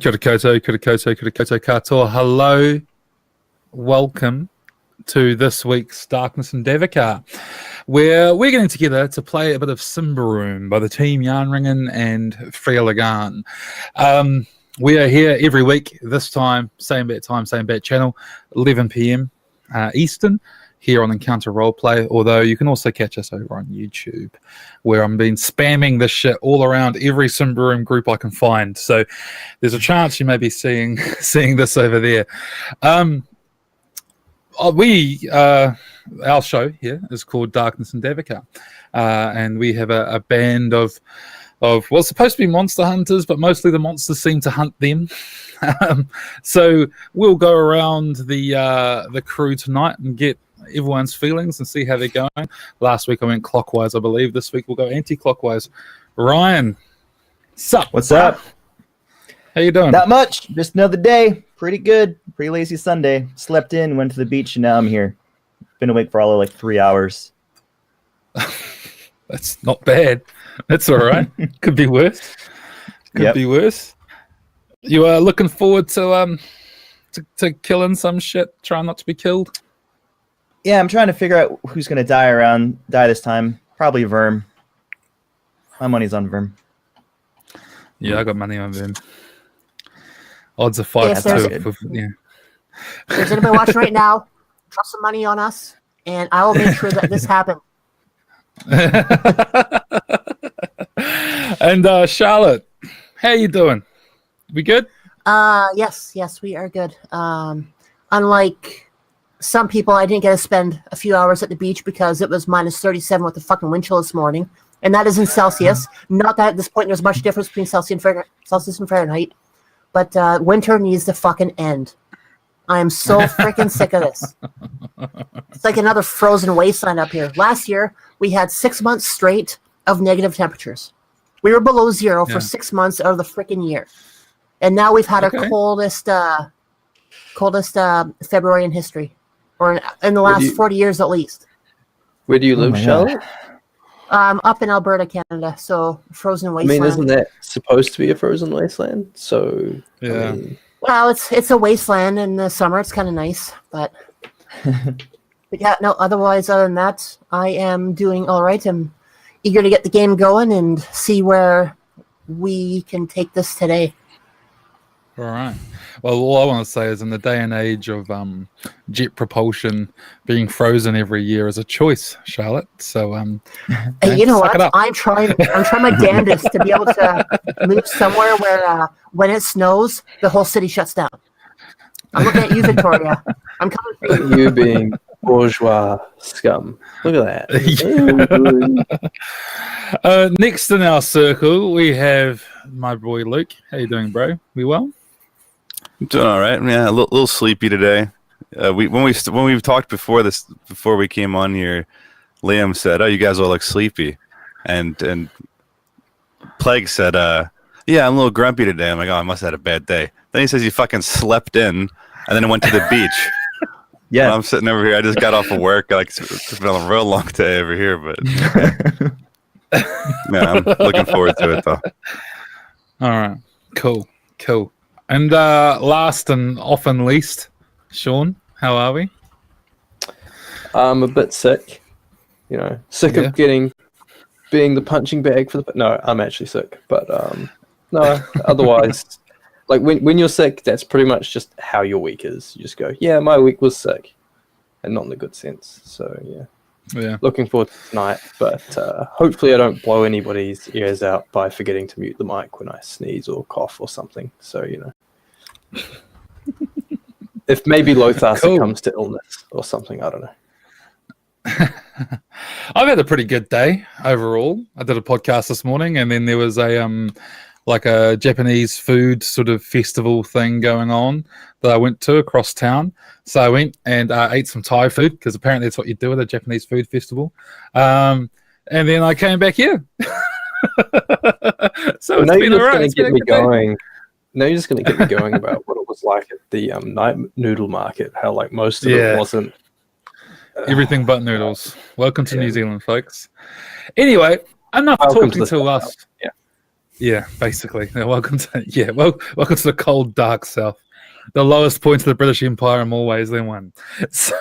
Kia ora koutou, kia ora koutou, kia ora koutou katoa. Hello, welcome to this week's Darkness and Davokar, where we're getting together to play a bit of Symbaroum by the team Yarnringen and Freya Lagan. We are here every week, this time, same bat time, same bat channel, 11 p.m. Eastern, here on Encounter Roleplay, although you can also catch us over on YouTube, where I've been spamming this shit all around every Symbaroum group I can find. So there's a chance you may be seeing this over there. Our show here is called Darkness and Davokar, and we have a band of well, it's supposed to be monster hunters, but mostly the monsters seem to hunt them. So we'll go around the crew tonight and get everyone's feelings and see how they're going. Last week I went clockwise, I believe. This week we'll go anti-clockwise. Ryan, sup? What's up? How you doing? Not much. Just another day. Pretty good. Pretty lazy Sunday. Slept in, went to the beach, and now I'm here. Been awake for all of like 3 hours. That's not bad. That's all right. Could be worse. Could be worse. You are looking forward to killing some shit, trying not to be killed? Yeah, I'm trying to figure out who's going to die this time. Probably Verm. My money's on Verm. Yeah, I got money on Verm. Odds are 5 to 2. Yeah. If there's anybody watching right now, drop some money on us, and I will make sure that this happens. And Charlotte, how you doing? We good? Yes, we are good. Unlike some people, I didn't get to spend a few hours at the beach because it was minus 37 with the fucking wind chill this morning, and that is in Celsius. Not that at this point there's much difference between Celsius and Fahrenheit, but winter needs to fucking end. I am so freaking sick of this. It's like another frozen wasteland up here. Last year, we had 6 months straight of negative temperatures. We were below zero for 6 months out of the freaking year. And now we've had our coldest February in history, or in the last 40 years at least. Where do you live, Charlotte? Up in Alberta, Canada, so frozen wasteland. I mean, isn't that supposed to be a frozen wasteland? So, yeah. I mean... Well, it's a wasteland in the summer. It's kind of nice, but yeah, no. Otherwise, other than that, I am doing all right. I'm eager to get the game going and see where we can take this today. All right. Well, all I want to say is, in the day and age of jet propulsion being frozen every year is a choice, Charlotte. So, hey, you know what? I'm trying my damnedest to be able to move somewhere where when it snows, the whole city shuts down. I'm looking at you, Victoria. I'm coming for you. You being bourgeois scum. Look at that. Next in our circle, we have my boy Luke. How you doing, bro? We well? I'm doing all right. Yeah, a little sleepy today. When we've talked before we came on here, Liam said, "Oh, you guys all look sleepy," and Plague said, "Yeah, I'm a little grumpy today." I'm like, "Oh, I must have had a bad day." Then he says he fucking slept in and then went to the beach. Yeah, well, I'm sitting over here. I just got off of work. Like, it's been a real long day over here, but yeah, I'm looking forward to it though. All right, cool. And last and often least, Sean, how are we? I'm a bit sick. You know, sick of being the punching bag for the... No, I'm actually sick. But no, otherwise, like when you're sick, that's pretty much just how your week is. You just go, yeah, my week was sick. And not in a good sense. So, yeah. Looking forward to tonight. But hopefully I don't blow anybody's ears out by forgetting to mute the mic when I sneeze or cough or something. So, you know. If maybe Lothar succumbs to illness or something, I don't know. I've had a pretty good day overall. I did a podcast this morning, and then there was a Japanese food sort of festival thing going on that I went to across town. So I went and ate some Thai food, because apparently that's what you do at a Japanese food festival. And then I came back here. So it's been all right. Now you're just going to get me going about what it was like at the night noodle market, how like most of it wasn't... Everything but noodles. Welcome to New Zealand, folks. Anyway, enough talking to us. Yeah, basically. Welcome to welcome to the cold, dark South. The lowest point of the British Empire in more ways than one. So,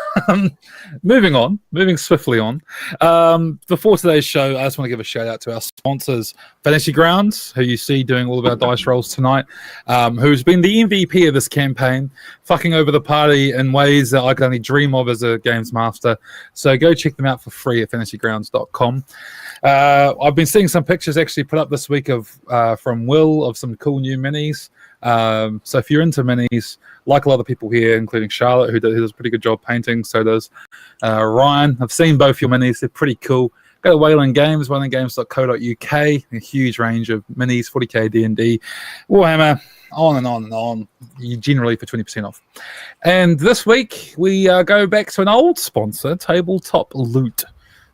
moving swiftly on. Before today's show, I just want to give a shout out to our sponsors, Fantasy Grounds, who you see doing all of our dice rolls tonight, who's been the MVP of this campaign, fucking over the party in ways that I can only dream of as a games master. So go check them out for free at fantasygrounds.com. I've been seeing some pictures actually put up this week of from Will of some cool new minis. So if you're into minis, like a lot of people here, including Charlotte, who does a pretty good job painting, so does Ryan. I've seen both your minis. They're pretty cool. Go to Wayland Games, waylandgames.co.uk. A huge range of minis, 40k D&D, Warhammer, on and on and on, generally for 20% off. And this week, we go back to an old sponsor, Tabletop Loot,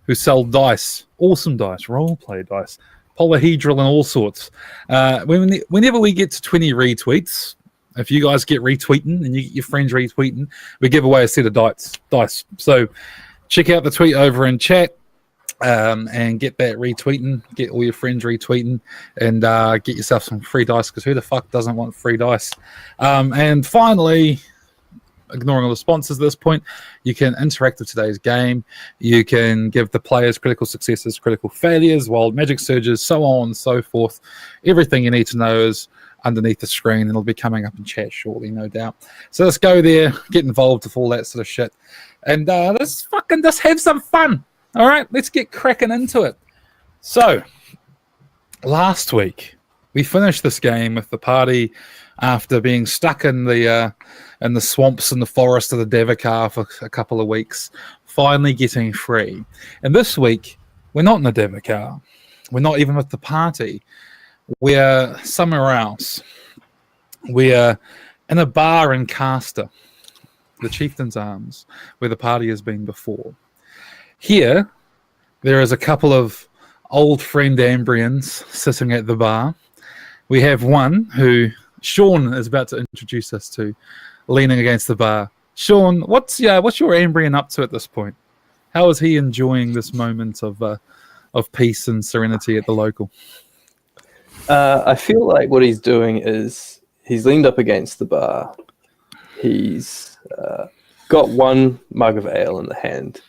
who sell dice, awesome dice, role-play dice, polyhedral and all sorts. Whenever we get to 20 retweets, if you guys get retweeting and you get your friends retweeting, we give away a set of dice. So check out the tweet over in chat and get that retweeting, get all your friends retweeting, and get yourself some free dice, because who the fuck doesn't want free dice? And finally, ignoring all the sponsors at this point, you can interact with today's game. You can give the players critical successes, critical failures, wild magic surges, so on and so forth. Everything you need to know is underneath the screen, and it'll be coming up in chat shortly, no doubt. So let's go there, get involved with all that sort of shit, and let's fucking just have some fun. All right, let's get cracking into it. So last week we finished this game with the party after being stuck in the swamps and the forest of the Davokar for a couple of weeks, finally getting free. And this week, we're not in the Davokar. We're not even with the party. We're somewhere else. We're in a bar in Castor, the Chieftain's Arms, where the party has been before. Here, there is a couple of old friend Ambrians sitting at the bar. We have one who Sean is about to introduce us to, leaning against the bar. Sean, what's your Ambrian up to at this point? How is he enjoying this moment of peace and serenity at the local? I feel like what he's doing is he's leaned up against the bar. He's got one mug of ale in the hand,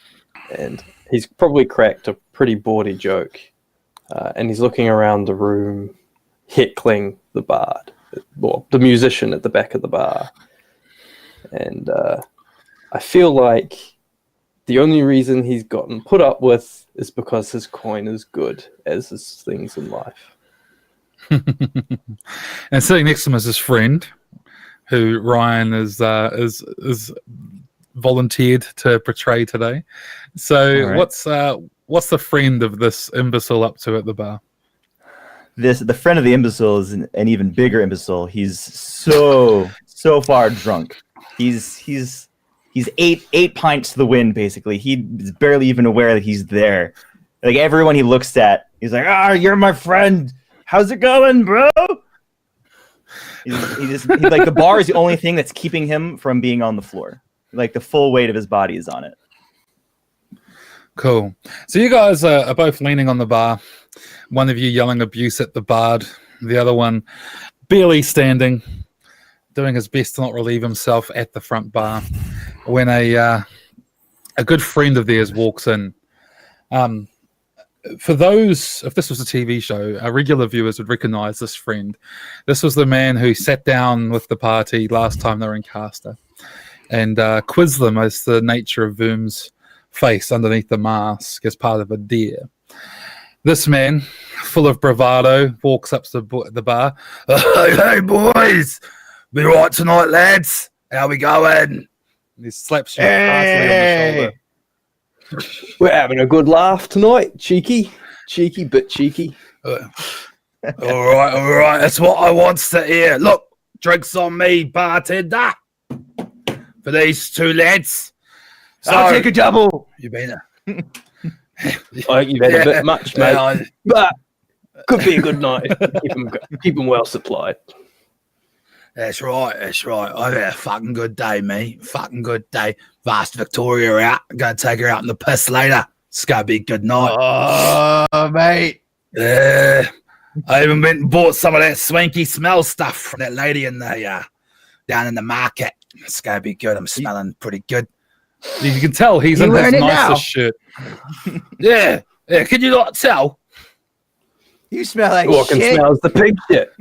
and he's probably cracked a pretty bawdy joke. And he's looking around the room, heckling the bard, or the musician at the back of the bar. And I feel like the only reason he's gotten put up with is because his coin is good, as his things in life. And sitting next to him is his friend, who Ryan is volunteered to portray today. So right. What's the friend of this imbecile up to at the bar? The friend of the imbecile is an even bigger imbecile. He's so far drunk. He's 8 pints to the wind, basically. He's barely even aware that he's there. Like, everyone he looks at, he's like, you're my friend. How's it going, bro? He's like, the bar is the only thing that's keeping him from being on the floor. Like, the full weight of his body is on it. Cool. So you guys are both leaning on the bar. One of you yelling abuse at the bard. The other one barely standing, doing his best to not relieve himself at the front bar, when a good friend of theirs walks in. For those, if this was a TV show, our regular viewers would recognize this friend. This was the man who sat down with the party last time they were in Castor and quizzed them as to the nature of Voom's face underneath the mask as part of a dare. This man, full of bravado, walks up to the bar. Hey, boys! We all right tonight, lads? How we going? He slaps you heartily on the shoulder. We're having a good laugh tonight. Cheeky, but cheeky. All right. That's what I wants to hear. Look, drinks on me, bartender. For these two lads. So, I'll take a double. You better. I think you've had a bit much, mate. But could be a good night. Keep them well supplied. That's right. I've had a fucking good day, mate. Fucking good day. Vast Victoria out. I'm going to take her out in the piss later. It's going to be a good night. Oh, mate. Yeah. I even went and bought some of that swanky smell stuff from that lady in the down in the market. It's gonna be good. I'm smelling pretty good. You can tell he's in his nicest shirt. Yeah. Can you not tell? You smell like Walking shit. smells the pig shit.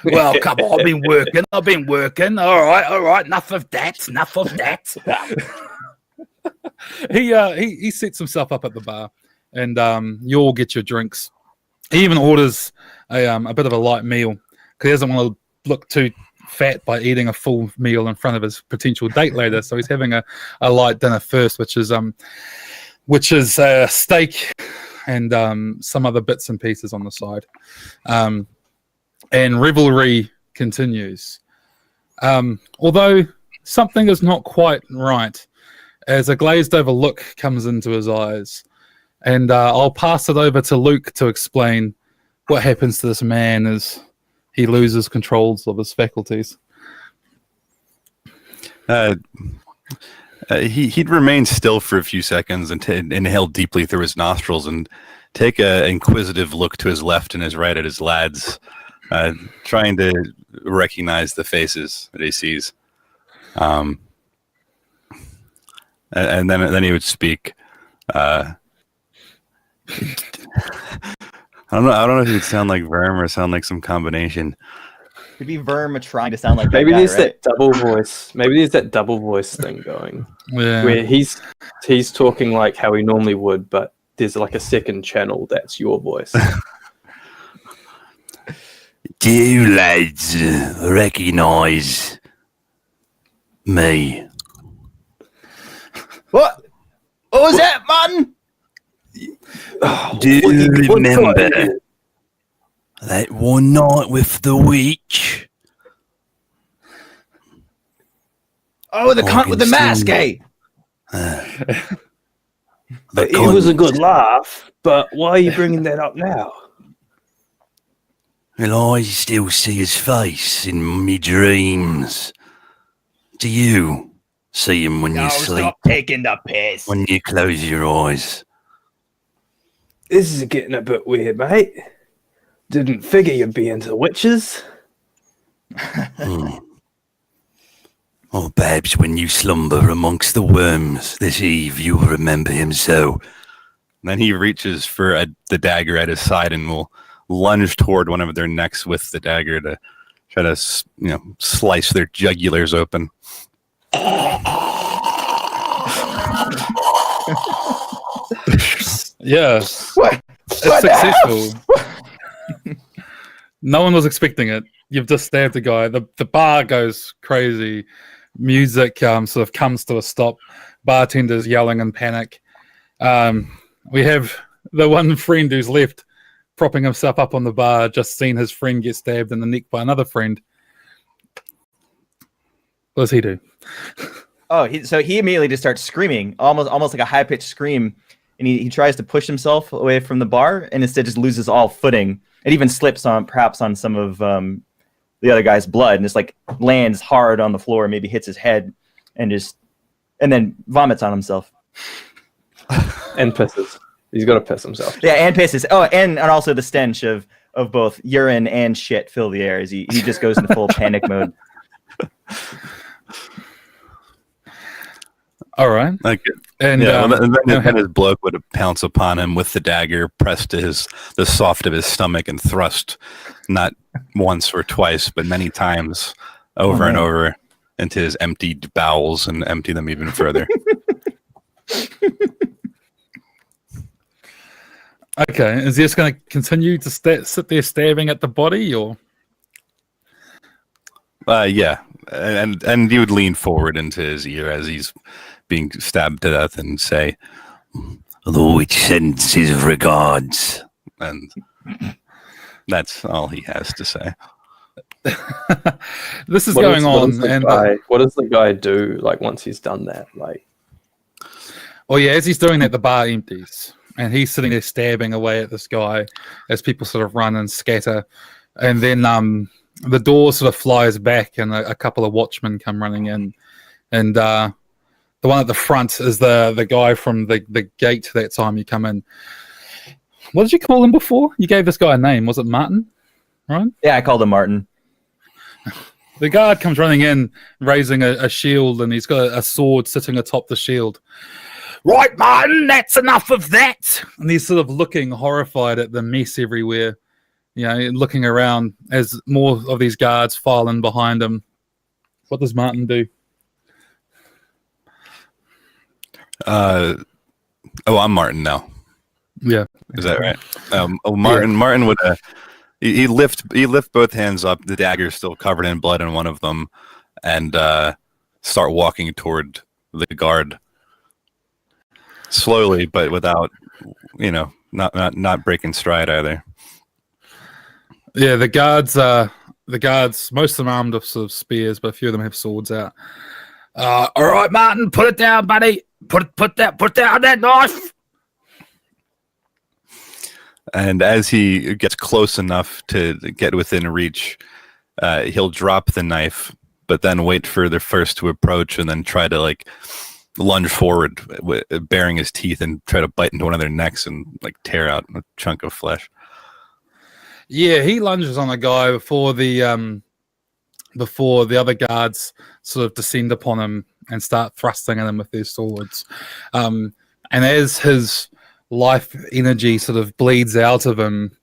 Well, come on, I've been working. All right. Enough of that. He sets himself up at the bar, and you all get your drinks. He even orders a bit of a light meal because he doesn't want to look too fat by eating a full meal in front of his potential date later. So he's having a light dinner first, which is steak and some other bits and pieces on the side. And revelry continues. Although something is not quite right, as a glazed over look comes into his eyes. And I'll pass it over to Luke to explain what happens to this man as he loses controls of his faculties. He'd remain still for a few seconds and inhale deeply through his nostrils and take an inquisitive look to his left and his right at his lads, trying to recognize the faces that he sees. And then he would speak. I don't know if it would sound like Verm or sound like some combination. Could be Verm trying to sound like Maybe that guy, there's right? that double voice. Maybe there's that double voice thing going, Yeah. where he's talking like how he normally would, but there's like a second channel that's your voice. Do you lads recognise me? What? What was that, man? Do you remember that one night with the witch? Oh, the cunt with the mask, eh? It was a good laugh, but why are you bringing that up now? Well, I still see his face in me dreams. Do you see him when you sleep? Stop taking the piss. When you close your eyes? This is getting a bit weird, mate. Didn't figure you'd be into witches. Oh, perhaps when you slumber amongst the worms this eve, you'll remember him so. Then he reaches for the dagger at his side and will lunge toward one of their necks with the dagger to try to, slice their jugulars open. Yeah. What? It's successful. No one was expecting it. You've just stabbed a guy. The bar goes crazy. Music sort of comes to a stop. Bartenders yelling in panic. We have the one friend who's left propping himself up on the bar, just seen his friend get stabbed in the neck by another friend. What does he do? Oh, so he immediately just starts screaming, almost like a high-pitched scream, and he tries to push himself away from the bar, and instead just loses all footing. It even slips perhaps on some of the other guy's blood, and just like lands hard on the floor, maybe hits his head, and then vomits on himself. And pisses. He's got to piss himself. Yeah, and pisses. Oh, and also the stench of both urine and shit fill the air as he just goes into full panic mode. All right. And then his bloke would pounce upon him with the dagger pressed to the soft of his stomach and thrust not once or twice, but many times over and over into his emptied bowels and empty them even further. Okay. Is he just going to continue to sit there stabbing at the body, or? Yeah. And he would lean forward into his ear as he's being stabbed to death and say, The witch sends his regards. and that's all he has to say. This is going on. What does the guy do like once he's done that? Like, Oh yeah, as he's doing that, the bar empties, and he's sitting there stabbing away at this guy as people sort of run and scatter, and then the door sort of flies back, and a couple of watchmen come running in, and the one at the front is the guy from the gate that time you come in. What did you call him before? You gave this guy a name. Was it Martin? Right? Yeah, I called him Martin. The guard comes running in, raising a shield, and he's got a sword sitting atop the shield. Right, Martin, that's enough of that. And he's sort of looking horrified at the mess everywhere, looking around as more of these guards file in behind him. What does Martin do? I'm Martin now. Yeah. Is that right? Martin would he lift both hands up, the dagger still covered in blood in one of them, and start walking toward the guard slowly, but without not breaking stride either. Yeah, the guards, most of them armed with sort of spears, but a few of them have swords out. All right, Martin, put it down, buddy. Put down that knife. And as he gets close enough to get within reach, he'll drop the knife, but then wait for the first to approach and then try to lunge forward, baring his teeth and try to bite into one of their necks and tear out a chunk of flesh. Yeah, he lunges on a guy before the other guards sort of descend upon him and start thrusting at him with their swords. And as his life energy sort of bleeds out of him,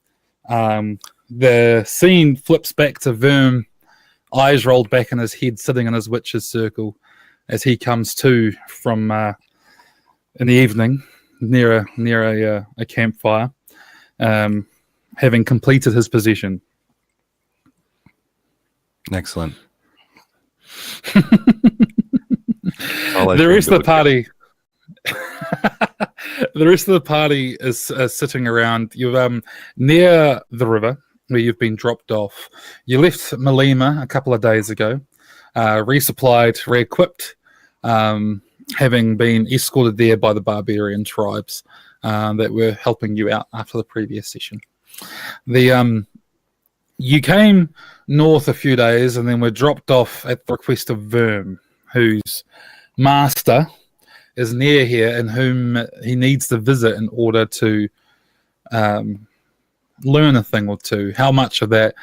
the scene flips back to Verm, eyes rolled back in his head, sitting in his witch's circle as he comes to from in the evening near a campfire, having completed his possession. Excellent. The rest of the party the rest of the party is sitting around. You're near the river where you've been dropped off. You left Malema a couple of days ago, resupplied, re-equipped, having been escorted there by the barbarian tribes that were helping you out after the previous session. You came north a few days and then were dropped off at the request of Verm, whose master is near here and whom he needs to visit in order to learn a thing or two. How much of that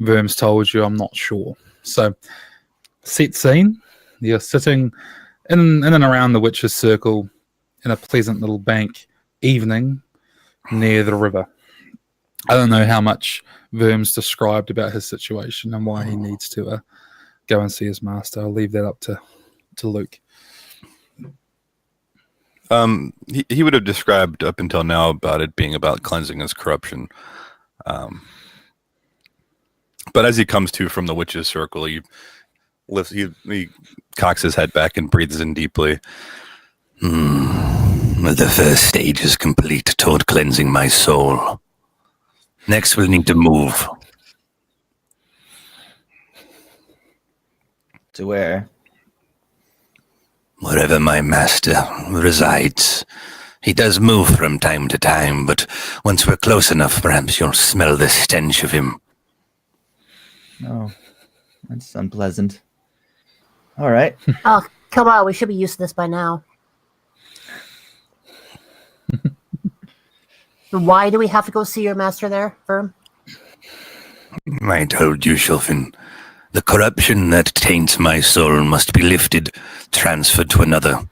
Verm's told you, I'm not sure. So, set scene. You're sitting in and around the witch's circle in a pleasant little bank evening near the river. I don't know how much Verm's described about his situation and why he needs to go and see his master. I'll leave that up to Luke. He would have described up until now about it being about cleansing his corruption. But as he comes to from the witch's circle, he cocks his head back and breathes in deeply. The first stage is complete toward cleansing my soul. Next, we'll need to move. To where? Wherever my master resides. He does move from time to time, but once we're close enough, perhaps you'll smell the stench of him. Oh, that's unpleasant. All right. Oh, come on. We should be used to this by now. Why do we have to go see your master there, Verm? I told you, Shulfin. The corruption that taints my soul must be lifted, transferred to another.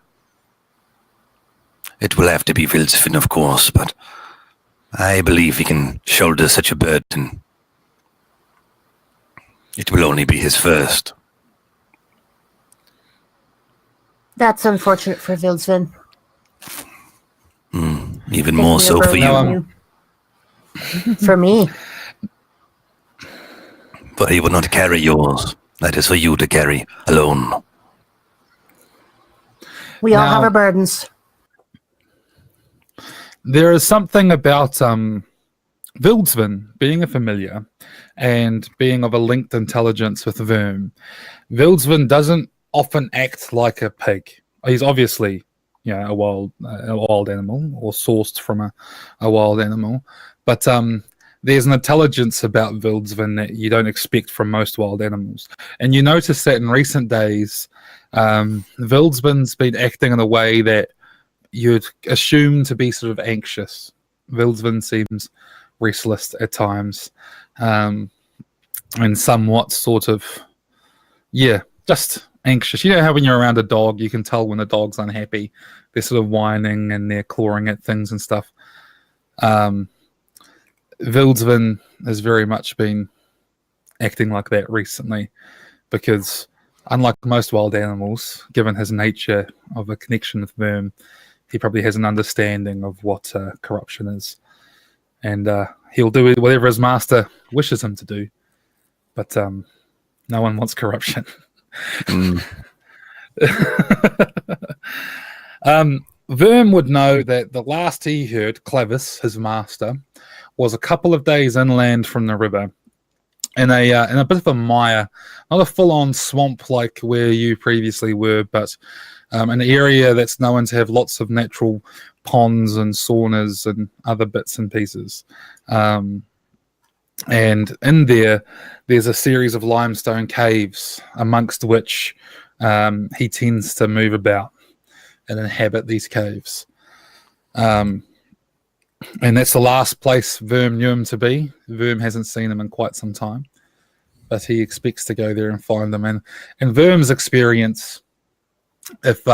It will have to be Vilsfin, of course, but I believe he can shoulder such a burden. It will only be his first. That's unfortunate for Vilsfin. Even more so for you. For me. But he will not carry yours. That is for you to carry alone. We all have our burdens. There is something about Vildsvin being a familiar and being of a linked intelligence with Verm. Vildsvin doesn't often act like a pig. He's obviously a wild animal or sourced from a wild animal, but there's an intelligence about Vildsvin that you don't expect from most wild animals. And you notice that in recent days, Vildsvin's been acting in a way that you'd assume to be sort of anxious Vildsvin seems restless at times, and somewhat sort of, just anxious. You know how when you're around a dog, you can tell when the dog's unhappy. They're sort of whining and they're clawing at things and stuff. Vildsvin has very much been acting like that recently because, unlike most wild animals, given his nature of a connection with Verm, he probably has an understanding of what corruption is. And he'll do whatever his master wishes him to do. But no one wants corruption. Verm would know that the last he heard, Clavis, his master, was a couple of days inland from the river in a bit of a mire, not a full-on swamp like where you previously were, but an area that's known to have lots of natural ponds and saunas and other bits and pieces. And in there's a series of limestone caves amongst which he tends to move about and inhabit these caves. And that's the last place Verm knew him to be. Verm hasn't seen him in quite some time, but he expects to go there and find them. And in Verm's experience, if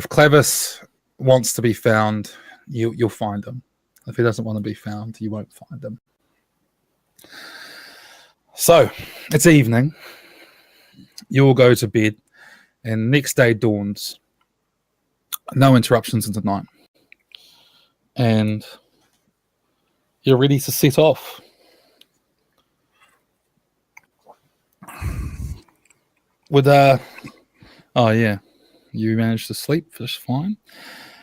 Clavis wants to be found, you'll find him. If he doesn't want to be found, you won't find him. So it's evening. You all go to bed, and next day dawns. No interruptions into night. And you're ready to set off. With oh yeah, you managed to sleep just fine.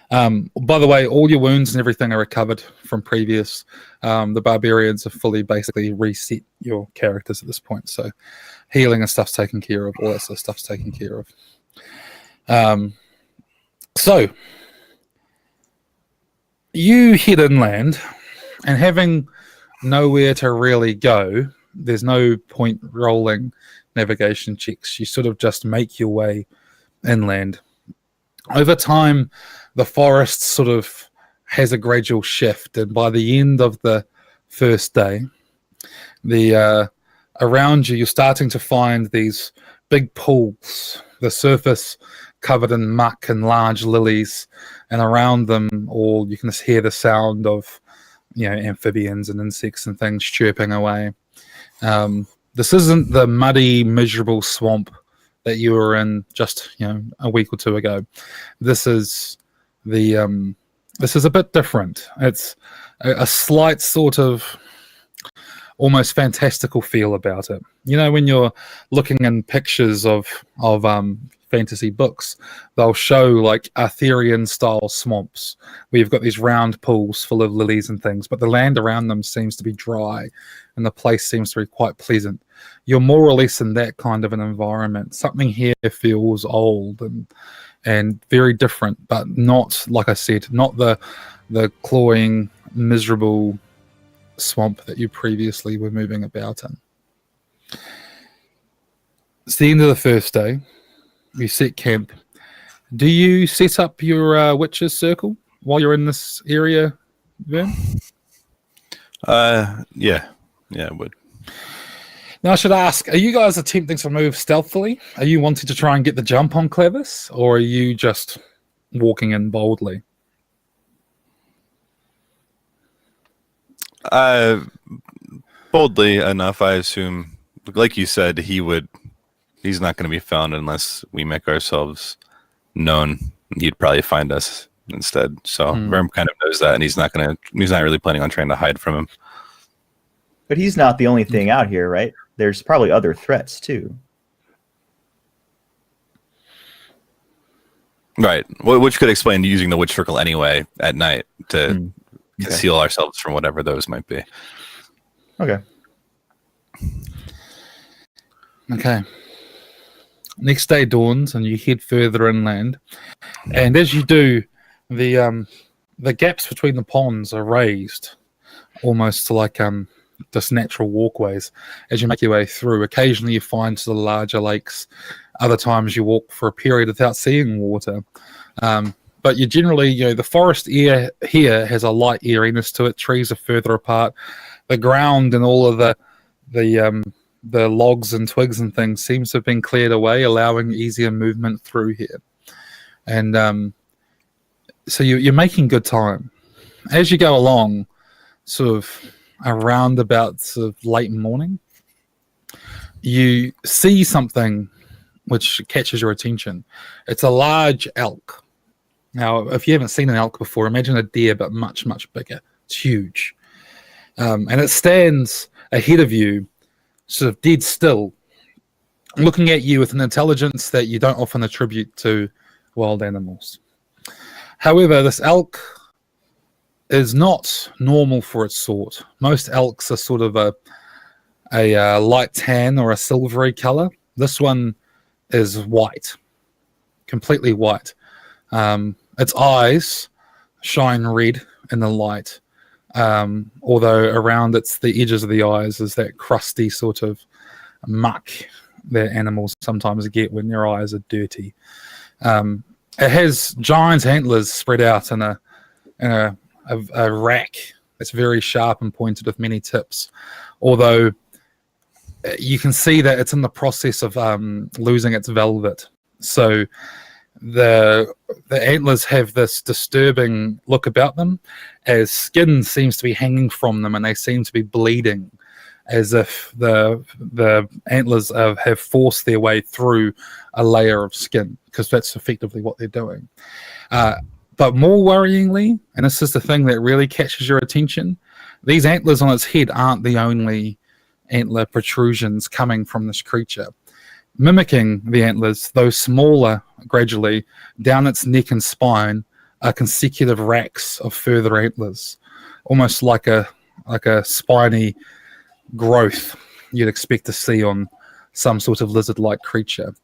By the way, all your wounds and everything are recovered from previous. The barbarians have fully basically reset your characters at this point, so healing and stuff's taken care of. All that sort of stuff's taken care of. So you head inland, and having nowhere to really go, there's no point rolling navigation checks. You sort of just make your way inland. Over time, the forest sort of has a gradual shift, and by the end of the first day, around you, you're starting to find these big pools, the surface covered in muck and large lilies, and around them all you can just hear the sound of amphibians and insects and things chirping away. This isn't the muddy, miserable swamp that you were in just a week or two ago. This is a bit different. It's a slight sort of almost fantastical feel about it. When you're looking in pictures of fantasy books, they'll show like Arthurian style swamps where you've got these round pools full of lilies and things, but the land around them seems to be dry and the place seems to be quite pleasant. You're more or less in that kind of an environment. Something here feels old and very different, but not, like I said, not the cloying, miserable swamp that you previously were moving about in. It's the end of the first day. You set camp. Do you set up your witches' circle while you're in this area, Vern? Yeah, it would. Now, I should ask, are you guys attempting to move stealthily? Are you wanting to try and get the jump on Clavis, or are you just walking in boldly? Boldly enough, I assume. Like you said, he's not going to be found unless we make ourselves known. He'd probably find us instead. So Verm kind of knows that, and he's not really planning on trying to hide from him. But he's not the only thing out here, right? There's probably other threats too. Right. Which could explain using the witch circle anyway at night to conceal ourselves from whatever those might be. Okay. Next day dawns and you head further inland, and as you do, the gaps between the ponds are raised almost to like just natural walkways as you make your way through. Occasionally you find the larger lakes, other times you walk for a period without seeing water. but you generally, the forest air here has a light airiness to it. Trees are further apart. The ground and all of the logs and twigs and things seems to have been cleared away, allowing easier movement through here. And so you're making good time. As you go along, sort of around about sort of late morning, you see something which catches your attention. It's a large elk. Now, if you haven't seen an elk before, imagine a deer, but much, much bigger. It's huge. And it stands ahead of you, sort of dead still, looking at you with an intelligence that you don't often attribute to wild animals. However, this elk is not normal for its sort. Most elks are sort of a light tan or a silvery color. This one is white, completely white. Its eyes shine red in the light, although around the edges of the eyes is that crusty sort of muck that animals sometimes get when their eyes are dirty. It has giant antlers spread out in a rack that's very sharp and pointed with many tips, although you can see that it's in the process of losing its velvet. So the antlers have this disturbing look about them, as skin seems to be hanging from them and they seem to be bleeding, as if the antlers have forced their way through a layer of skin, because that's effectively what they're doing. But more worryingly, and this is the thing that really catches your attention, these antlers on its head aren't the only antler protrusions coming from this creature. Mimicking the antlers, though smaller gradually, down its neck and spine are consecutive racks of further antlers, almost like a spiny growth you'd expect to see on some sort of lizard-like creature,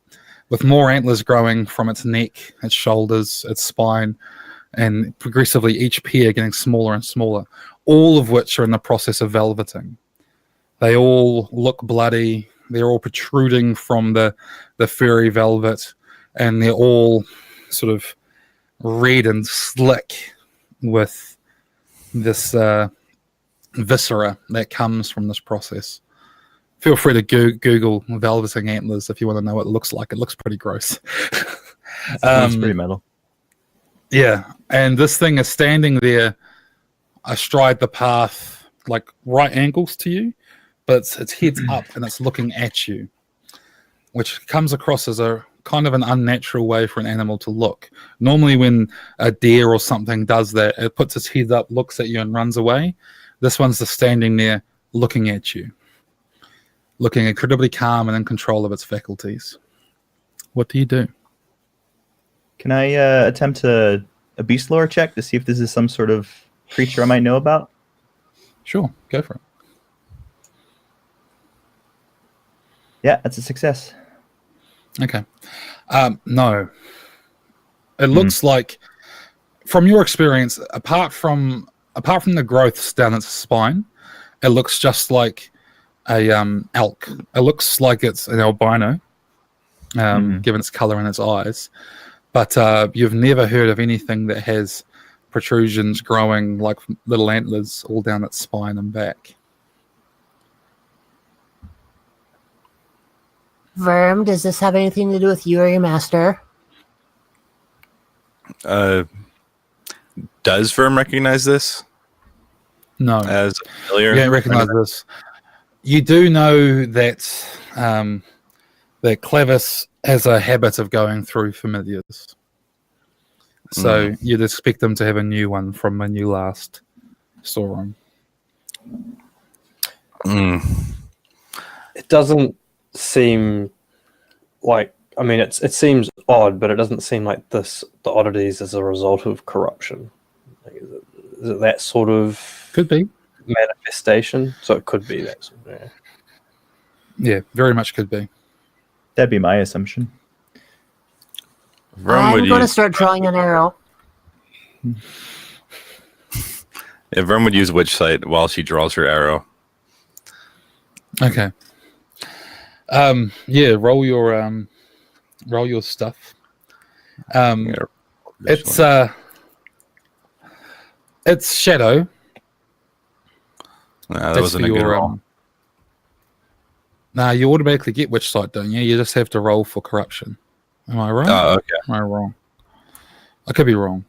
with more antlers growing from its neck, its shoulders, its spine, and progressively each pair getting smaller and smaller, all of which are in the process of velveting. They all look bloody. They're all protruding from the furry velvet, and they're all sort of red and slick with this viscera that comes from this process. Feel free to Google velveting antlers if you want to know what it looks like. It looks pretty gross. Sounds pretty metal. Yeah, and this thing is standing there astride the path, like right angles to you, but its head's up and it's looking at you, which comes across as a kind of an unnatural way for an animal to look. Normally when a deer or something does that, it puts its head up, looks at you and runs away. This one's just standing there looking at you, looking incredibly calm and in control of its faculties. What do you do? Can I attempt a beast lore check to see if this is some sort of creature I might know about? Sure, go for it. Yeah, that's a success. Okay. No. It looks like, from your experience, apart from the growths down its spine, it looks just like a elk. It looks like it's an albino, given its color and its eyes. But you've never heard of anything that has protrusions growing like little antlers all down its spine and back. Verm, does this have anything to do with you or your master? Does Verm recognize this No. as familiar? You don't recognize this. You do know that that Clavis has a habit of going through familiars. So you'd expect them to have a new one from when you last saw them. It doesn't seem like, I mean, it seems odd, but it doesn't seem like the oddities as a result of corruption. Like, is it that sort of Could be. manifestation? So it could be that sort of, Yeah, very much could be. That'd be my assumption. Verm I'm would going to use, start drawing an arrow. yeah, Verm would use Witch Sight while she draws her arrow. Okay. Yeah, roll your stuff. Yeah, It's shadow. Nah, that wasn't a good roll. Nah, you automatically get witch sight, don't you? You just have to roll for corruption. Am I right? Oh, okay. Am I wrong? I could be wrong,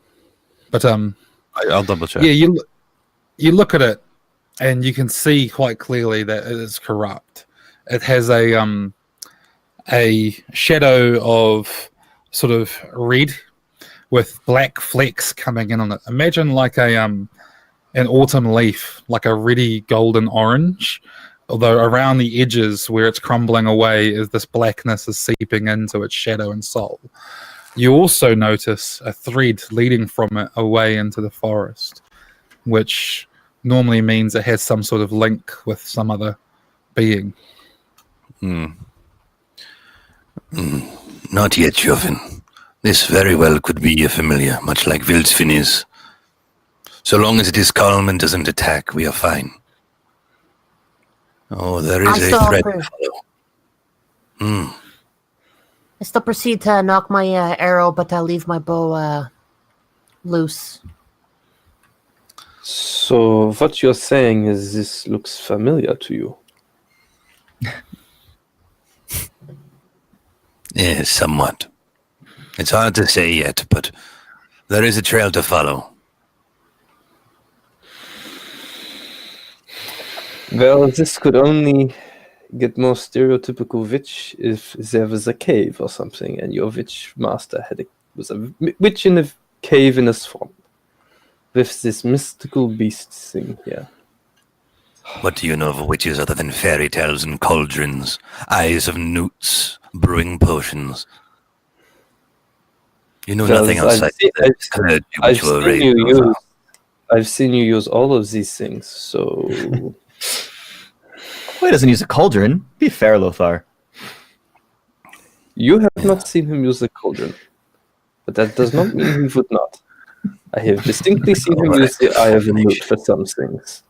but I'll double check. Yeah, you look at it, and you can see quite clearly that it is corrupt. It has a shadow of sort of red with black flecks coming in on it. Imagine like an autumn leaf, like a reddy golden orange, although around the edges where it's crumbling away is this blackness is seeping into its shadow and soul. You also notice a thread leading from it away into the forest, which normally means it has some sort of link with some other being. Not yet, Joven. This very well could be a familiar, much like Vildsvin is. So long as it is calm and doesn't attack, we are fine. Oh, there is a threat to follow. I still proceed to knock my arrow, but I'll leave my bow loose. So what you're saying is this looks familiar to you? Yes, somewhat. It's hard to say yet, but there is a trail to follow. Well, this could only get more stereotypical witch if there was a cave or something, and your witch master was a witch in a cave in a swamp with this mystical beast thing here. What do you know of witches other than fairy tales and cauldrons, eyes of newts, brewing potions? You know nothing outside. I've seen you use all of these things, so... Well, he doesn't use a cauldron. Be fair, Lothar. You have not seen him use a cauldron, but that does not mean he would not. I have distinctly seen him use the eye of a newt for some things.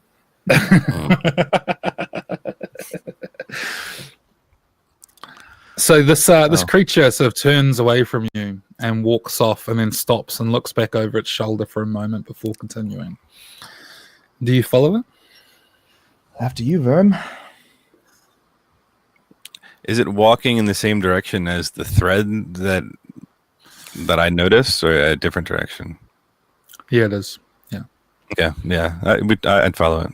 So this creature sort of turns away from you and walks off, and then stops and looks back over its shoulder for a moment before continuing. Do you follow it? After you, Verm. Is it walking in the same direction as the thread that I noticed, or a different direction? Yeah, it is. Yeah. Okay. Yeah, I'd follow it.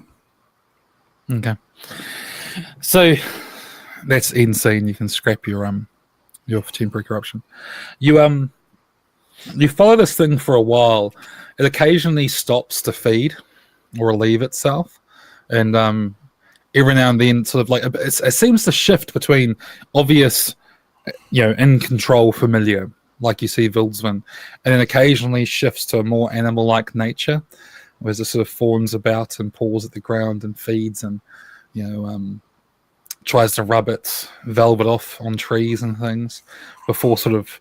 Okay. So that's end scene. You can scrap your temporary corruption. You follow this thing for a while. It occasionally stops to feed or relieve itself, and every now and then, sort of like it seems to shift between obvious, in control, familiar, like you see Vildsvin, and then occasionally shifts to a more animal-like nature, where it sort of fawns about and paws at the ground and feeds, and tries to rub its velvet off on trees and things before sort of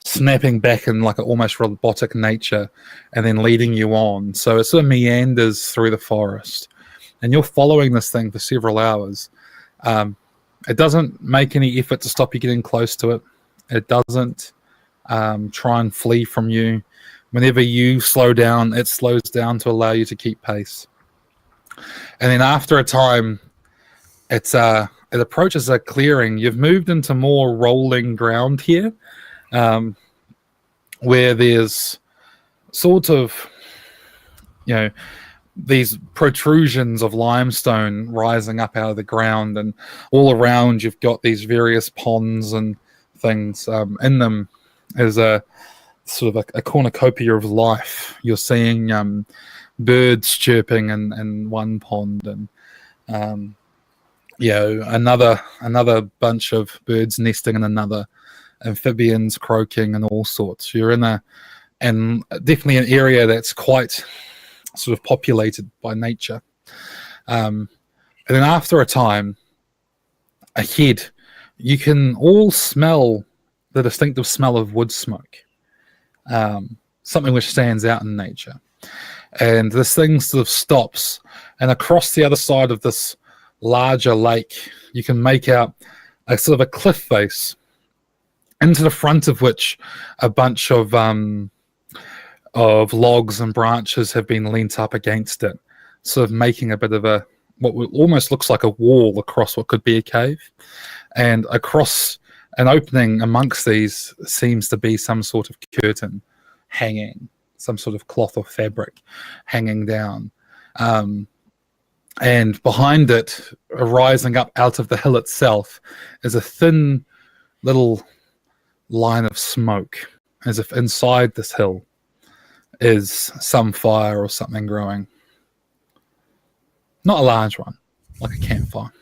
snapping back in like an almost robotic nature and then leading you on. So it sort of meanders through the forest, and you're following this thing for several hours. It doesn't make any effort to stop you getting close to it. It doesn't try and flee from you. Whenever you slow down, it slows down to allow you to keep pace. And then after a time, it approaches a clearing. You've moved into more rolling ground here, where there's sort of, these protrusions of limestone rising up out of the ground, and all around you've got these various ponds and things. In them is a sort of a cornucopia of life. You're seeing birds chirping in one pond, and another bunch of birds nesting in another, amphibians croaking and all sorts. You're in definitely an area that's quite sort of populated by nature. And then after a time, ahead, you can all smell the distinctive smell of wood smoke, something which stands out in nature. And this thing sort of stops, and across the other side of this larger lake, you can make out a sort of a cliff face, into the front of which a bunch of of logs and branches have been leant up against it, sort of making a bit of a what almost looks like a wall across what could be a cave. And across an opening amongst these seems to be some sort of curtain hanging, some sort of cloth or fabric hanging down. And behind it, rising up out of the hill itself, is a thin little line of smoke, as if inside this hill is some fire or something growing. Not a large one, like a campfire.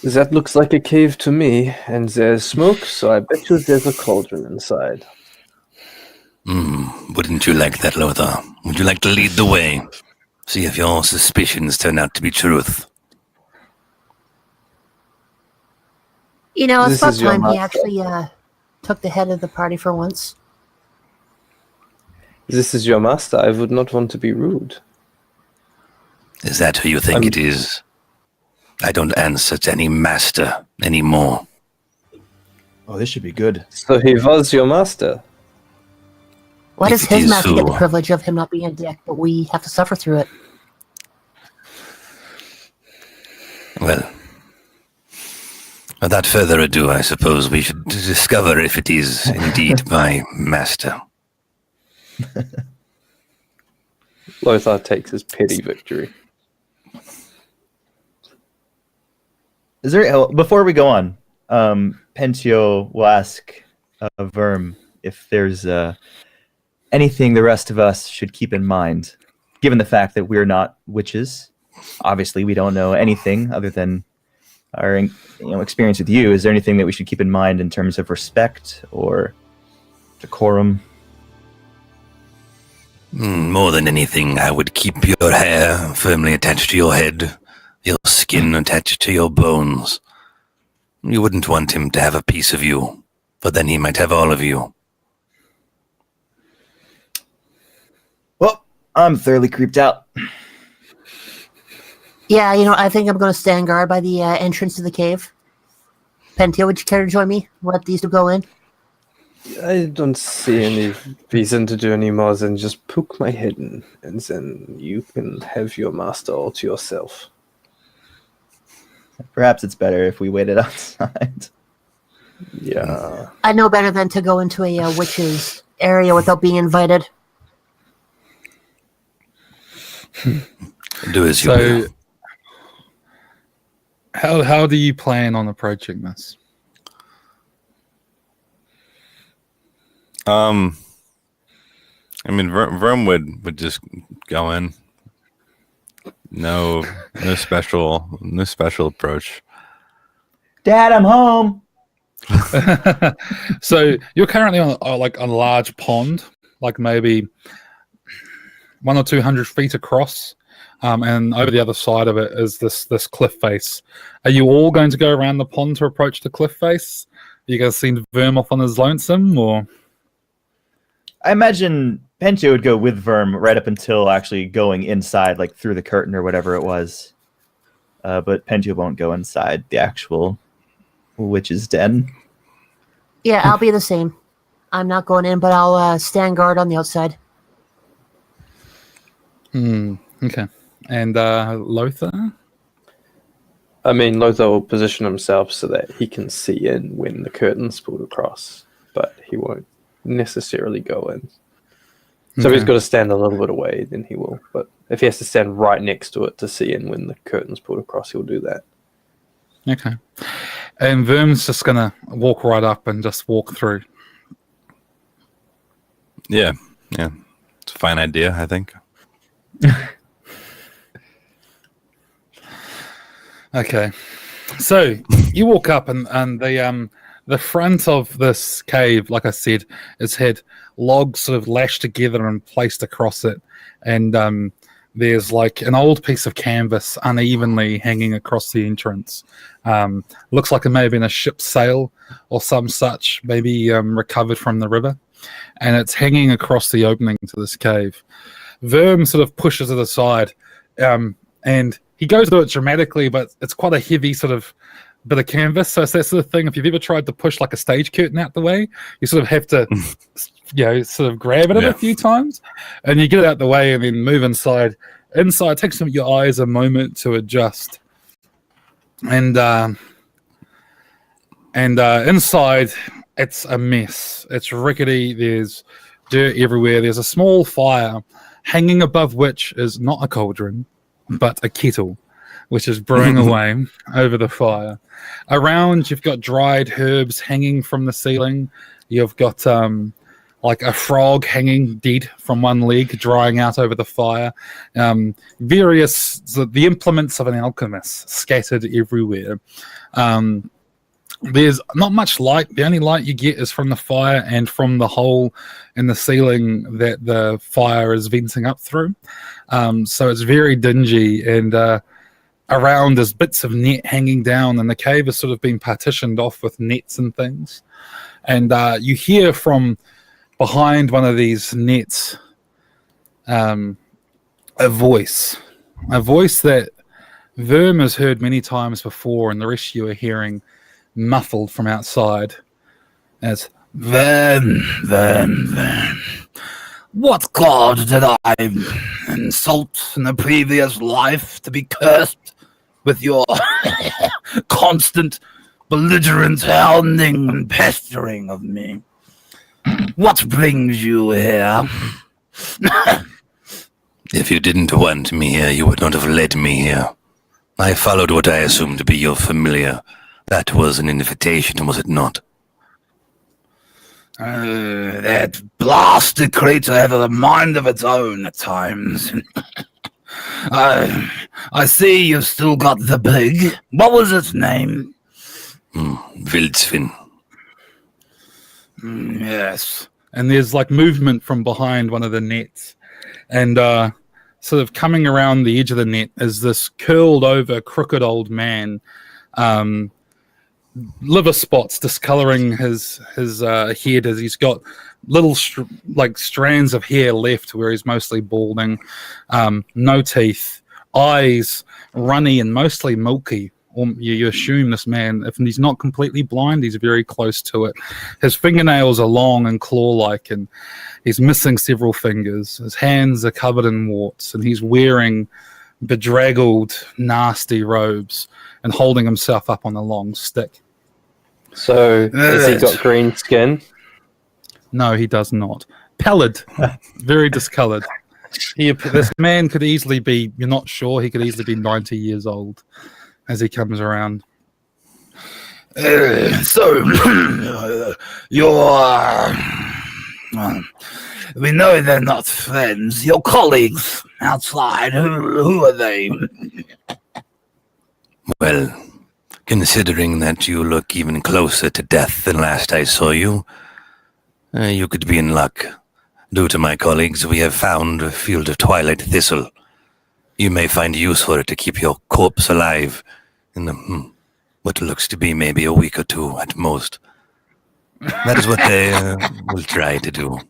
That looks like a cave to me, and there's smoke, so I bet you there's a cauldron inside. Wouldn't you like that, Lothar? Would you like to lead the way? See if your suspicions turn out to be truth. You know, it's This about is your time he master. actually took the head of the party for once. This is your master. I would not want to be rude. Is that who you think it is? I don't answer to any master anymore. Oh, this should be good. So he was your master. Why does If it his is master get the so. privilege of him not being a dick, but we have to suffer through it? Well, without further ado, I suppose we should discover if it is indeed my master. Lothar takes his petty victory. Is there before we go on? Pentio will ask Verm if there's anything the rest of us should keep in mind, given the fact that we're not witches. Obviously, we don't know anything other than our experience with you. Is there anything that we should keep in mind in terms of respect or decorum? More than anything, I would keep your hair firmly attached to your head, your skin attached to your bones. You wouldn't want him to have a piece of you, but then he might have all of you. Well, I'm thoroughly creeped out. Yeah, you know, I think I'm going to stand guard by the entrance to the cave. Pentio, would you care to join me? Let these two go in. I don't see any reason to do any more than just poke my head in, and then you can have your master all to yourself. Perhaps it's better if we waited outside. Yeah. I know better than to go into a witch's area without being invited. Do as you So, will. how do you plan on approaching this? I mean, Verm would just go in. No special approach. Dad, I'm home. So you're currently on a large pond, like maybe 100 or 200 feet across, and over the other side of it is this cliff face. Are you all going to go around the pond to approach the cliff face? Are you guys seen Verm off on his lonesome, or? I imagine Pentio would go with Verm right up until actually going inside, like through the curtain or whatever it was. But Pentio won't go inside the actual witch's den. Yeah, I'll be the same. I'm not going in, but I'll stand guard on the outside. Okay. And Lothar? I mean, Lothar will position himself so that he can see in when the curtain's pulled across, but he won't necessarily go in. So if he's got to stand a little bit away, then he will. But if he has to stand right next to it to see in when the curtain's pulled across, he'll do that. Okay. And Verm's just going to walk right up and just walk through. Yeah. It's a fine idea, I think. Okay. So you walk up and the front of this cave, like I said, has had logs sort of lashed together and placed across it. And there's like an old piece of canvas unevenly hanging across the entrance. Looks like it may have been a ship's sail or some such, maybe recovered from the river. And it's hanging across the opening to this cave. Verm sort of pushes it aside, and he goes to it dramatically, but it's quite a heavy sort of bit of canvas. So it's that sort of thing. If you've ever tried to push like a stage curtain out the way, you sort of have to, sort of grab it a few times, and you get it out the way and then move inside. Inside, it takes your eyes a moment to adjust, and inside, it's a mess. It's rickety. There's dirt everywhere. There's a small fire hanging above which is not a cauldron, but a kettle, which is brewing away over the fire. Around, you've got dried herbs hanging from the ceiling. You've got like a frog hanging dead from one leg, drying out over the fire. The implements of an alchemist scattered everywhere. There's not much light. The only light you get is from the fire and from the hole in the ceiling that the fire is venting up through. So it's very dingy, and around there's bits of net hanging down, and the cave has sort of been partitioned off with nets and things. And you hear from behind one of these nets a voice that Verm has heard many times before, and the rest of you are hearing muffled from outside. As Then, what god did I insult in the previous life to be cursed with your constant belligerent hounding and pestering of me? What brings you here? If you didn't want me here, you would not have led me here. I followed what I assumed to be your familiar. That was an invitation, was it not? That blasted creature had a mind of its own at times. I see you've still got the pig. What was its name? Wildsvin. Yes. And there's like movement from behind one of the nets, and sort of coming around the edge of the net is this curled over, crooked old man. Liver spots discoloring his head as he's got little strands of hair left where he's mostly balding, no teeth, eyes runny and mostly milky. Or you assume this man, if he's not completely blind, he's very close to it. His fingernails are long and claw-like, and he's missing several fingers. His hands are covered in warts, and he's wearing bedraggled, nasty robes and holding himself up on a long stick. So, has he got green skin? No, he does not. Pallid, very discolored. This man could easily be, you're not sure, he could easily be 90 years old as he comes around. We know they're not friends. Your colleagues outside, who are they? Well, considering that you look even closer to death than last I saw you, you could be in luck. Due to my colleagues, we have found a field of twilight thistle. You may find use for it to keep your corpse alive in what looks to be maybe a week or two at most. That is what they will try to do.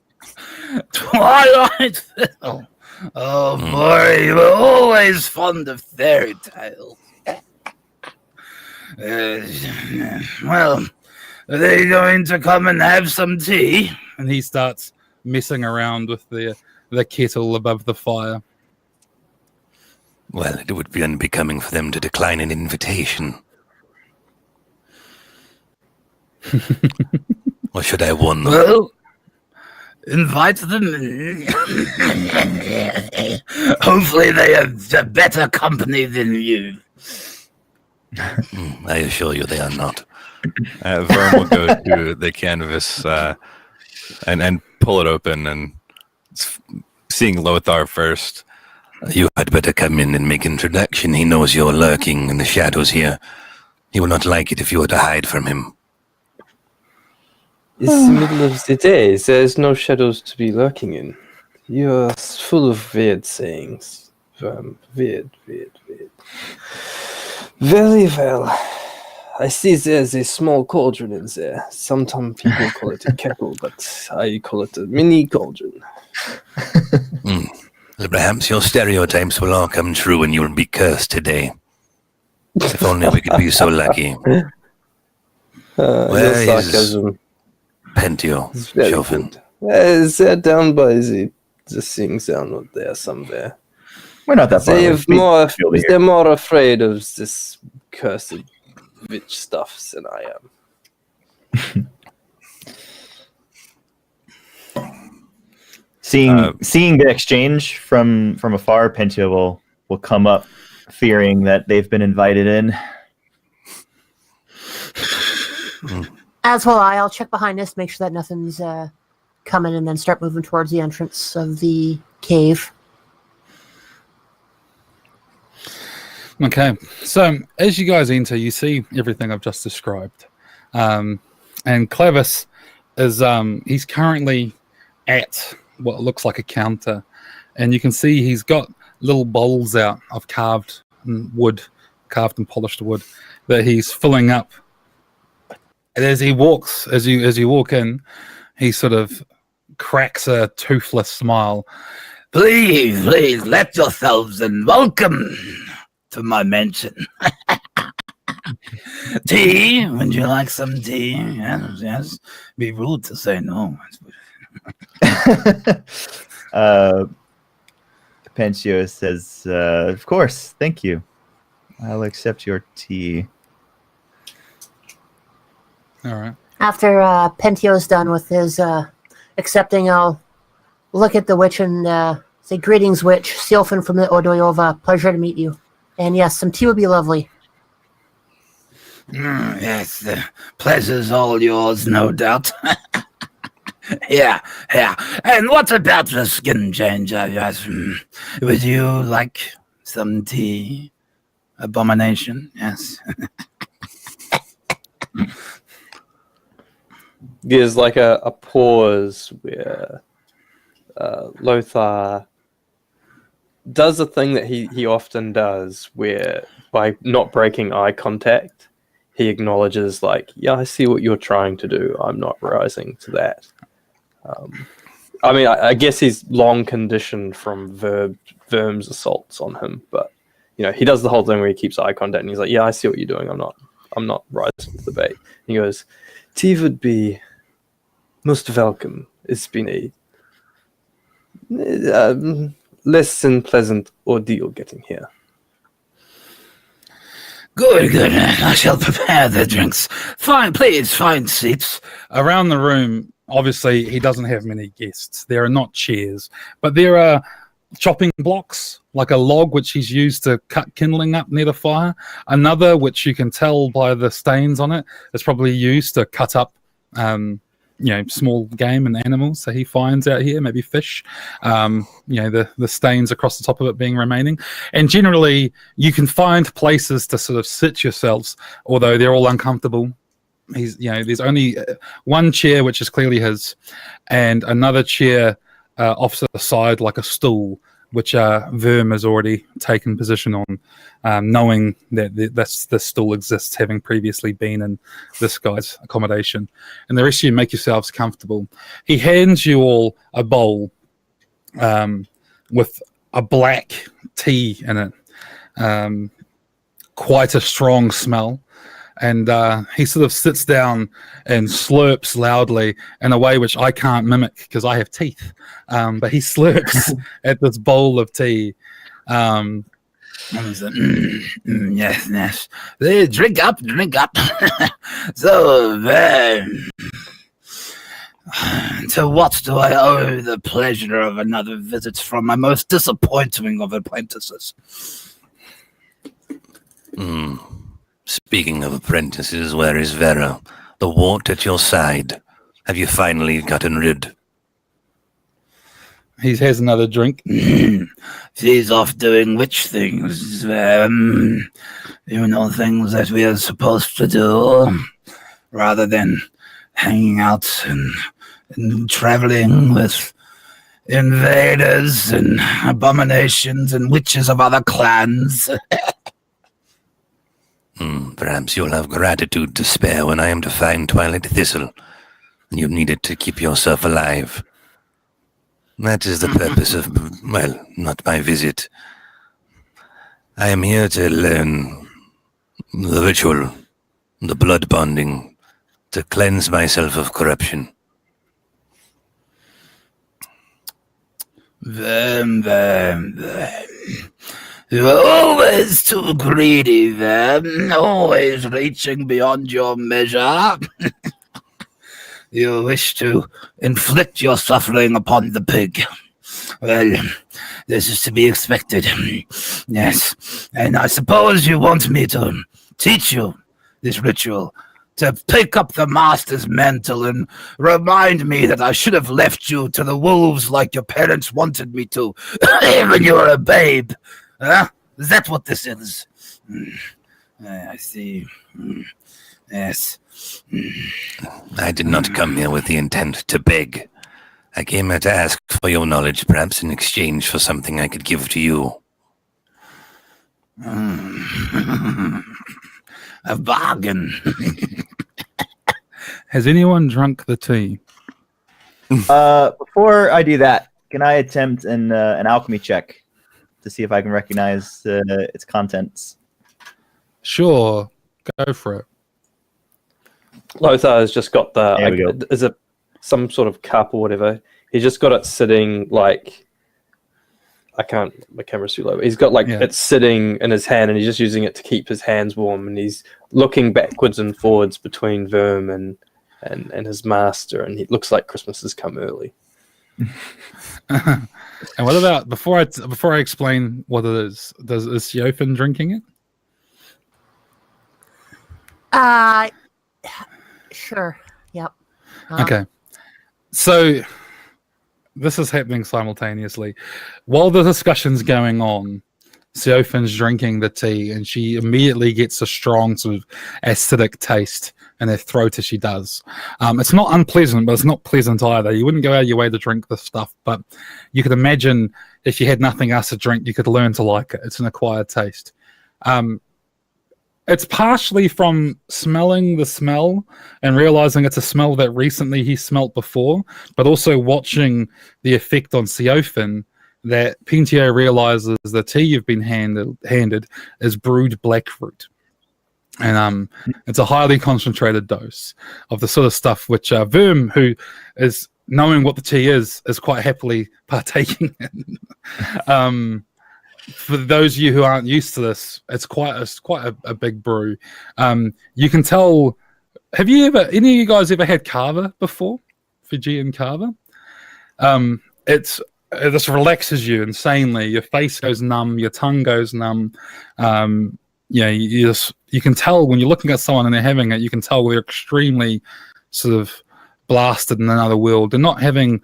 Twilight thistle. Oh boy, you were always fond of fairy tales. Well, are they going to come and have some tea? And he starts messing around with the kettle above the fire. Well, it would be unbecoming for them to decline an invitation. Or should I warn them? Well, invite them. Hopefully they have better company than you. I assure you they are not. Vern will go to the canvas and pull it open, and seeing Lothar first. You had better come in and make introduction. He knows you're lurking in the shadows here. He will not like it if you were to hide from him. It's the middle of the day. There's no shadows to be lurking in. You're full of weird sayings. Weird. Very well. I see there's a small cauldron in there. Sometimes people call it a kettle, but I call it a mini cauldron. Perhaps your stereotypes will all come true and you'll be cursed today. If only we could be so lucky. Your Where is sarcasm. Pentio, It's very Chauvin? good. They're down by the things down there somewhere. We're not that far away. They're more afraid of this cursed witch stuff than I am. Seeing the exchange from afar, Pentio will come up, fearing that they've been invited in. As will I. I'll check behind us, make sure that nothing's coming, and then start moving towards the entrance of the cave. Okay, so as you guys enter, you see everything I've just described. And Clavis is he's currently at what looks like a counter, and you can see he's got little bowls out of carved and polished wood that he's filling up. And as he walks, as you walk in, he sort of cracks a toothless smile. Please, let yourselves in. Welcome to my mansion. Tea? Would you like some tea? Yes. Be rude to say no. Pentio says, of course, thank you. I'll accept your tea. All right. After Pentio's done with his accepting, I'll look at the witch and say, "Greetings, witch. Sylphin from the Odoyova. Pleasure to meet you. And yes, some tea would be lovely." Yes, the pleasure's all yours, no doubt. Yeah. And what about the skin changer? Yes. Would you like some tea? Abomination? Yes. There's like a pause where Lothar does a thing that he often does, where by not breaking eye contact, he acknowledges, like, yeah, I see what you're trying to do. I'm not rising to that. I mean, I guess he's long conditioned from Verm's assaults on him, but he does the whole thing where he keeps eye contact, and he's like, yeah, I see what you're doing. I'm not rising to the bait. And he goes, tea would be most welcome. It's been a less than pleasant ordeal getting here. Good. I shall prepare the drinks. Please find seats. Around the room, obviously, he doesn't have many guests. There are not chairs, but there are chopping blocks, like a log which he's used to cut kindling up near the fire. Another, which you can tell by the stains on it, is probably used to cut up small game and animals that he finds out here, maybe fish. The stains across the top of it being remaining. And generally, you can find places to sort of sit yourselves, although they're all uncomfortable. There's only one chair, which is clearly his, and another chair off to the side, like a stool, which Verm has already taken position on, knowing that the stool exists, having previously been in this guy's accommodation. And the rest of you make yourselves comfortable. He hands you all a bowl with a black tea in it, quite a strong smell. And he sort of sits down and slurps loudly in a way which I can't mimic because I have teeth. But he slurps at this bowl of tea. Yes. Please, drink up. So, to what do I owe the pleasure of another visit from my most disappointing of apprentices? Speaking of apprentices, where is Vera? The wart at your side. Have you finally gotten rid? He has another drink. She's off doing witch things. Things that we are supposed to do, rather than hanging out and traveling with invaders and abominations and witches of other clans. Perhaps you'll have gratitude to spare when I am to find Twilight Thistle, and you need it to keep yourself alive. That is the purpose of, not my visit. I am here to learn The ritual, the blood bonding, to cleanse myself of corruption. Them. You're always too greedy, them. Always reaching beyond your measure. You wish to inflict your suffering upon the pig. Well, this is to be expected. Yes, and I suppose you want me to teach you this ritual, to pick up the master's mantle and remind me that I should have left you to the wolves like your parents wanted me to when you were a babe. Huh? Is that what this is? I see. Yes. I did not come here with the intent to beg. I came here to ask for your knowledge, perhaps in exchange for something I could give to you. A bargain. Has anyone drunk the tea? Before I do that, can I attempt an alchemy check to see if I can recognize its contents? Sure, go for it. Lothar has just got There we go. is it some sort of cup or whatever? He's just got it sitting like, my camera's too low. He's got it's sitting in his hand and he's just using it to keep his hands warm, and he's looking backwards and forwards between Verm and his master, and it looks like Christmas has come early. And what about before I explain what it is? Is Siofin drinking it? Sure. Yep. Okay. So this is happening simultaneously. While the discussion's going on, Siofin's drinking the tea, and she immediately gets a strong sort of acidic taste in her throat as she does. It's not unpleasant, but it's not pleasant either. You wouldn't go out of your way to drink this stuff, but you could imagine if you had nothing else to drink, you could learn to like it. It's an acquired taste. It's partially from smelling the smell and realizing it's a smell that recently he smelt before, but also watching the effect on Siofin, that Pentio realizes the tea you've been handed is brewed blackroot. And it's a highly concentrated dose of the sort of stuff which Verm, who is knowing what the tea is quite happily partaking in. For those of you who aren't used to this, it's quite a big brew. You can tell. Have you ever? Any of you guys ever had kava before? Fijian kava. This relaxes you insanely. Your face goes numb. Your tongue goes numb. You can tell when you're looking at someone and they're having it. You can tell they're extremely sort of blasted in another world. They're not having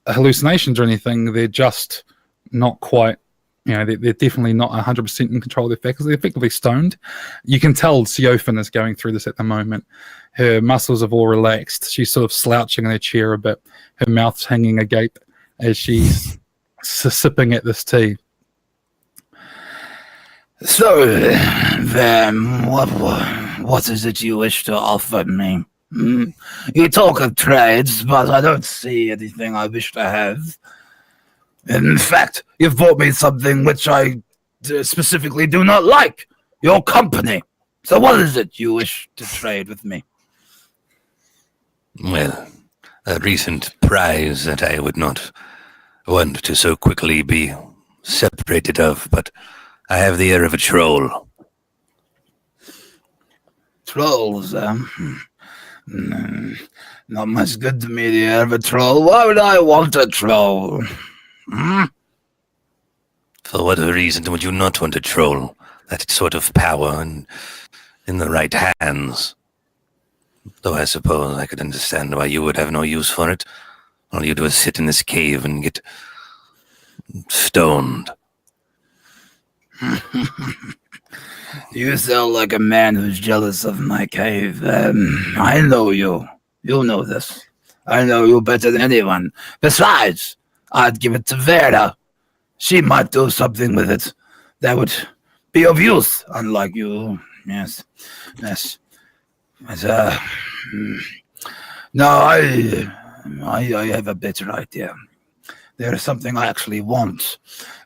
hallucinations or anything. They're just not quite. They're definitely not 100% in control of their faculties. They're effectively stoned. You can tell Siofin is going through this at the moment. Her muscles have all relaxed. She's sort of slouching in her chair a bit. Her mouth's hanging agape as she's sipping at this tea. So, then, what is it you wish to offer me? You talk of trades, but I don't see anything I wish to have. In fact, you've bought me something which I specifically do not like. Your company. So what is it you wish to trade with me? Well, a recent prize that I would not want to so quickly be separated of, but I have the air of a troll. Trolls, not much good to me, the air of a troll. Why would I want a troll? For what reason would you not want a troll? That sort of power and in the right hands. Though I suppose I could understand why you would have no use for it. All you do is sit in this cave and get stoned. You sound like a man who's jealous of my cave. I know you. You know this. I know you better than anyone. Besides, I'd give it to Vera. She might do something with it that would be of use, unlike you. Yes. But, no, I have a better idea. There's something I actually want.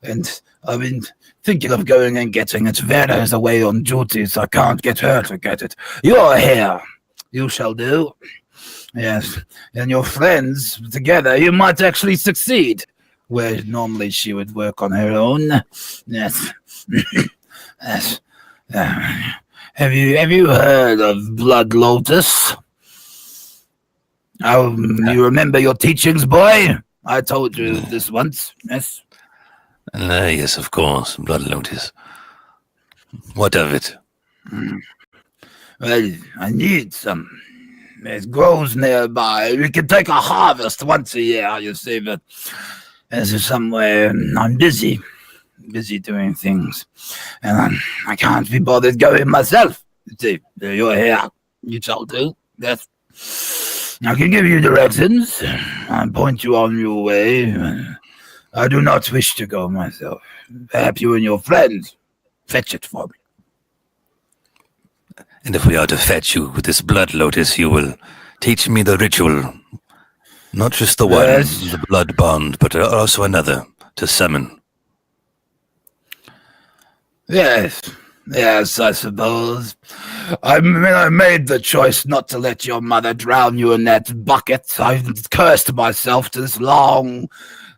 And I've been thinking of going and getting it. Werner's away on duty, so I can't get her to get it. You're here. You shall do. Yes. And your friends, together, you might actually succeed. Where normally she would work on her own. Yes. Yes. Have you heard of Blood Lotus? Oh, you remember your teachings, boy? I told you this once. Yes. Yes, of course, Blood Lotus. What of it? Well, I need some. It grows nearby. We can take a harvest once a year, you see, but there's somewhere I'm busy doing things, and I can't be bothered going myself. You see, you're here. You shall do. Yes. I can give you directions and point you on your way. I do not wish to go myself. Perhaps you and your friends fetch it for me. And if we are to fetch you with this Blood Lotus, you will teach me the ritual. Not just the one, Yes. the blood bond, but also another to summon. Yes, I suppose. I made the choice not to let your mother drown you in that bucket. I've cursed myself to this long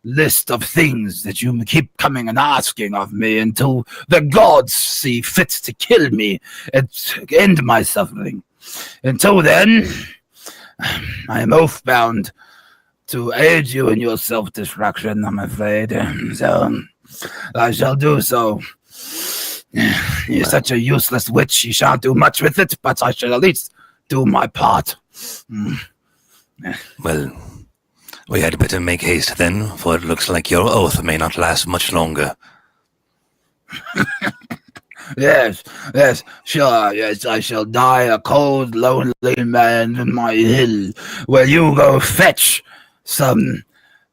list of things that you keep coming and asking of me until the gods see fit to kill me and end my suffering. Until then, I am oath-bound to aid you in your self-destruction, I'm afraid. So, I shall do so. You're such a useless witch, you shan't do much with it, but I shall at least do my part. Well, we had better make haste then, for it looks like your oath may not last much longer. Yes, sure, yes, I shall die a cold, lonely man in my hill, where you go fetch some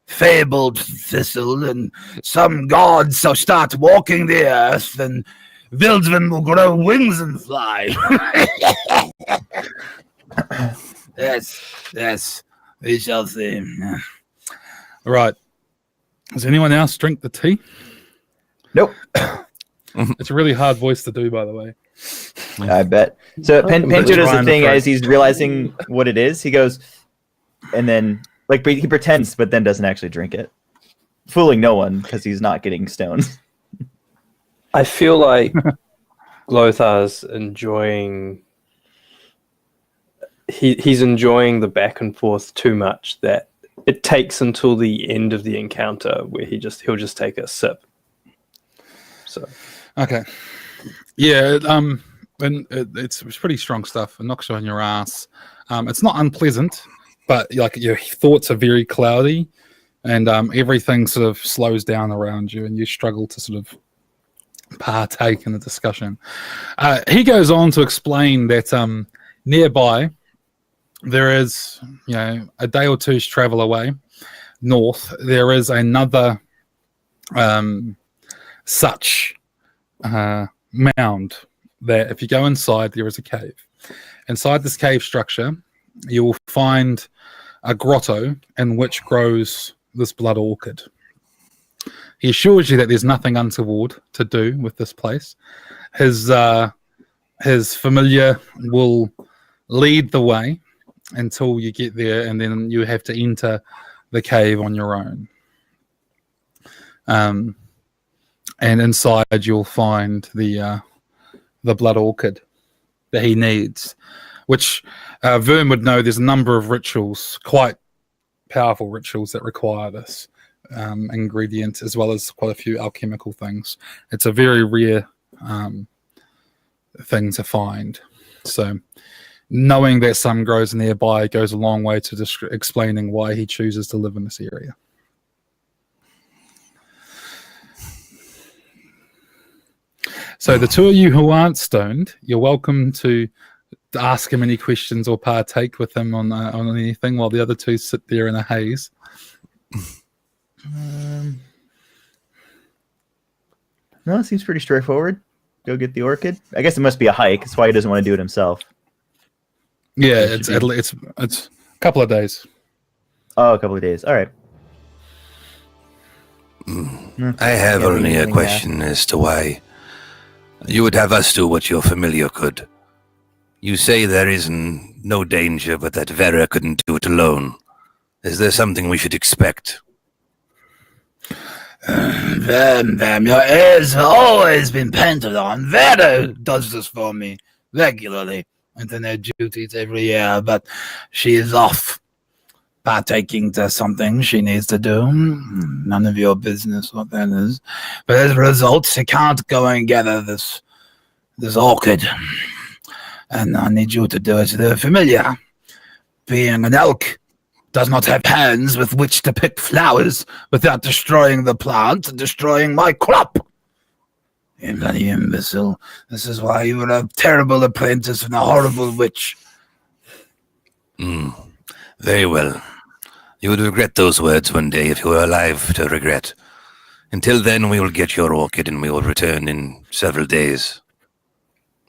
fabled thistle, and some gods shall start walking the earth, and Vildven will grow wings and fly. Yes, we shall see. Right. Does anyone else drink the tea? Nope. It's a really hard voice to do, by the way. I bet. So Pinto does the trying to thing throw- as he's realizing what it is. He goes, and then he pretends, but then doesn't actually drink it, fooling no one because he's not getting stoned. I feel like Lothar's enjoying. He's enjoying the back and forth too much that it takes until the end of the encounter where he'll just take a sip. So Okay. Yeah, and it's pretty strong stuff. It knocks you on your ass. It's not unpleasant, but like your thoughts are very cloudy, and everything sort of slows down around you, and you struggle to sort of partake in the discussion. He goes on to explain that nearby there is, a day or two's travel away north, there is another such mound that if you go inside, there is a cave. Inside this cave structure, you will find a grotto in which grows this blood orchid. He assures you that there's nothing untoward to do with this place. His familiar will lead the way until you get there, and then you have to enter the cave on your own. And inside you'll find the blood orchid that he needs, which Vern would know there's a number of rituals, quite powerful rituals that require this ingredient, as well as quite a few alchemical things. It's a very rare thing to find. So knowing that some grows nearby goes a long way to explaining why he chooses to live in this area. So the two of you who aren't stoned, you're welcome to ask him any questions or partake with him on anything, while the other two sit there in a haze. No, it seems pretty straightforward. Go get the orchid. I guess it must be a hike. That's why he doesn't want to do it himself. Yeah, it's a couple of days. Oh, a couple of days. All right. I have Yeah, only a anything, question as to why you would have us do what your familiar could. You say there is no danger, but that Vera couldn't do it alone. Is there something we should expect? Vam, your ears have always been painted on. Vera does this for me regularly, within her duties every year, but she is off partaking to something she needs to do. None of your business what that is. But as a result, she can't go and gather this orchid. And I need you to do it. The familiar, being an elk, does not have hands with which to pick flowers without destroying the plant and destroying my crop. You bloody imbecile. This is why you were a terrible apprentice and a horrible witch. Very well. You would regret those words one day if you were alive to regret. Until then, we will get your orchid and we will return in several days.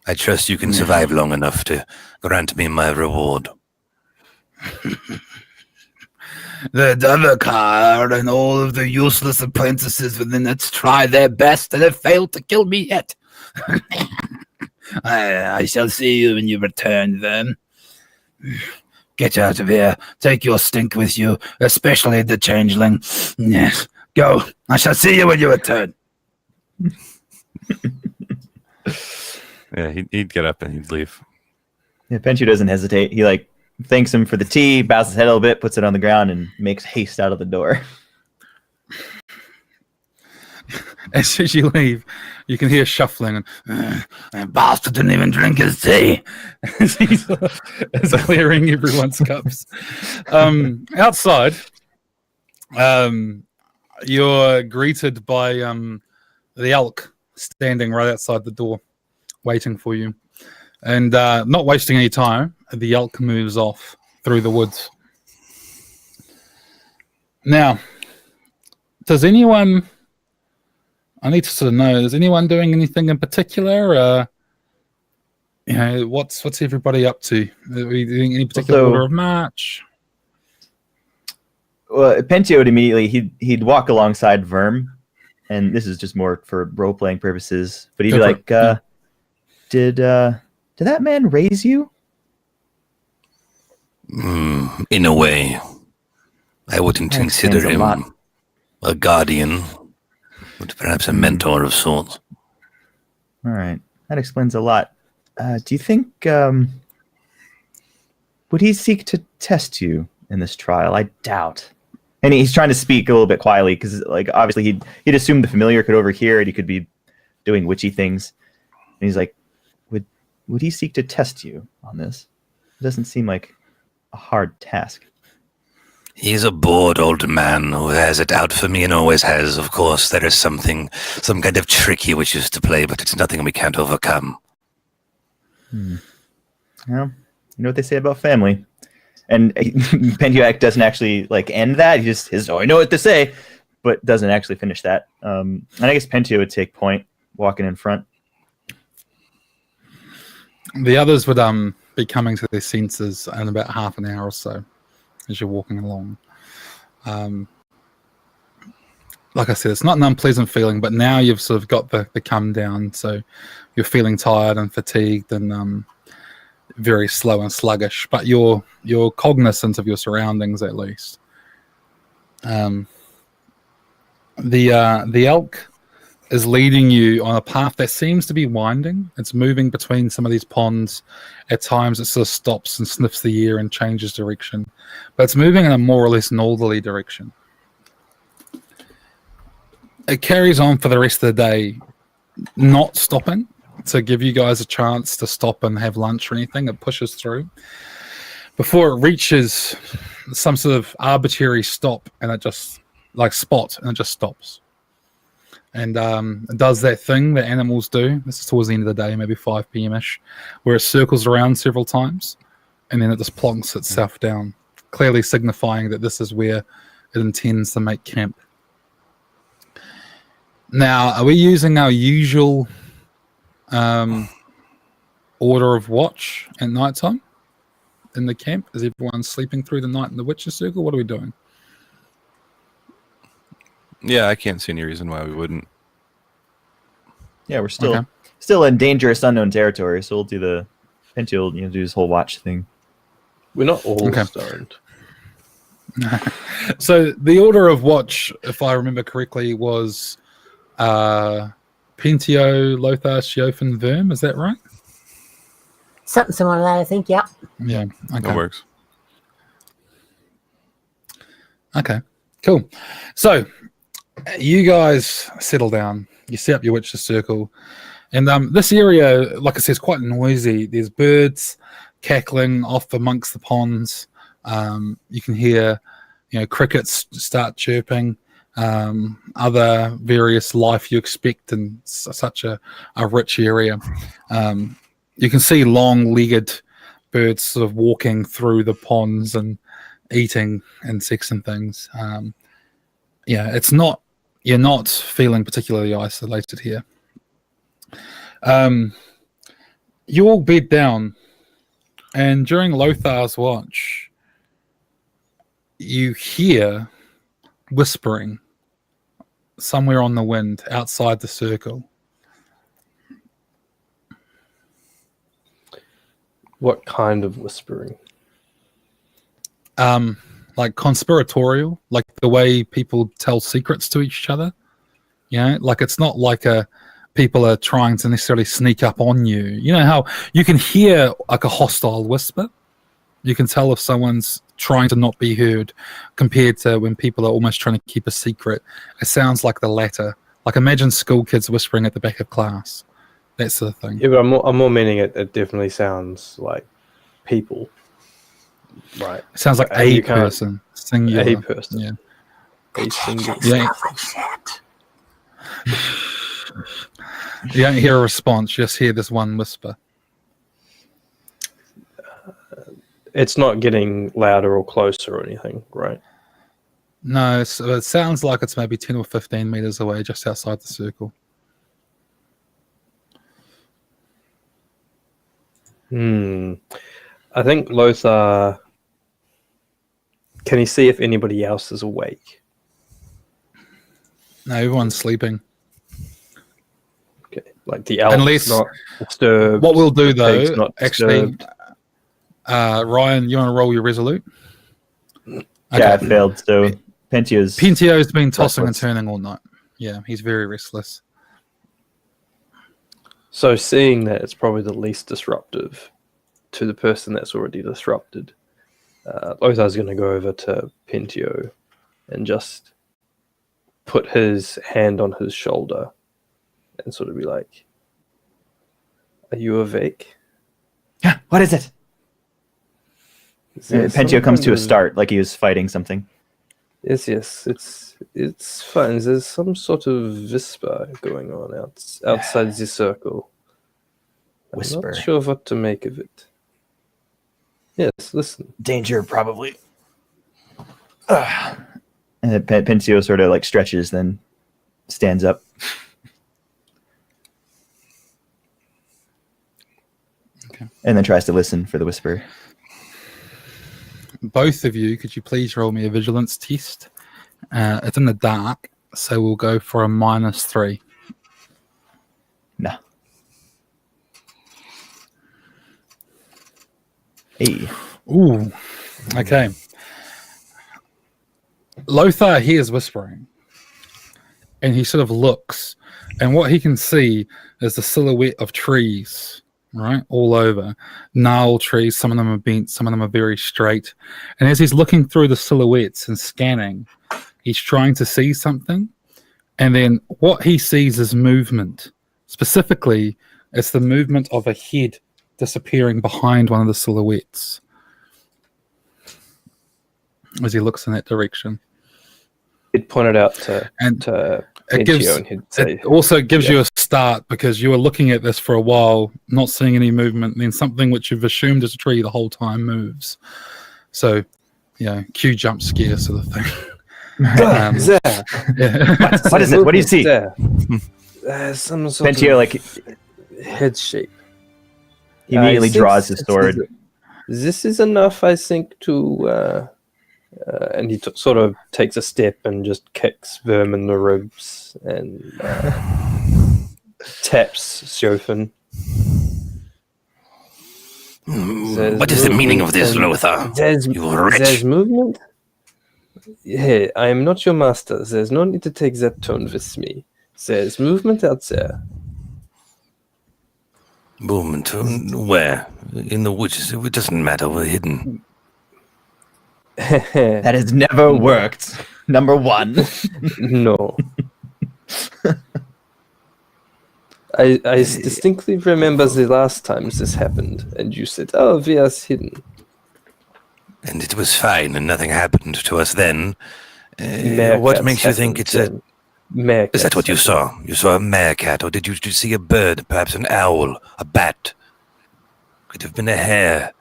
I trust you can survive long enough to grant me my reward. The Davokar and all of the useless apprentices within it try their best and have failed to kill me yet. I shall see you when you return then. Get out of here. Take your stink with you, especially the changeling. Yes, go. I shall see you when you return. Yeah, he'd get up and he'd leave. Yeah, Penchu doesn't hesitate. He thanks him for the tea, bows his head a little bit, puts it on the ground, and makes haste out of the door. As soon as you leave, you can hear shuffling and That bastard didn't even drink his tea. as he's clearing everyone's cups. Outside, you're greeted by the elk standing right outside the door, waiting for you. And not wasting any time, the elk moves off through the woods. Now, does anyone... I need to sort of know, is anyone doing anything in particular? What's everybody up to? Are we doing any particular order of march? Well, Penchu would immediately, he'd walk alongside Verm, and this is just more for role-playing purposes, but he'd be like, did that man raise you? In a way, I wouldn't consider him a guardian, but perhaps a mentor of sorts. All right, that explains a lot. Do you think would he seek to test you in this trial? I doubt. And he's trying to speak a little bit quietly because, obviously he'd assumed the familiar could overhear it. He could be doing witchy things, and he's like, would he seek to test you on this? It doesn't seem like a hard task. He's a bored old man who has it out for me and always has. Of course, there is some kind of trick he wishes to play, but it's nothing we can't overcome. Well, you know what they say about family. And Penduak doesn't actually end that. He just says, "Oh, I know what to say," but doesn't actually finish that. And I guess Pentu would take point, walking in front. The others would be coming to their senses in about half an hour or so as you're walking along. Like I said, it's not an unpleasant feeling, but now you've sort of got the come down, so you're feeling tired and fatigued and very slow and sluggish, but you're cognizant of your surroundings at least. The elk is leading you on a path that seems to be winding. It's moving between some of these ponds. At times it sort of stops and sniffs the air and changes direction, but it's moving in a more or less northerly direction. It carries on for the rest of the day, not stopping to give you guys a chance to stop and have lunch or anything. It pushes through before it reaches some sort of arbitrary stop, and it just spot, and it just stops. And it does that thing that animals do. This is towards the end of the day, maybe 5 p.m.-ish, where it circles around several times, and then it just plonks itself down, clearly signifying that this is where it intends to make camp. Now, are we using our usual order of watch at nighttime in the camp? Is everyone sleeping through the night in the Witcher Circle? What are we doing? Yeah, I can't see any reason why we wouldn't. Yeah, we're still Okay. still in dangerous unknown territory, so we'll do the Pentio will do his whole watch thing. We're not all Okay. stoned. So the order of watch, if I remember correctly, was Pentio, Lothar, Siofin, Verm. Is that right? Something similar to that, I think. Yeah. Yeah. Okay. That works. Okay. Cool. So you guys settle down. You set up your witch's circle, and this area, like I said, is quite noisy. There's birds cackling off amongst the ponds. You can hear, crickets start chirping. Other various life you expect in such a rich area. You can see long-legged birds sort of walking through the ponds and eating insects and things. You're not feeling particularly isolated here. You all bed down, and during Lothar's watch, you hear whispering somewhere on the wind outside the circle. What kind of whispering? Like conspiratorial, like the way people tell secrets to each other. Like it's not like people are trying to necessarily sneak up on you. You know how you can hear like a hostile whisper? You can tell if someone's trying to not be heard compared to when people are almost trying to keep a secret. It sounds like the latter. Like imagine school kids whispering at the back of class. That sort of thing. Yeah, but I'm more meaning it definitely sounds like people. Right. It sounds like And a you can't- person. Singular. A person. Yeah. A single. Yeah. You don't hear a response, you just hear this one whisper. It's not getting louder or closer or anything, right? No, so it sounds like it's maybe 10 or 15 meters away, just outside the circle. I think Lothar... Can he see if anybody else is awake? No, everyone's sleeping. Okay. Like the elf's Unless- not disturbed. What we'll do the pig's though, not actually, disturbed. Ryan, you want to roll your resolute? Yeah, I failed. So Pentio's Pentio's been tossing restless. and turning all night. Yeah, he's very restless. So seeing that it's probably the least disruptive to the person that's already disrupted, Lothar's going to go over to Pentio and just put his hand on his shoulder and sort of be like, "Are you awake?" Yeah, what is it? Is there some Pentio comes kind to a of- start like he was fighting something. Yes, it's fine. There's some sort of whisper going on outside the circle. I'm Whisper. not sure what to make of it. Yes, listen. Danger, probably. And then Pentio sort of like stretches, then stands up. Okay. And then tries to listen for the whisper. Both of you, could you please roll me a vigilance test? It's in the dark, so we'll go for a -3. No. Hey. Ooh, okay. Lothar hears whispering, and he sort of looks, and what he can see is the silhouette of trees, right, all over. Gnarled trees, some of them are bent, some of them are very straight. And as he's looking through the silhouettes and scanning, he's trying to see something, and then what he sees is movement. Specifically, it's the movement of a head disappearing behind one of the silhouettes as he looks in that direction. He'd point it out to And Pentio it gives and he'd say, it also gives you a start, because you were looking at this for a while, not seeing any movement, and then something which you've assumed is a tree the whole time moves. So, cue jump scare sort of thing. there. Yeah. What is it? What do you see? There. There's some sort Pentio of like head shape. he immediately I think draws his sword. This is enough, I think, to and he sort of takes a step and just kicks Verm in the ribs and taps Siofin. What is the meaning of this, Lothar? You wretch. There's movement? Hey, I am not your master. There's no need to take that tone with me. There's movement out there. Movement? Where? In the woods? It doesn't matter. We're hidden. That has never worked. Number one. No. I distinctly remember the last times this happened, and you said, "Oh, we are hidden." And it was fine, and nothing happened to us then. What Meerkats makes you think it's a... happened then. Is that what you saw? You saw a meerkat, or did you see a bird, perhaps an owl, a bat? Could have been a hare.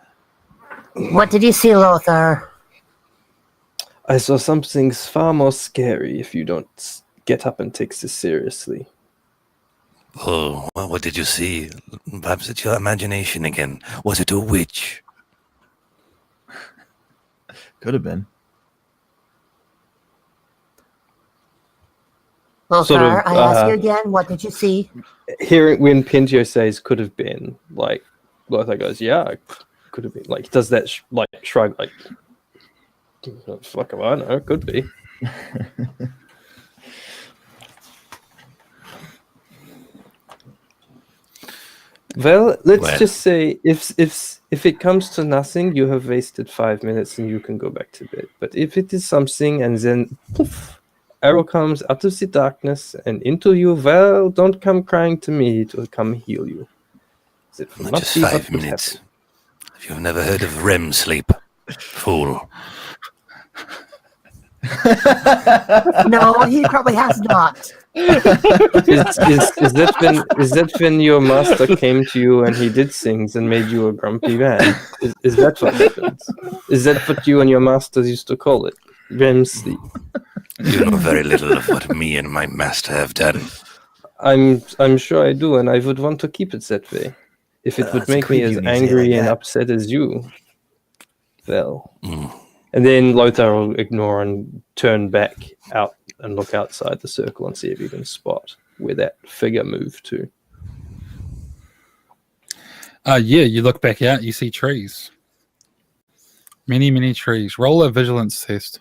What did you see, Lothar? I saw something far more scary if you don't get up and take this seriously. Oh, well, what did you see? Perhaps it's your imagination again. Was it a witch? Could have been. Lothar, Sort of, I ask you again, what did you see? Hearing when Pentio says "could have been," like Lothar goes, "Yeah, could have been." Like he does that, shrug, like, "Fuck if I know, it could be." Well, let's just say if it comes to nothing, you have wasted 5 minutes and you can go back to bed. But if it is something and then poof, arrow comes out of the darkness and into you, well, don't come crying to me to come heal you. It Not just 5 minutes. If you've never heard of REM sleep, fool. No, he probably has not. Is that when your master came to you and he did things and made you a grumpy man? Is that what happens? Is that what you and your masters used to call it? REM sleep. You know very little of what me and my master have done. I'm sure I do, and I would want to keep it that way. If it would make me as angry and upset as you, well. And then Lothar will ignore and turn back out and look outside the circle and see if he can spot where that figure moved to. Yeah, you look back out, you see trees. Many, many trees. Roll a vigilance test.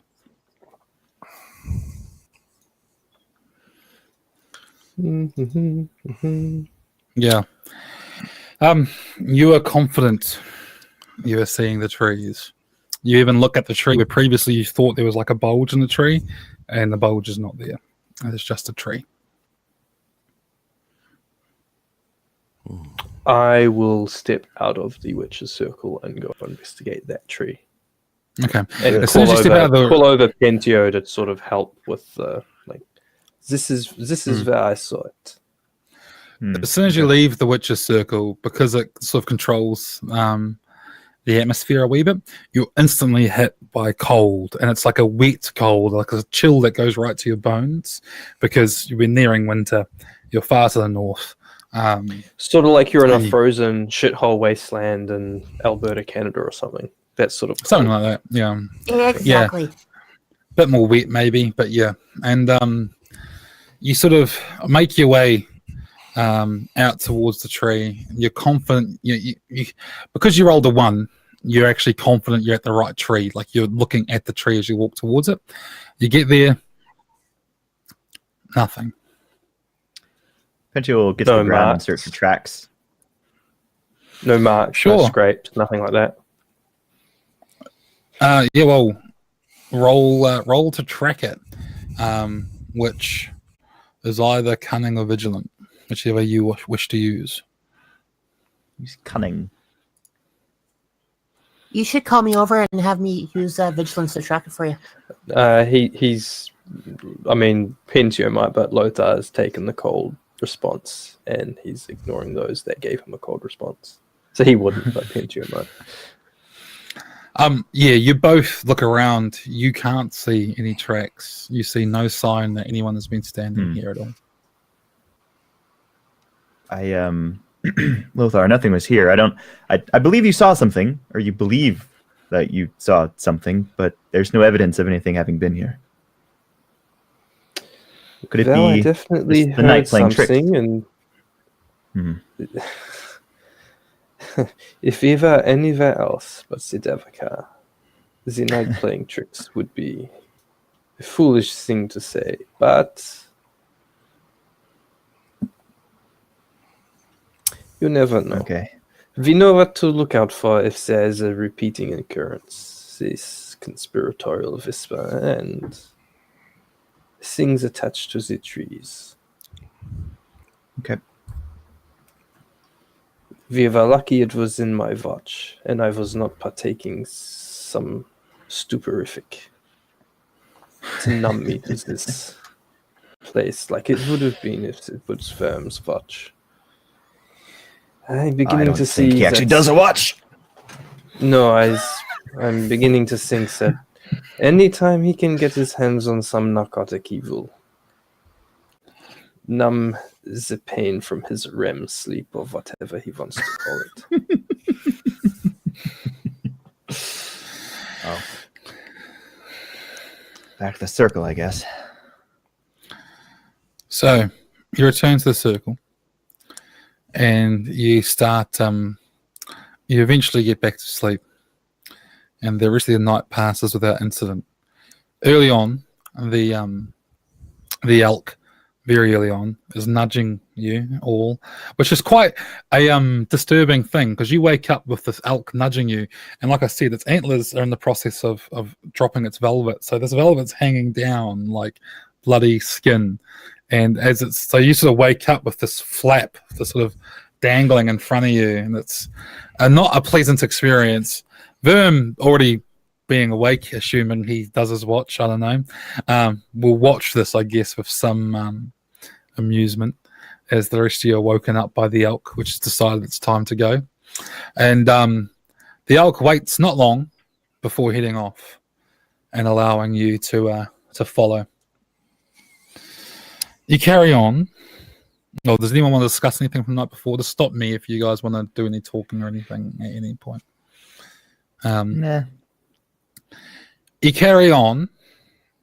Yeah. You are confident you are seeing the trees. You even look at the tree where previously you thought there was like a bulge in the tree, and the bulge is not there. It's just a tree. I will step out of the witch's circle and go investigate that tree. Okay. And As soon as you step out of the... call over Pentio to sort of help with the this is where I saw it. As soon as you leave the witch's circle, because it sort of controls the atmosphere a wee bit, you're instantly hit by cold, and it's like a wet cold, like a chill that goes right to your bones, because you've been nearing winter. You're far to the north. Sort of like you're in a frozen shithole wasteland in Alberta, Canada, or something. That sort of something like that. Yeah. Exactly. Yeah. Bit more wet, maybe, but yeah. And you sort of make your way out towards the tree. You're confident. You because you rolled a 1. You're actually confident you're at the right tree. Like you're looking at the tree as you walk towards it. You get there. Nothing. Pentio will get to the ground and search for tracks. No marks, no scrapes, nothing like that. Yeah, well, roll to track it, which is either cunning or vigilant, whichever you wish to use. He's cunning. You should call me over and have me use vigilance to track it for you. He's, I mean, Pentio might, but Lothar has taken the cold response, and he's ignoring those that gave him a cold response. So he wouldn't, but Pentio might. Yeah, you both look around. You can't see any tracks. You see no sign that anyone has been standing here at all. Lothar, nothing was here. I believe you saw something, or you believe that you saw something, but there's no evidence of anything having been here. Could it Well, I be definitely the night heard playing tricks? something, and Mhm. if ever anywhere else but the Davokar, the night playing tricks would be a foolish thing to say, but you never know. Okay. We know what to look out for if there is a repeating occurrence, this conspiratorial whisper, and things attached to the trees. Okay. We were lucky it was in my watch, and I was not partaking some stuporific to numb me to this place, like it would have been if it was Verm's watch. I'm beginning to see he actually that- does a watch. No, I'm beginning to think that anytime he can get his hands on some narcotic, he will numb the pain from his REM sleep or whatever he wants to call it. Oh. Back to the circle, I guess. So you return to the circle, and you start. You eventually get back to sleep, and the rest of the night passes without incident. Early on, the elk, very early on, is nudging you all, which is quite a disturbing thing, because you wake up with this elk nudging you, and like I said, its antlers are in the process of dropping its velvet, so this velvet's hanging down like bloody skin, and so you sort of wake up with this flap, this sort of dangling in front of you, and it's not a pleasant experience. Verm, already being awake, assuming he does his watch, I don't know, will watch this, I guess, with some amusement, as the rest of you are woken up by the elk, which has decided it's time to go. And the elk waits not long before heading off and allowing you to follow. You carry on. Oh, does anyone want to discuss anything from the night before? Just stop me if you guys want to do any talking or anything at any point. Nah. You carry on,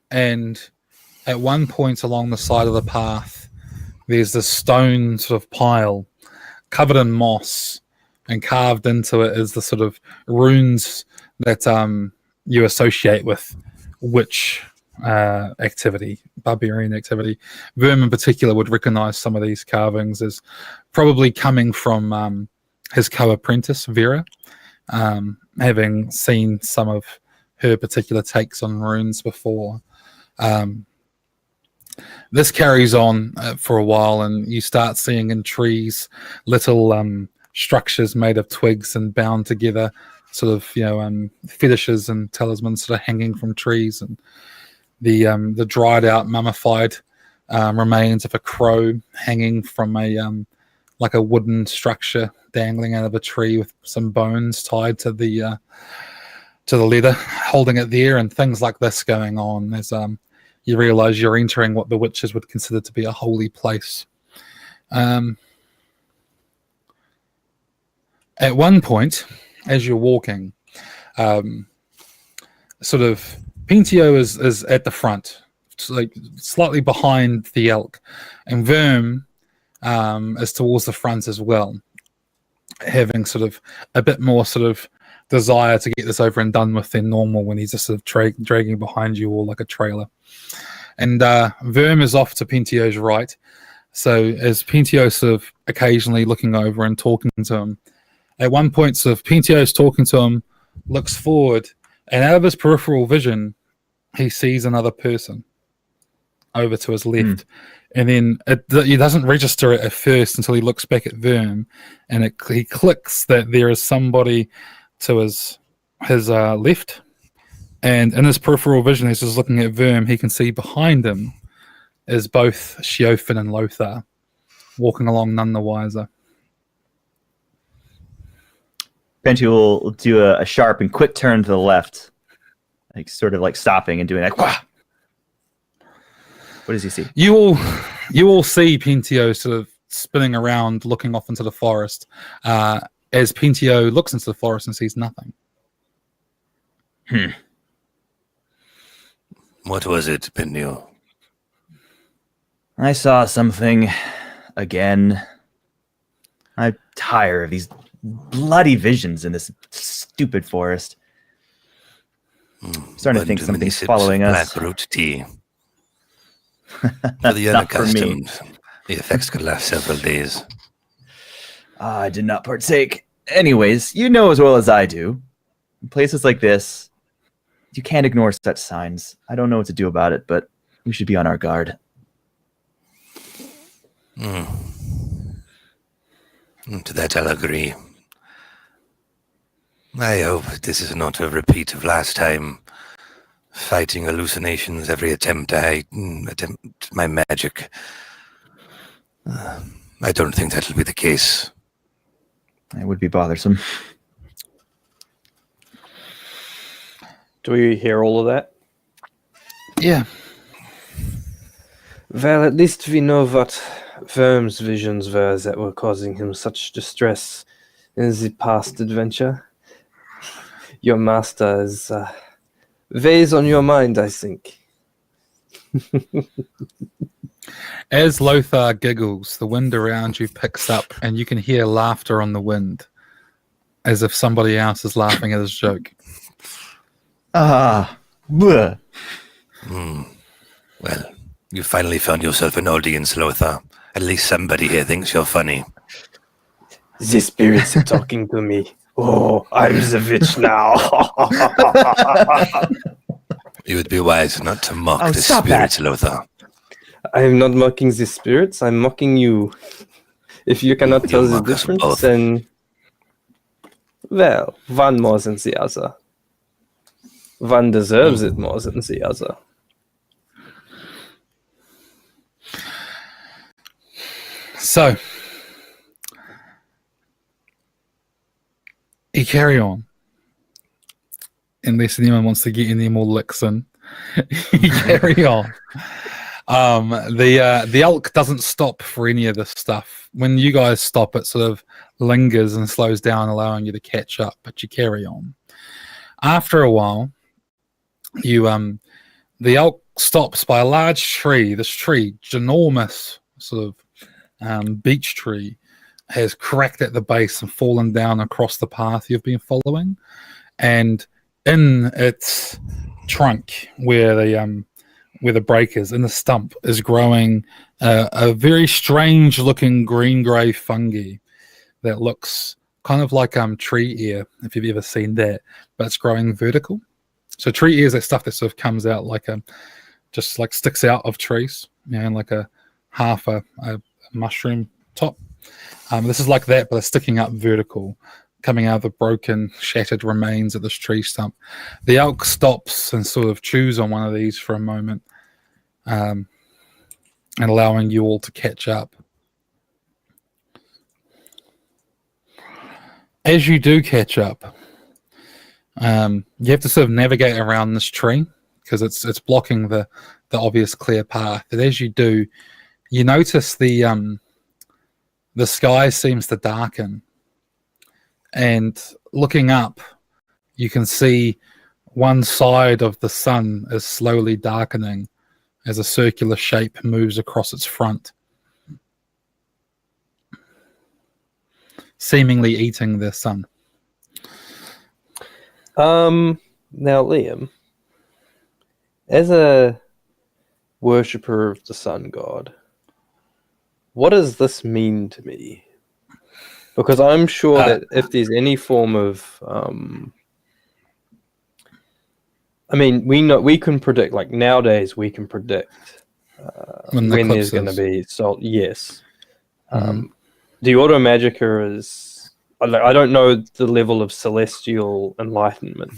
and at one point along the side of the path, there's this stone sort of pile covered in moss, and carved into it is the sort of runes that you associate with witch activity, barbarian activity. Verm in particular would recognize some of these carvings as probably coming from his co-apprentice, Vera, having seen some of her particular takes on runes before. This carries on for a while, and you start seeing in trees little structures made of twigs and bound together, sort of, fetishes and talismans sort of hanging from trees, and the dried out mummified remains of a crow hanging from like a wooden structure dangling out of a tree with some bones tied to the leather, holding it there, and things like this going on as you realize you're entering what the witches would consider to be a holy place. At one point, as you're walking, sort of Pintio is at the front, like slightly behind the elk, and Verm is towards the front as well, having sort of a bit more sort of desire to get this over and done with than normal when he's just sort of dragging behind you all like a trailer. And Verm is off to Pintio's right. So as Pintio sort of occasionally looking over and talking to him, at one point sort of Pintio's talking to him, looks forward, and out of his peripheral vision, he sees another person over to his left. And then he doesn't register it at first until he looks back at Verm, and he clicks that there is somebody to his left, and in his peripheral vision, he's just looking at Verm. He can see behind him is both Sheofin and Lothar walking along none the wiser. Benji will do a sharp and quick turn to the left, like sort of like stopping and doing like, Wah! What does he see? You all see Pintio sort of spinning around, looking off into the forest, as Pintio looks into the forest and sees nothing. What was it, Pinio? I saw something again. I'm tired of these bloody visions in this stupid forest. I'm starting to think something's following us. Blackroot tea. For the Not for me. unaccustomed, the effects could last several days. I did not partake. Anyways, you know as well as I do. In places like this, you can't ignore such signs. I don't know what to do about it, but we should be on our guard. To that I'll agree. I hope this is not a repeat of last time. Fighting hallucinations every attempt my magic. I don't think that'll be the case. It would be bothersome. Do we hear all of that? Yeah. Well, at least we know what Worm's visions were that were causing him such distress in the past adventure. Your master is weighs on your mind, I think. As Lothar giggles, the wind around you picks up and you can hear laughter on the wind, as if somebody else is laughing at his joke. Bleh. Well, you finally found yourself an audience, Lothar. At least somebody here thinks you're funny. The spirits are talking to me. Oh, I'm the witch now. You would be wise not to mock the stop spirits, Lothar. I'm not mocking the spirits, I'm mocking you. If you cannot tell the mock us difference, both. then... Well, one more than the other. One deserves it more than the other. So, you carry on. Unless anyone wants to get any more licks in. You carry on. The elk doesn't stop for any of this stuff. When you guys stop, it sort of lingers and slows down, allowing you to catch up, but you carry on. After a while, the elk stops by a large tree. This tree, ginormous sort of beech tree, has cracked at the base and fallen down across the path you've been following. And in its trunk, where the break is, in the stump, is growing a very strange looking green-grey fungi that looks kind of like tree ear, if you've ever seen that, but it's growing vertical. So tree ear is that stuff that sort of comes out like just like sticks out of trees, and like a half a mushroom top. This is like that, but it's sticking up vertical, coming out of the broken, shattered remains of this tree stump. The elk stops and sort of chews on one of these for a moment, and allowing you all to catch up. As you do catch up, you have to sort of navigate around this tree because it's blocking the obvious clear path. And as you do, you notice the sky seems to darken, and looking up, you can see one side of the sun is slowly darkening as a circular shape moves across its front, seemingly eating the sun. Now, Liam, as a worshipper of the sun god, what does this mean to me? Because I'm sure that if there's any form of, I mean, we can predict, like nowadays we can predict when there's going to be salt. Yes. The Auto Magica is, I don't know the level of celestial enlightenment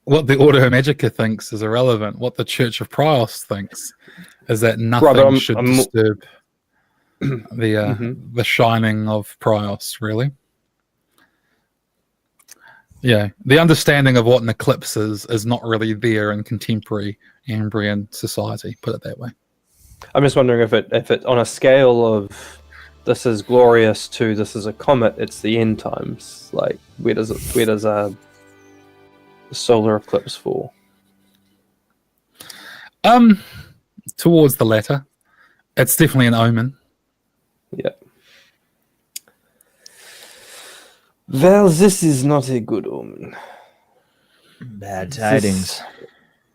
what the Auto Magica thinks is irrelevant. What the Church of Prios thinks is that nothing should disturb the shining of Prios, really. Yeah, the understanding of what an eclipse is not really there in contemporary Ambrian society, put it that way. I'm just wondering if it on a scale of this is glorious to this is a comet, it's the end times. Like, where does a solar eclipse fall? Towards the latter. It's definitely an omen. Yeah. Well, this is not a good omen. Bad tidings.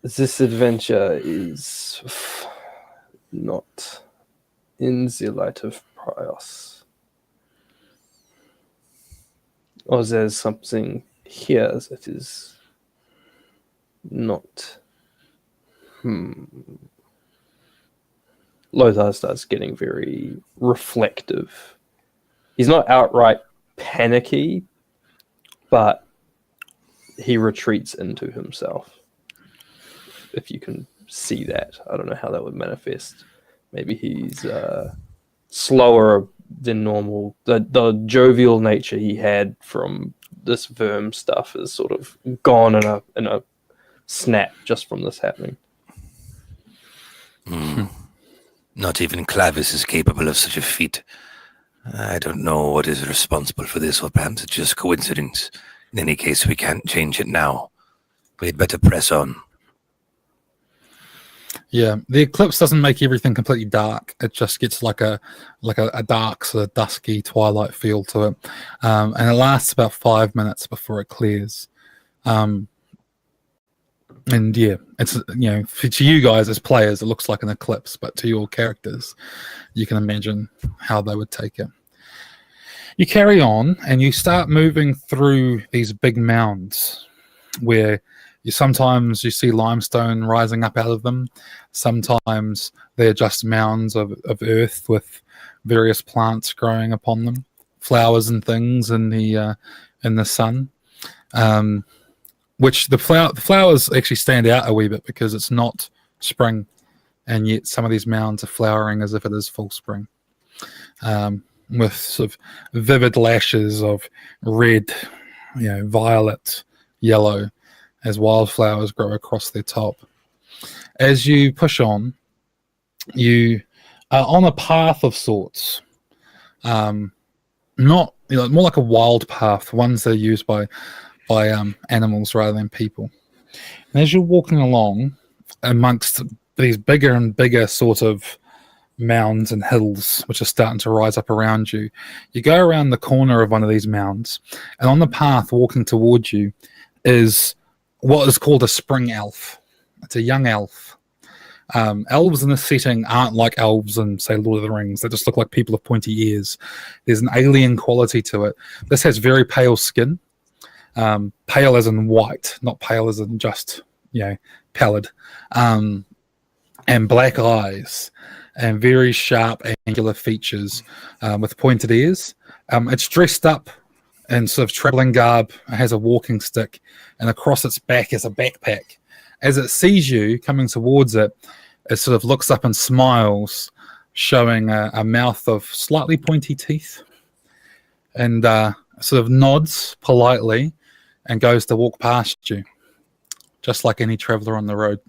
This adventure is not in the light of Prios. Or there's something here that is not. Lothar starts getting very reflective. He's not outright panicky, but he retreats into himself. If you can see that. I don't know how that would manifest. Maybe he's slower than normal. The jovial nature he had from this Verm stuff is sort of gone in a snap just from this happening. Not even Clavis is capable of such a feat. I don't know what is responsible for this, or perhaps it's just coincidence. In any case, we can't change it now. We'd better press on. Yeah, the eclipse doesn't make everything completely dark. It just gets like a dark, sort of dusky twilight feel to it, and it lasts about 5 minutes before it clears. And yeah, it's to you guys as players, it looks like an eclipse, but to your characters, you can imagine how they would take it. You carry on, and you start moving through these big mounds, where sometimes you see limestone rising up out of them. Sometimes they're just mounds of earth with various plants growing upon them, flowers and things in the sun. Which the flowers actually stand out a wee bit because it's not spring, and yet some of these mounds are flowering as if it is full spring, with sort of vivid lashes of red, violet, yellow, as wildflowers grow across their top. As you push on, you are on a path of sorts, not more like a wild path, ones that are used by animals rather than people. And as you're walking along amongst these bigger and bigger sort of mounds and hills which are starting to rise up around you, you go around the corner of one of these mounds, and on the path walking towards you is what is called a spring elf. It's a young elf. Elves in this setting aren't like elves in, say, Lord of the Rings. They just look like people with pointy ears. There's an alien quality to it. This has very pale skin. Pale as in white, not pale as in just, pallid. And black eyes and very sharp, angular features with pointed ears. It's dressed up in sort of traveling garb. It has a walking stick, and across its back is a backpack. As it sees you coming towards it, it sort of looks up and smiles, showing a mouth of slightly pointy teeth, and sort of nods politely and goes to walk past you, just like any traveler on the road.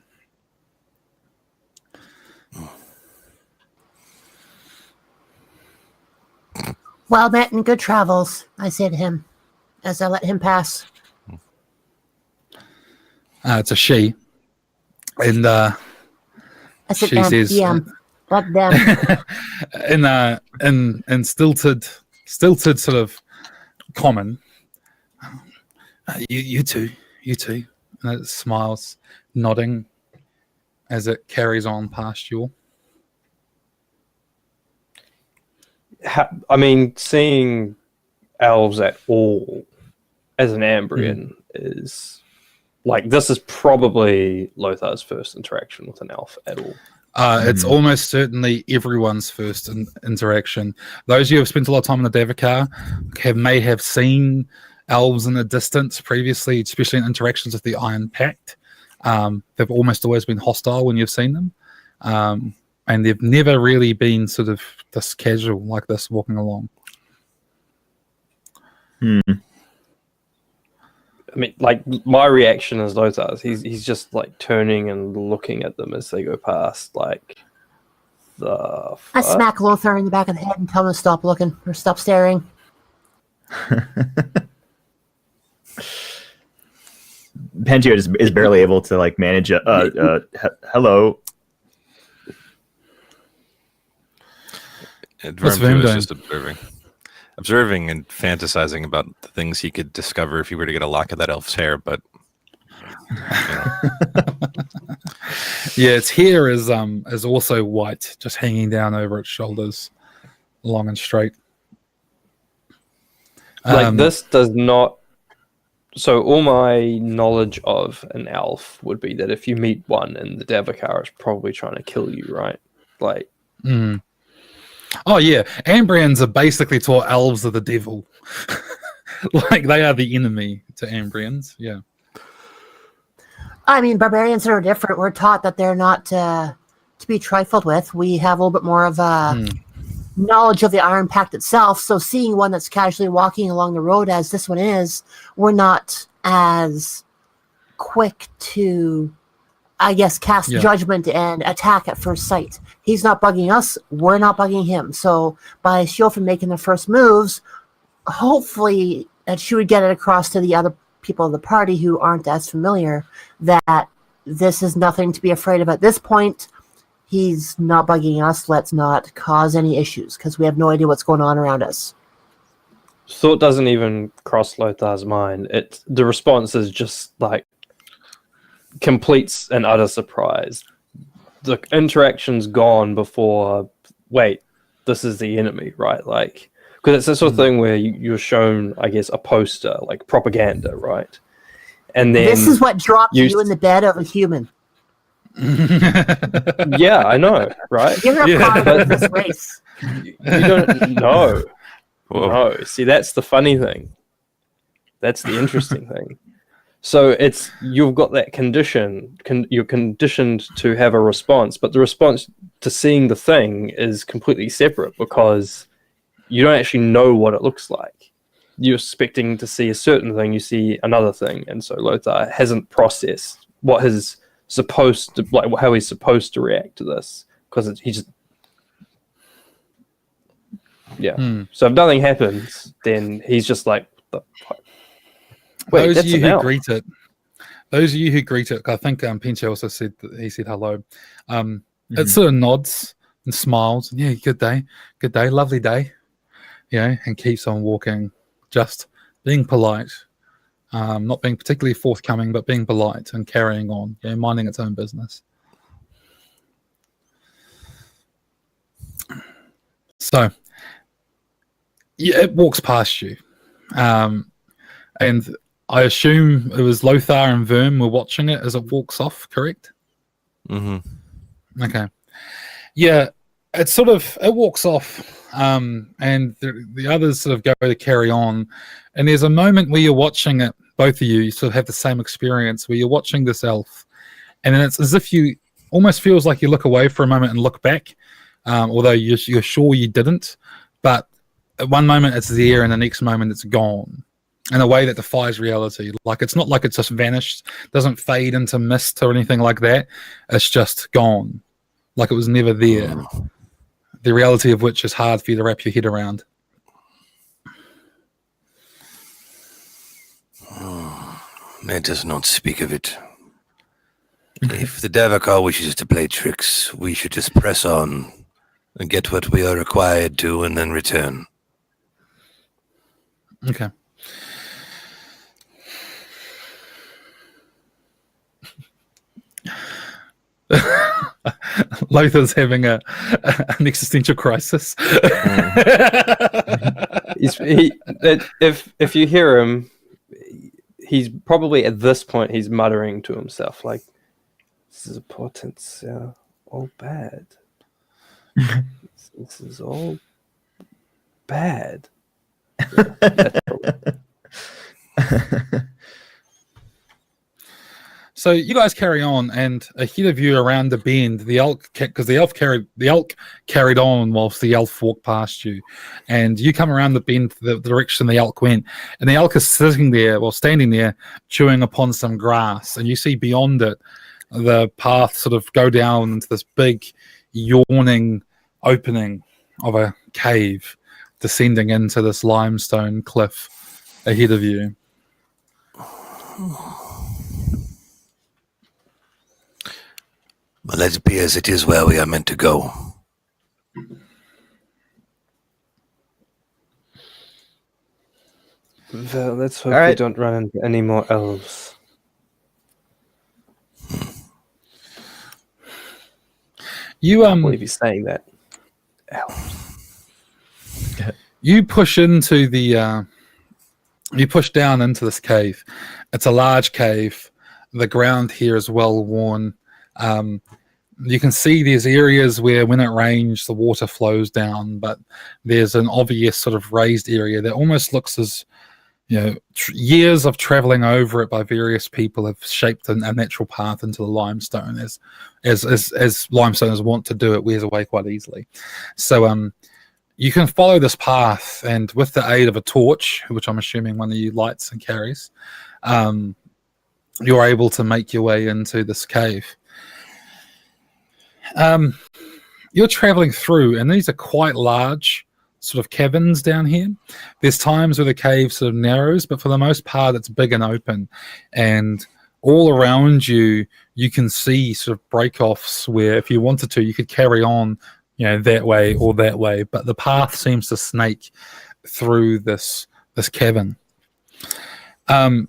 Well met and good travels, I say to him as I let him pass. It's a she, and I said, she says, DM. God damn. in stilted sort of common. You too. And it smiles, nodding as it carries on past you. Seeing elves at all as an Ambrian is like, this is probably Lothar's first interaction with an elf at all. It's almost certainly everyone's first interaction. Those of you who have spent a lot of time in the Davokar may have seen elves in the distance previously, especially in interactions with the Iron Pact. They've almost always been hostile when you've seen them. And they've never really been sort of this casual like this walking along. My reaction is Lothar's. He's just like turning and looking at them as they go past. Like, the I fuck? smack Lothar in the back of the head and tell him to stop looking or stop staring. Pangeo is barely able to like manage hello. What's Vim Verm 2 is doing? just observing and fantasizing about the things he could discover if he were to get a lock of that elf's hair, but Yeah, its hair is also white, just hanging down over its shoulders, long and straight. Like this does not. So all my knowledge of an elf would be that if you meet one and the Davokar is probably trying to kill you, right? Like, Oh yeah, Ambrians are basically taught elves are the devil. Like they are the enemy to Ambrians. Yeah. I mean, barbarians are different. We're taught that they're not to be trifled with. We have a little bit more of a knowledge of the Iron Pact itself. So seeing one that's casually walking along the road as this one is, we're not as quick to, I guess, cast judgment and attack at first sight. He's not bugging us. We're not bugging him. So by Shiofin making the first moves, hopefully that she would get it across to the other people of the party who aren't as familiar that this is nothing to be afraid of at this point. He's not bugging us. Let's not cause any issues because we have no idea what's going on around us. thought doesn't even cross Lothar's mind. The response is just like complete and utter surprise. The interaction's gone before. Wait, this is the enemy, right? Like, because it's the sort of thing where you're shown, I guess, a poster, like propaganda, right? And then this is what dropped you in the bed of a human. Yeah, I know, right? You're a product of this race. You don't know. No, see, that's the funny thing. That's the interesting thing. So you've got that condition. You're conditioned to have a response, but the response to seeing the thing is completely separate because you don't actually know what it looks like. You're expecting to see a certain thing, you see another thing, and so Lothar hasn't processed what his supposed to, like, how he's supposed to react to this because he just So if nothing happens, then he's just like, what the fuck? Wait, those that's of you an who elf. greet it, I think Pinche also said that he said hello. It sort of nods and smiles. Yeah, good day, lovely day. And keeps on walking, just being polite, not being particularly forthcoming, but being polite and carrying on, minding its own business. So, it walks past you, and I assume it was Lothar and Verm were watching it as it walks off, correct? Mm-hmm. Okay. Yeah, it walks off, and the others sort of go to carry on, and there's a moment where you're watching it, both of you sort of have the same experience, where you're watching this elf, and then it's as if you almost feels like you look away for a moment and look back, although you're sure you didn't, but at one moment it's there and the next moment it's gone in a way that defies reality. Like, it's not like it's just vanished, doesn't fade into mist or anything like that. It's just gone, like it was never there. The reality of which is hard for you to wrap your head around. Let us not speak of it. If the Davokar wishes to play tricks, we should just press on and get what we are required to and then return. Okay. Lothar's having an existential crisis. If you hear him, he's probably at this point he's muttering to himself like, "This is a portent all bad. This is all bad." That's probably- So you guys carry on, and ahead of you around the bend, the elk, because the elk carried on whilst the elf walked past you, and you come around the bend the direction the elk went, and the elk is standing there, chewing upon some grass, and you see beyond it the path sort of go down into this big, yawning opening of a cave descending into this limestone cliff ahead of you. Well, it appears it is where we are meant to go. Well, let's hope All we right. don't run into any more elves. You I believe he's saying that. Elves. you push into the you push down into this cave. It's a large cave. The ground here is well worn. You can see there's areas where when it rains the water flows down, but there's an obvious sort of raised area that almost looks as years of traveling over it by various people have shaped a natural path into the limestone, as limestoners want to do. It wears away quite easily. So you can follow this path, and with the aid of a torch, which I'm assuming one of you lights and carries, you're able to make your way into this cave. You're traveling through, and these are quite large sort of caverns down here. There's times where the cave sort of narrows, but for the most part it's big and open, and all around you can see sort of break-offs where if you wanted to you could carry on that way or that way, but the path seems to snake through this cavern. You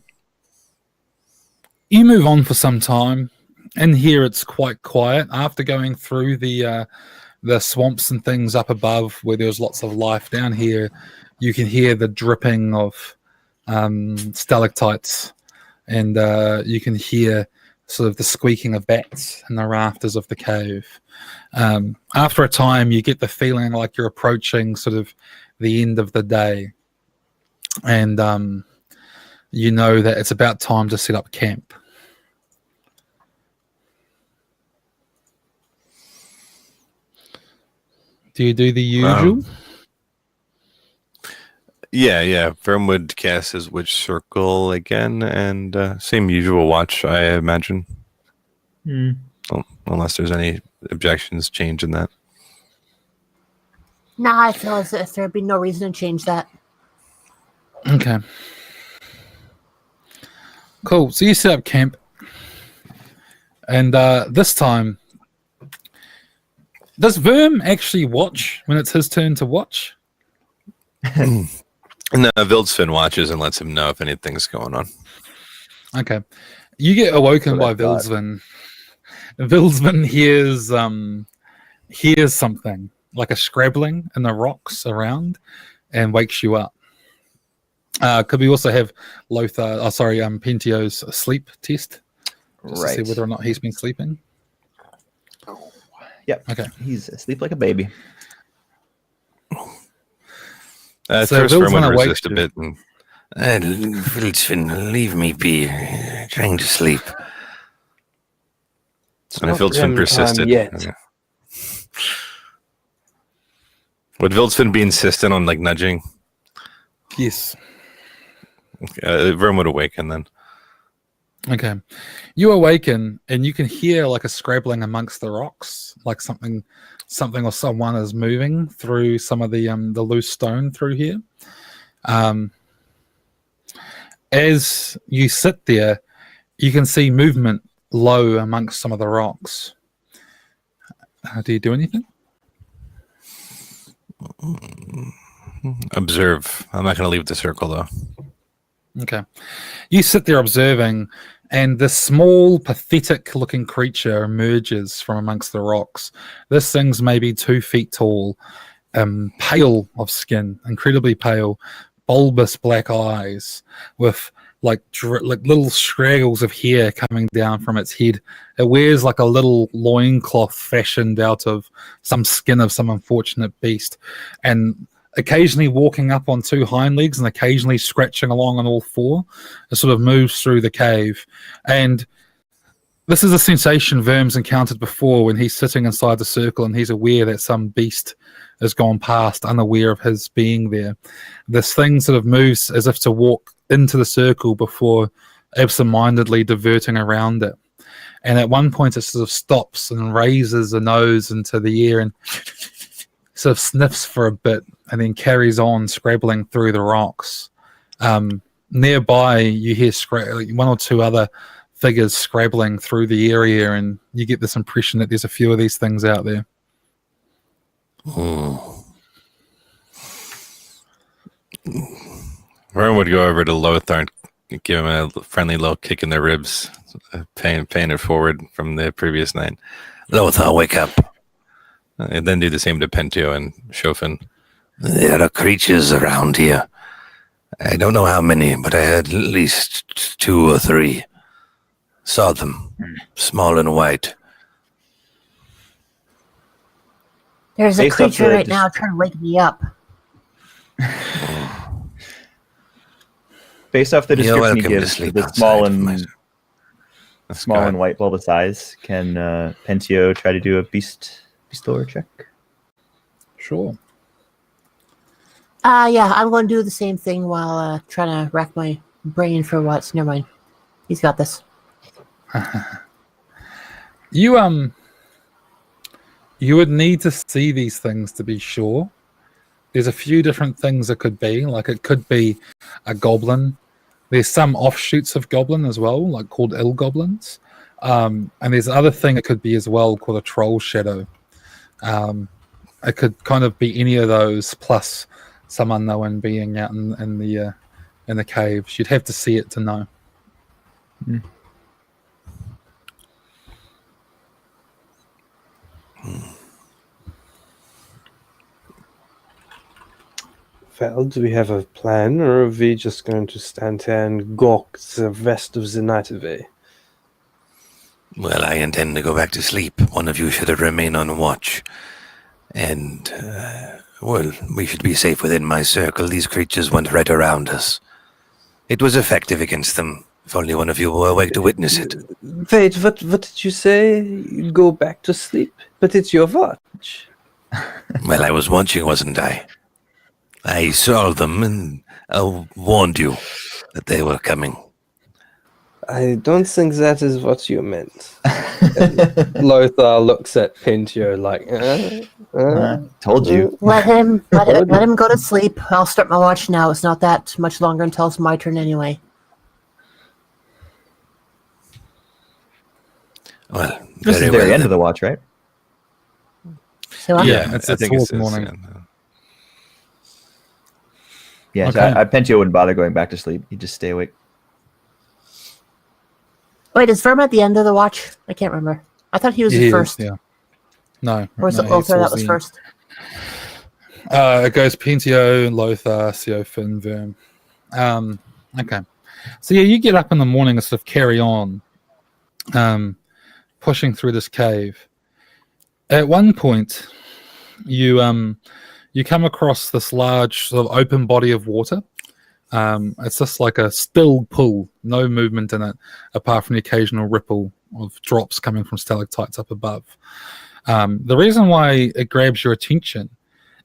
move on for some time. In here it's quite quiet. After going through the swamps and things up above where there's lots of life, down here you can hear the dripping of stalactites, and you can hear sort of the squeaking of bats in the rafters of the cave. After a time you get the feeling like you're approaching sort of the end of the day, and you know that it's about time to set up camp. Do you do the usual? Yeah. Verm would cast his witch circle again, and same usual watch, I imagine. Oh, unless there's any objections, change in that. Nah, I feel as if there'd be no reason to change that. Okay. Cool. So you set up camp, and this time, does Verm actually watch when it's his turn to watch? And Vildsfin watches and lets him know if anything's going on. Okay. You get awoken by God. Vildsvin. Vildsvin hears something, like a scrabbling in the rocks around, and wakes you up. Could we also have Pentio's sleep test? Just to see whether or not he's been sleeping. Yep. Okay. He's asleep like a baby. At So first, Vildsvin Verm would awakes resist a you. bit. And, Vildsvin, leave me be. Trying to sleep. and if Vildsfin persisted, yet. okay. Would Vildsfin be insistent on like nudging? Yes. Verm would awaken then. Okay. You awaken and you can hear like a scrabbling amongst the rocks, like something or someone is moving through some of the loose stone through here. As you sit there, you can see movement low amongst some of the rocks. Do you do anything? Observe. I'm not going to leave the circle though. Okay. You sit there observing, and this small, pathetic-looking creature emerges from amongst the rocks. This thing's maybe 2 feet tall, pale of skin, incredibly pale, bulbous black eyes, with like little scraggles of hair coming down from its head. It wears like a little loincloth fashioned out of some skin of some unfortunate beast, and occasionally walking up on 2 hind legs and occasionally scratching along on all 4. It sort of moves through the cave. And this is a sensation Verm's encountered before when he's sitting inside the circle and he's aware that some beast has gone past, unaware of his being there. This thing sort of moves as if to walk into the circle before absent-mindedly diverting around it. And at one point, it sort of stops and raises a nose into the air and sort of sniffs for a bit, and then carries on scrabbling through the rocks. Nearby, you hear one or two other figures scrabbling through the area, and you get this impression that there's a few of these things out there. Vern would go over to Lothar and give him a friendly little kick in the ribs, paying it forward from the previous night. Lothar, wake up. And then do the same to Pentio and Chofin. There are creatures around here. I don't know how many, but I heard at least 2 or 3. Saw them, small and white. There's a Based off creature the right now trying to wake me up. Based off the You're description welcome he to gives, sleep the outside, small my- and white bulbous eyes, can Pentio try to do a beast lore check? Sure. Yeah, I'm going to do the same thing while trying to rack my brain for what's. Never mind. He's got this. You would need to see these things to be sure. There's a few different things it could be. Like, it could be a goblin. There's some offshoots of goblin as well, like called ill goblins. And there's another thing it could be as well called a troll shadow. It could kind of be any of those plus some unknown being out in the caves. You'd have to see it to know. Well, do we have a plan, or are we just going to stand here and gawk the rest of the night away? Well, I intend to go back to sleep. One of you should remain on watch. And, well, we should be safe within my circle. These creatures went right around us. It was effective against them. If only one of you were awake to witness it. Wait, what did you say? You go back to sleep? But it's your watch. Well, I was watching, wasn't I? I saw them and I warned you that they were coming. I don't think that is what you meant. Lothar looks at Pentio like, Told you. Let him go to sleep. I'll start my watch now. It's not that much longer until it's my turn anyway. Well, This is the very end of the watch, right? So Yeah, it's I think towards it's morning. Yeah, Okay. so Pentio wouldn't bother going back to sleep. He'd just stay awake. Wait, is Verm at the end of the watch? I can't remember. I thought he was the first. Yeah. No. Or was no, it Lothar that towards was the first? end. It goes Pentio, Lothar, Siofin, Verm. Okay. So yeah, you get up in the morning and sort of carry on, pushing through this cave. At one point, you come across this large sort of open body of water. It's just like a still pool, no movement in it, apart from the occasional ripple of drops coming from stalactites up above. The reason why it grabs your attention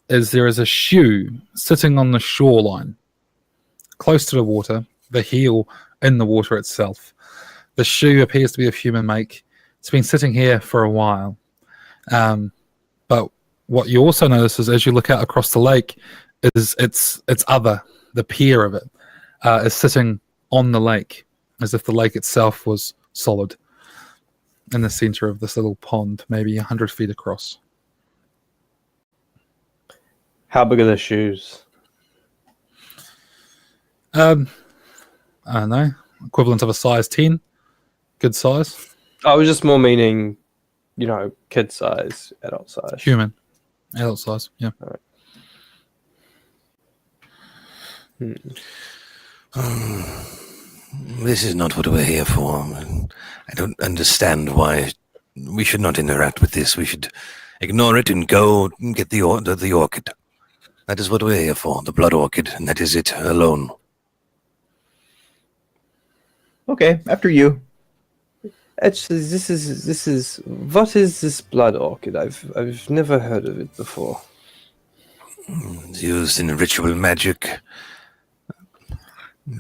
is there is a shoe sitting on the shoreline, close to the water, the heel in the water itself. The shoe appears to be of human make. It's been sitting here for a while. But what you also notice is as you look out across the lake is its other, the pier of it, is sitting on the lake as if the lake itself was solid in the center of this little pond, maybe 100 feet across. how big are the shoes? I don't know, equivalent of a size 10, good size, I was just more meaning, kid size, adult size. human, adult size, yeah. This is not what we're here for. I don't understand why we should not interact with this. We should ignore it and go and get the orchid. That is what we're here for, the blood orchid, and that is it alone. Okay, after you. Actually, this is what is this blood orchid? I've never heard of it before. It's used in ritual magic,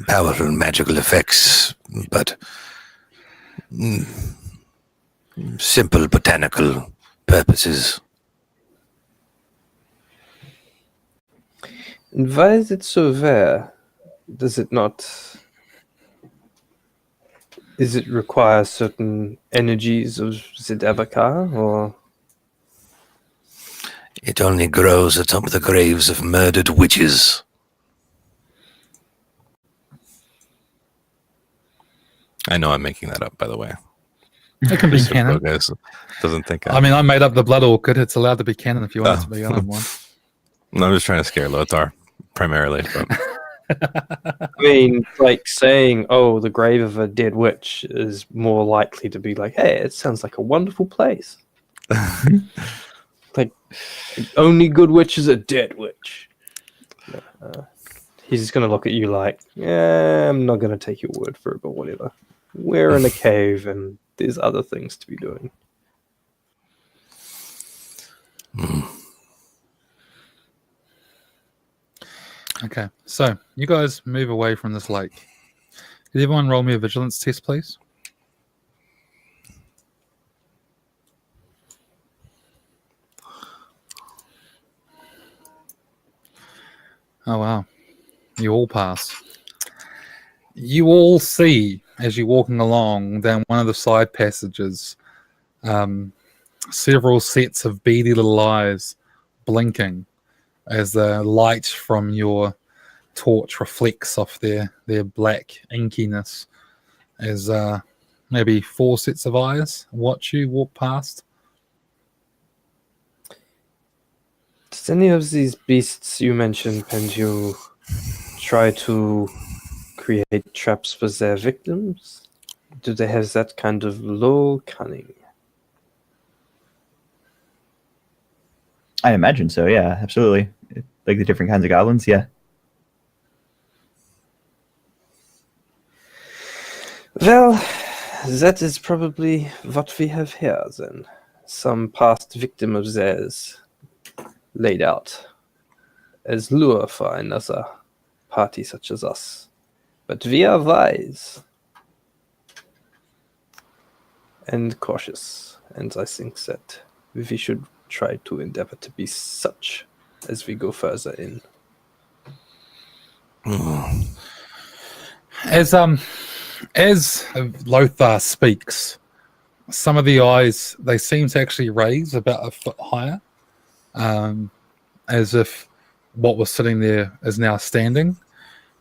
powerful magical effects, but Simple botanical purposes. And why is it so rare? Does it not... Is it require certain energies of the Davokar, or... It only grows atop the graves of murdered witches. I know I'm making that up, by the way. It can be Just so canon. guys doesn't think I mean, I made up the blood orchid. It's allowed to be canon if you want it to be. I don't want. No, I'm just trying to scare Lothar, primarily. But I mean, like saying, "Oh, the grave of a dead witch" is more likely to be like, "Hey, it sounds like a wonderful place." Like, only good witch is a dead witch. He's just gonna look at you like, "Yeah, I'm not gonna take your word for it, but whatever. We're in a cave, and there's other things to be doing." Okay, so you guys move away from this lake. Could everyone roll me a vigilance test, please? Oh, wow. You all pass. You all see, as you're walking along down one of the side passages, several sets of beady little eyes blinking as the light from your torch reflects off their black inkiness, as maybe 4 sets of eyes watch you walk past. Does any of these beasts you mentioned, Penju, try to create traps for their victims? Do they have that kind of low cunning? I imagine so. Yeah, absolutely. Like the different kinds of goblins. Yeah. Well, that is probably what we have here, then. Some past victim of theirs laid out as lure for another party such as us. But we are wise and cautious, and I think that we should try to endeavor to be such as we go further in. As Lothar speaks, some of the eyes, they seem to actually raise about a foot higher, as if what was sitting there is now standing,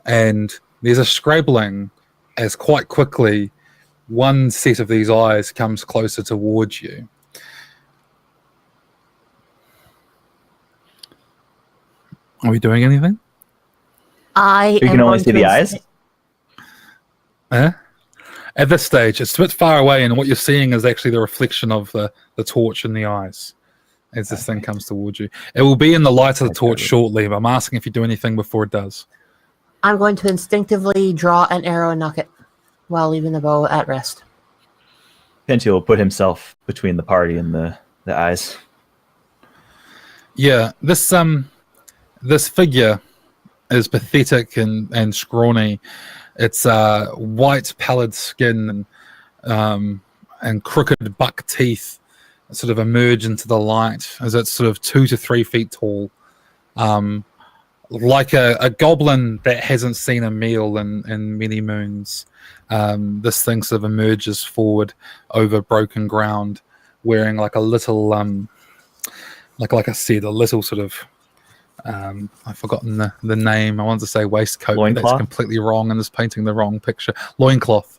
and there's a scrabbling as quite quickly one set of these eyes comes closer towards you. Are we doing anything? You can only see the eyes? At this stage, it's a bit far away, and what you're seeing is actually the reflection of the torch in the eyes as this thing comes towards you. It will be in the light of the torch shortly, but I'm asking if you do anything before it does. I'm going to instinctively draw an arrow and knock it while leaving the bow at rest. Penty will put himself between the party and the eyes. Yeah, this figure is pathetic and scrawny. It's white, pallid skin and crooked buck teeth sort of emerge into the light as it's sort of 2 to 3 feet tall. Like a goblin that hasn't seen a meal in many moons. This thing sort of emerges forward over broken ground, wearing like a little, like I said, a little sort of, I've forgotten the name. I wanted to say waistcoat, but that's completely wrong, and is painting the wrong picture. Loincloth,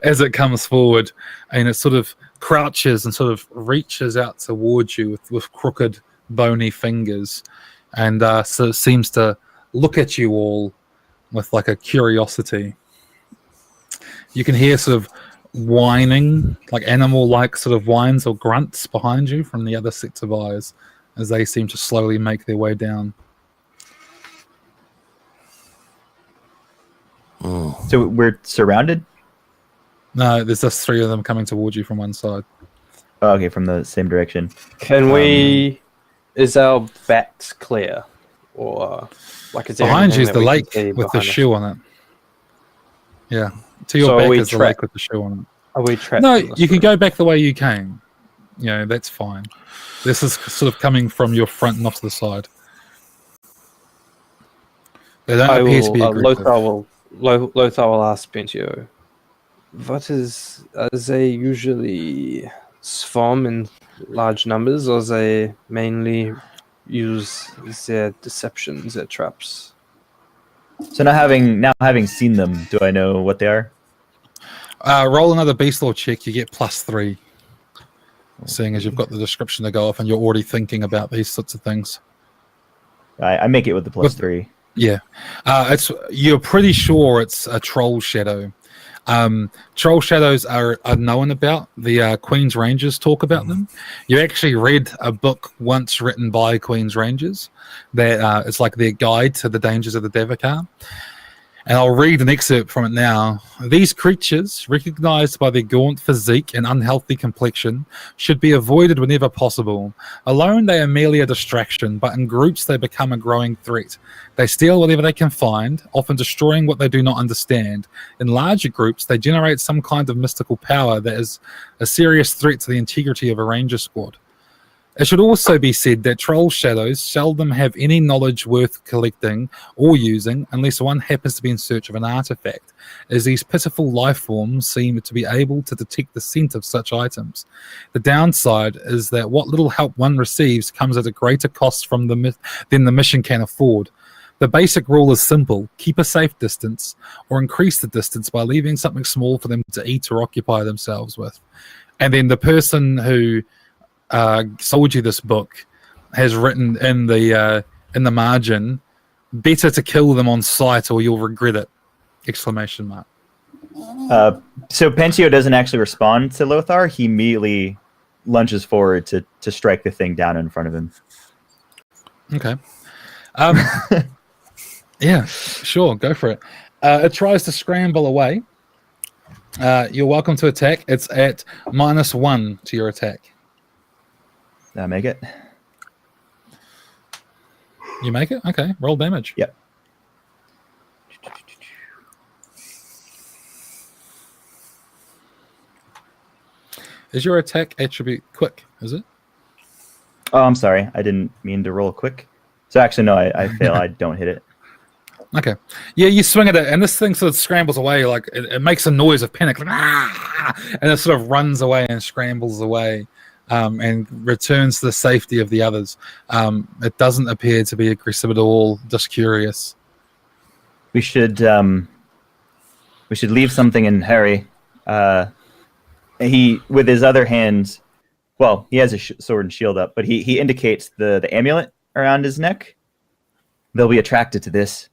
as it comes forward, and it sort of crouches and sort of reaches out towards you with crooked, bony fingers, and so it seems to look at you all with like a curiosity. You can hear sort of whining, like animal-like sort of whines or grunts behind you from the other sets of eyes as they seem to slowly make their way down. So we're surrounded? No, there's just 3 of them coming towards you from one side. Oh, okay, from the same direction. Can we... Is our backs clear? Or... like, is there behind you is anything the that we lake can see with the behind us? shoe on it. Yeah. To your So back we is the lake with the shoe on it. Are we trapped? No, in this you can room? go back the way you came. You know, that's fine. This is sort of coming from your front, not to the side. They don't I appear to be will. aggressive. Lothar will ask Pentio. What is? Are they usually swarm in large numbers, or they mainly use their deception, their traps? So now having seen them, do I know what they are? Roll another beast law check. You get +3. Seeing as you've got the description to go off and you're already thinking about these sorts of things. I make it with the +3. Yeah, you're pretty sure it's a troll shadow. Troll shadows are known about. The Queen's Rangers talk about them. You actually read a book once written by Queen's Rangers that it's like their guide to the dangers of the Davokar. And I'll read an excerpt from it now. These creatures, recognized by their gaunt physique and unhealthy complexion, should be avoided whenever possible. Alone, they are merely a distraction, but in groups, they become a growing threat. They steal whatever they can find, often destroying what they do not understand. In larger groups, they generate some kind of mystical power that is a serious threat to the integrity of a ranger squad. It should also be said that troll shadows seldom have any knowledge worth collecting or using unless one happens to be in search of an artifact, as these pitiful life forms seem to be able to detect the scent of such items. The downside is that what little help one receives comes at a greater cost than the mission can afford. The basic rule is simple: keep a safe distance or increase the distance by leaving something small for them to eat or occupy themselves with. And then the person who sold you this book has written in the margin, better to kill them on sight or you'll regret it! ! So Pentio doesn't actually respond to Lothar. He immediately lunges forward to strike the thing down in front of him. Okay. Yeah, sure, go for it. It tries to scramble away. You're welcome to attack. It's at -1 to your attack. Did I make it? You make it? Okay, roll damage. Yep. Is your attack attribute quick, is it? Oh, I'm sorry. I didn't mean to roll quick. So actually, no, I fail. I don't hit it. Okay. Yeah, you swing at it, and this thing sort of scrambles away, like it makes a noise of panic, like, ah! And it sort of runs away and scrambles away. And returns to the safety of the others. It doesn't appear to be aggressive at all, just curious. We should leave something in Harry. He, with his other hand, well, he has a sword and shield up, but he indicates the amulet around his neck. They'll be attracted to this,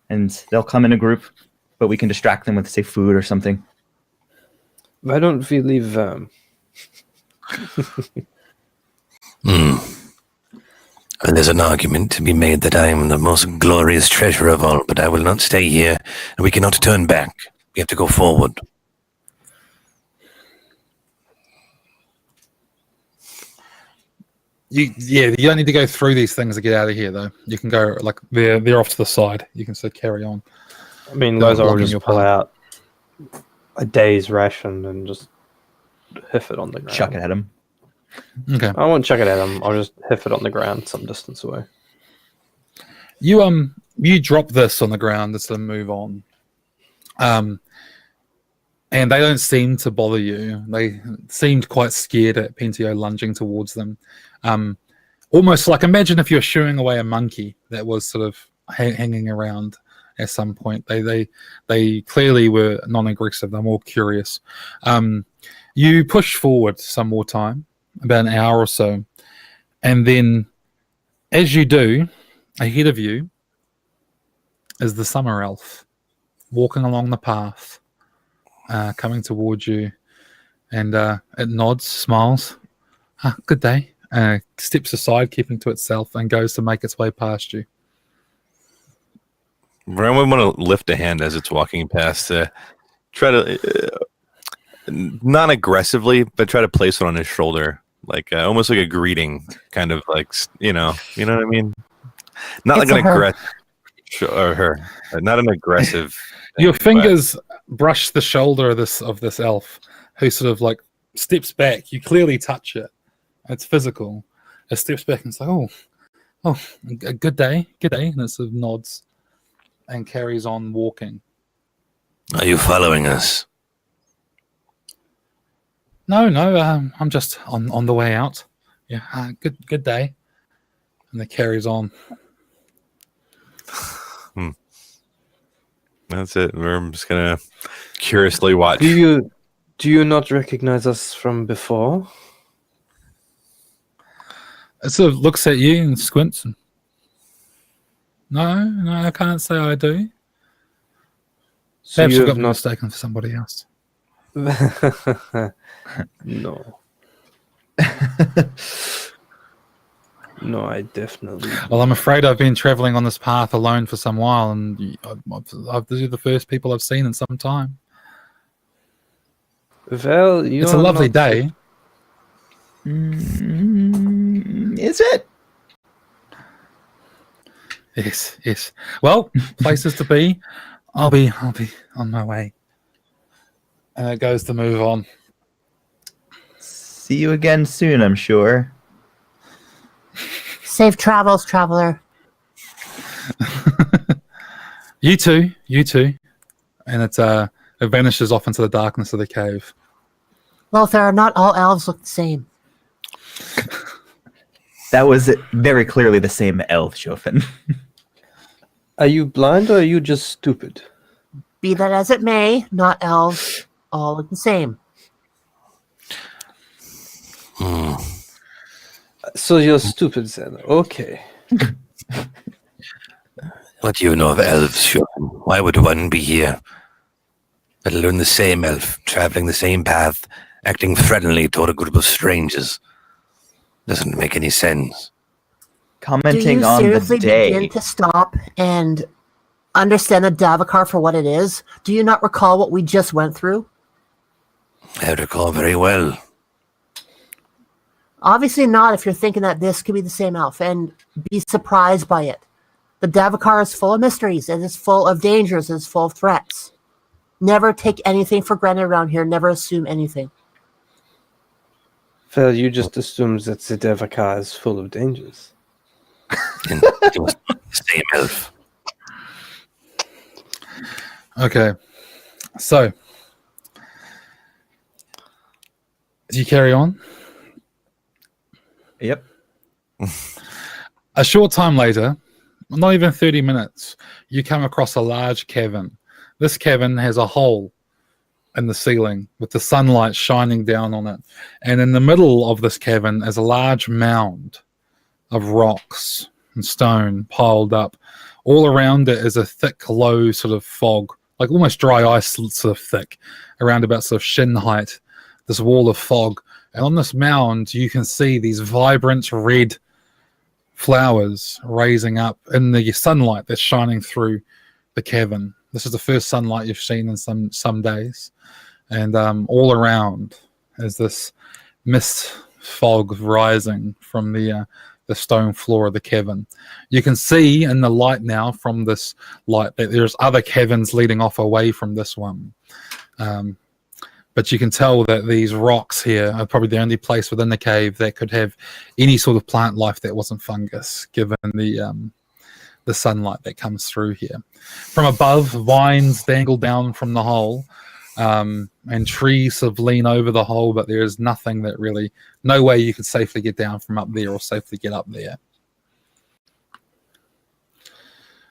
and they'll come in a group, but we can distract them with, say, food or something. Why don't we leave? There's an argument to be made that I am the most glorious treasure of all, but I will not stay here, and we cannot turn back. We have to go forward. You don't need to go through these things to get out of here, though. You can go, like, they're off to the side. You can still carry on. I mean, They're those are blocking just your pull path. out a day's ration and just hiff it on the ground. Chuck it at him. Okay. I won't chuck it at him. I'll just hiff it on the ground some distance away. You drop this on the ground to sort of move on. And they don't seem to bother you. They seemed quite scared at Pentio lunging towards them. Almost like, imagine if you're shooing away a monkey that was sort of hanging around at some point. They clearly were non-aggressive. They're more curious. You push forward some more time, about an hour or so. And then as you do, ahead of you is the summer elf walking along the path, coming towards you. And it nods, smiles. Good day. Steps aside, keeping to itself, and goes to make its way past you. Ryan would want to lift a hand as it's walking past to try to, not aggressively, but try to place it on his shoulder, like almost like a greeting, kind of like, you know what I mean? Not It's like an a her. aggressive, or her, not an aggressive. Your thing, fingers brush the shoulder of this elf, who sort of like steps back. You clearly touch it. It's physical. It steps back and it's like, oh, a good day, and it sort of nods and carries on walking. Are you following us? No, I'm just on the way out. Yeah, good day. And it carries on. That's it. We're just gonna curiously watch. Do you not recognize us from before? It sort of looks at you and squints. And, no, I can't say I do. So Perhaps you you got have not. mistaken for somebody else. No. No, I definitely. Well, I'm afraid I've been traveling on this path alone for some while, and these are the first people I've seen in some time. Well, It's a lovely day. Is it? Yes. Well, places to be. I'll be on my way. And it goes to move on. See you again soon, I'm sure. Safe travels, traveler. You too. And it vanishes off into the darkness of the cave. Well, Farah, not all elves look the same. That was very clearly the same elf, Chofin. Are you blind or are you just stupid? Be that as it may, not elves all look the same. So you're stupid then. Okay. What do you know of elves, Sean? Why would one be here? Let alone the same elf, traveling the same path, acting friendly toward a group of strangers. Doesn't make any sense. Commenting Do you on the seriously day. begin to stop and understand the Davokar for what it is? Do you not recall what we just went through? I recall very well. Obviously not if you're thinking that this could be the same elf and be surprised by it. The Davokar is full of mysteries. It is full of dangers. It is full of threats. Never take anything for granted around here. Never assume anything. Well, you just assumed that the Davokar is full of dangers. And it was the same elf. Okay. So, do you carry on? Yep. A short time later, not even 30 minutes, you come across a large cavern. This cavern has a hole in the ceiling with the sunlight shining down on it. And in the middle of this cavern is a large mound of rocks and stone piled up. All around it is a thick, low sort of fog, like almost dry ice sort of thick, around about sort of shin height, this wall of fog. And on this mound, you can see these vibrant red flowers raising up in the sunlight that's shining through the cavern. This is the first sunlight you've seen in some days. And all around is this mist fog rising from the stone floor of the cavern. You can see in the light now from this light that there's other caverns leading off away from this one. But you can tell that these rocks here are probably the only place within the cave that could have any sort of plant life that wasn't fungus, given the sunlight that comes through here. From above, vines dangle down from the hole, and trees sort of lean over the hole, but there is nothing that really, no way you could safely get down from up there or safely get up there.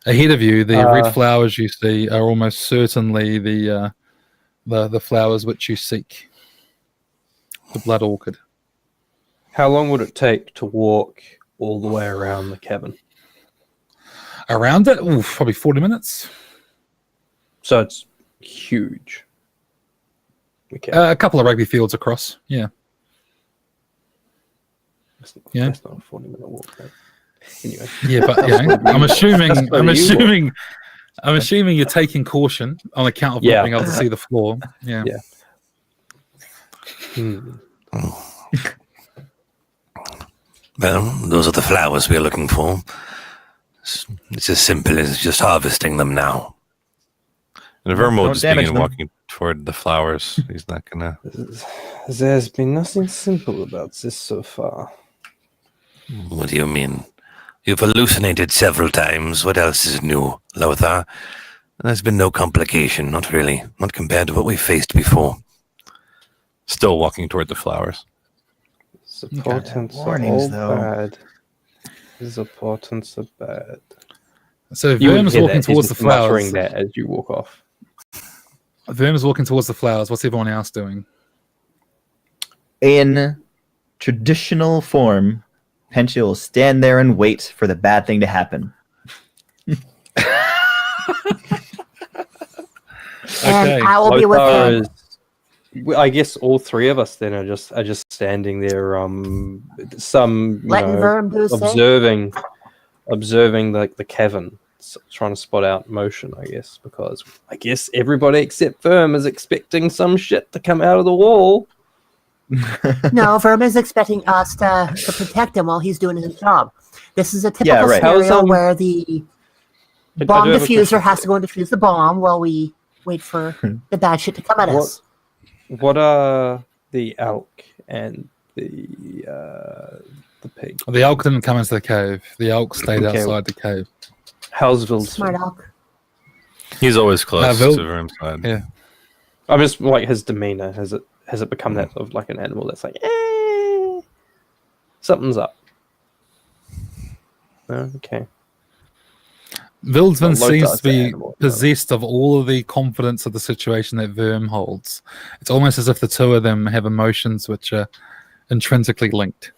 Ahead of you, the red flowers you see are almost certainly the flowers which you seek. The blood orchid. How long would it take to walk all the way around the cabin? Around it? Ooh, probably 40 minutes. So it's huge. Okay. A couple of rugby fields across, yeah. Yeah. That's not a 40-minute walk, mate. Anyway. Yeah, but I'm assuming you're taking caution on account of not being able to see the floor. Yeah. Well, those are the flowers we're looking for. It's as simple as just harvesting them now. And if Verm will Don't just damage begin them. walking toward the flowers, he's not gonna. There's been nothing simple about this so far. What do you mean? You've hallucinated several times. What else is new, Lothar? There's been no complication, not really. Not compared to what we faced before. Still walking toward the flowers. The portents are Warnings, all though. bad. The portents are bad. So You wouldn't Verm's hear walking that. He's towards the just muttering flowers. that as you walk off. Verm's walking towards the flowers. What's everyone else doing? In traditional form, Penchie will stand there and wait for the bad thing to happen. Okay. And I will be with Lothar him. I guess all three of us then are just standing there. Some Letting Verm do his thing. observing the cavern, trying to spot out motion. I guess because I guess everybody except Verm is expecting some shit to come out of the wall. No, Verm is expecting us to protect him while he's doing his job. This is a typical Yeah, right. scenario How's, where the I bomb do have a diffuser question. has to go and defuse the bomb while we wait for the bad shit to come at us. What are the elk and the pig? The elk didn't come into the cave. The elk stayed Okay. outside the cave. How's Vil's? Smart elk. He's always close Vil- to Verm's side. Yeah. I'm just like his demeanor. Has it become that of like an animal that's like, something's up? Oh, okay. Vildsvin Well, seems Lothar to be is the animal, no. possessed of all of the confidence of the situation that Verm holds. It's almost as if the two of them have emotions which are intrinsically linked.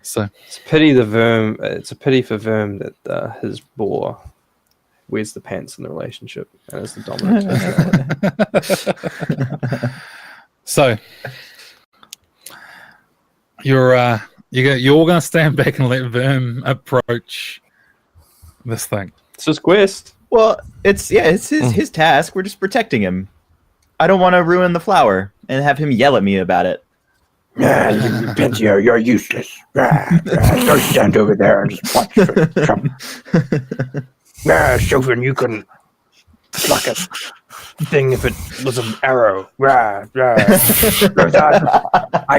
So It's a pity the Verm. It's a pity for Verm that his boar wears the pants in the relationship and is the dominant. So you're all going to stand back and let Verm approach this thing. It's his quest. Well, it's his task. We're just protecting him. I don't want to ruin the flower and have him yell at me about it. Penchie, you're useless. Go stand over there and just watch for trouble. Chauvin, you couldn't pluck a thing if it was an arrow. I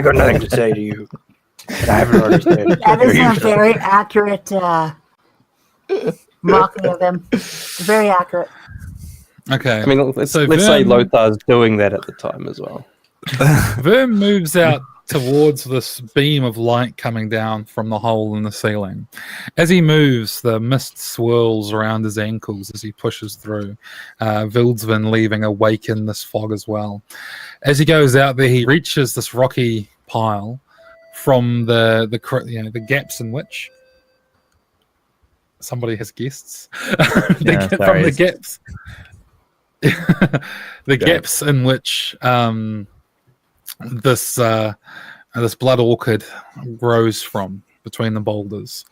got nothing to say to you. And I haven't already said. That You're is a useless. very accurate mocking of him. Very accurate. Okay. I mean, let's So say Verm- Lothar's doing that at the time as well. Verm moves out towards this beam of light coming down from the hole in the ceiling. As he moves, the mist swirls around his ankles as he pushes through. Vildsvin leaving a wake in this fog as well. As he goes out there, he reaches this rocky pile from the gaps in which somebody has guests. Yeah, From sorry. the gaps. The gaps in which this blood orchid grows from between the boulders.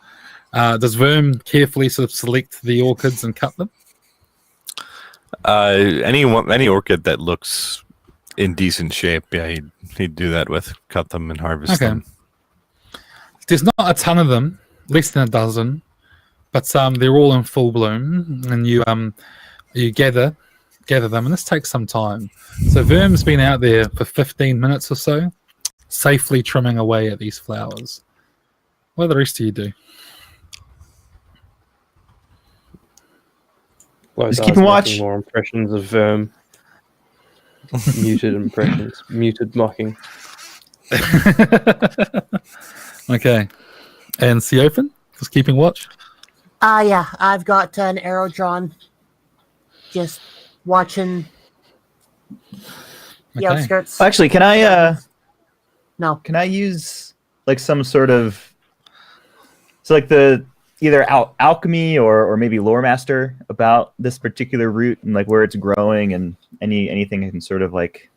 Does Verm carefully sort of select the orchids and cut them? Any orchid that looks in decent shape, yeah, he'd do that with. Cut them and harvest Okay. them. There's not a ton of them, less than a dozen, but they're all in full bloom, and you gather them, and this takes some time. So Verm's been out there for 15 minutes or so, safely trimming away at these flowers. What do the rest of you do? Lothars keeping making watch. More impressions of Verm. Muted impressions. Muted mocking. Okay. And Theophan, just keeping watch? Yeah, I've got an arrow drawn. Just watching the Okay. outskirts. Actually, can I No. use like some sort of the either alchemy or maybe lore master about this particular root and like where it's growing and anything I can sort of like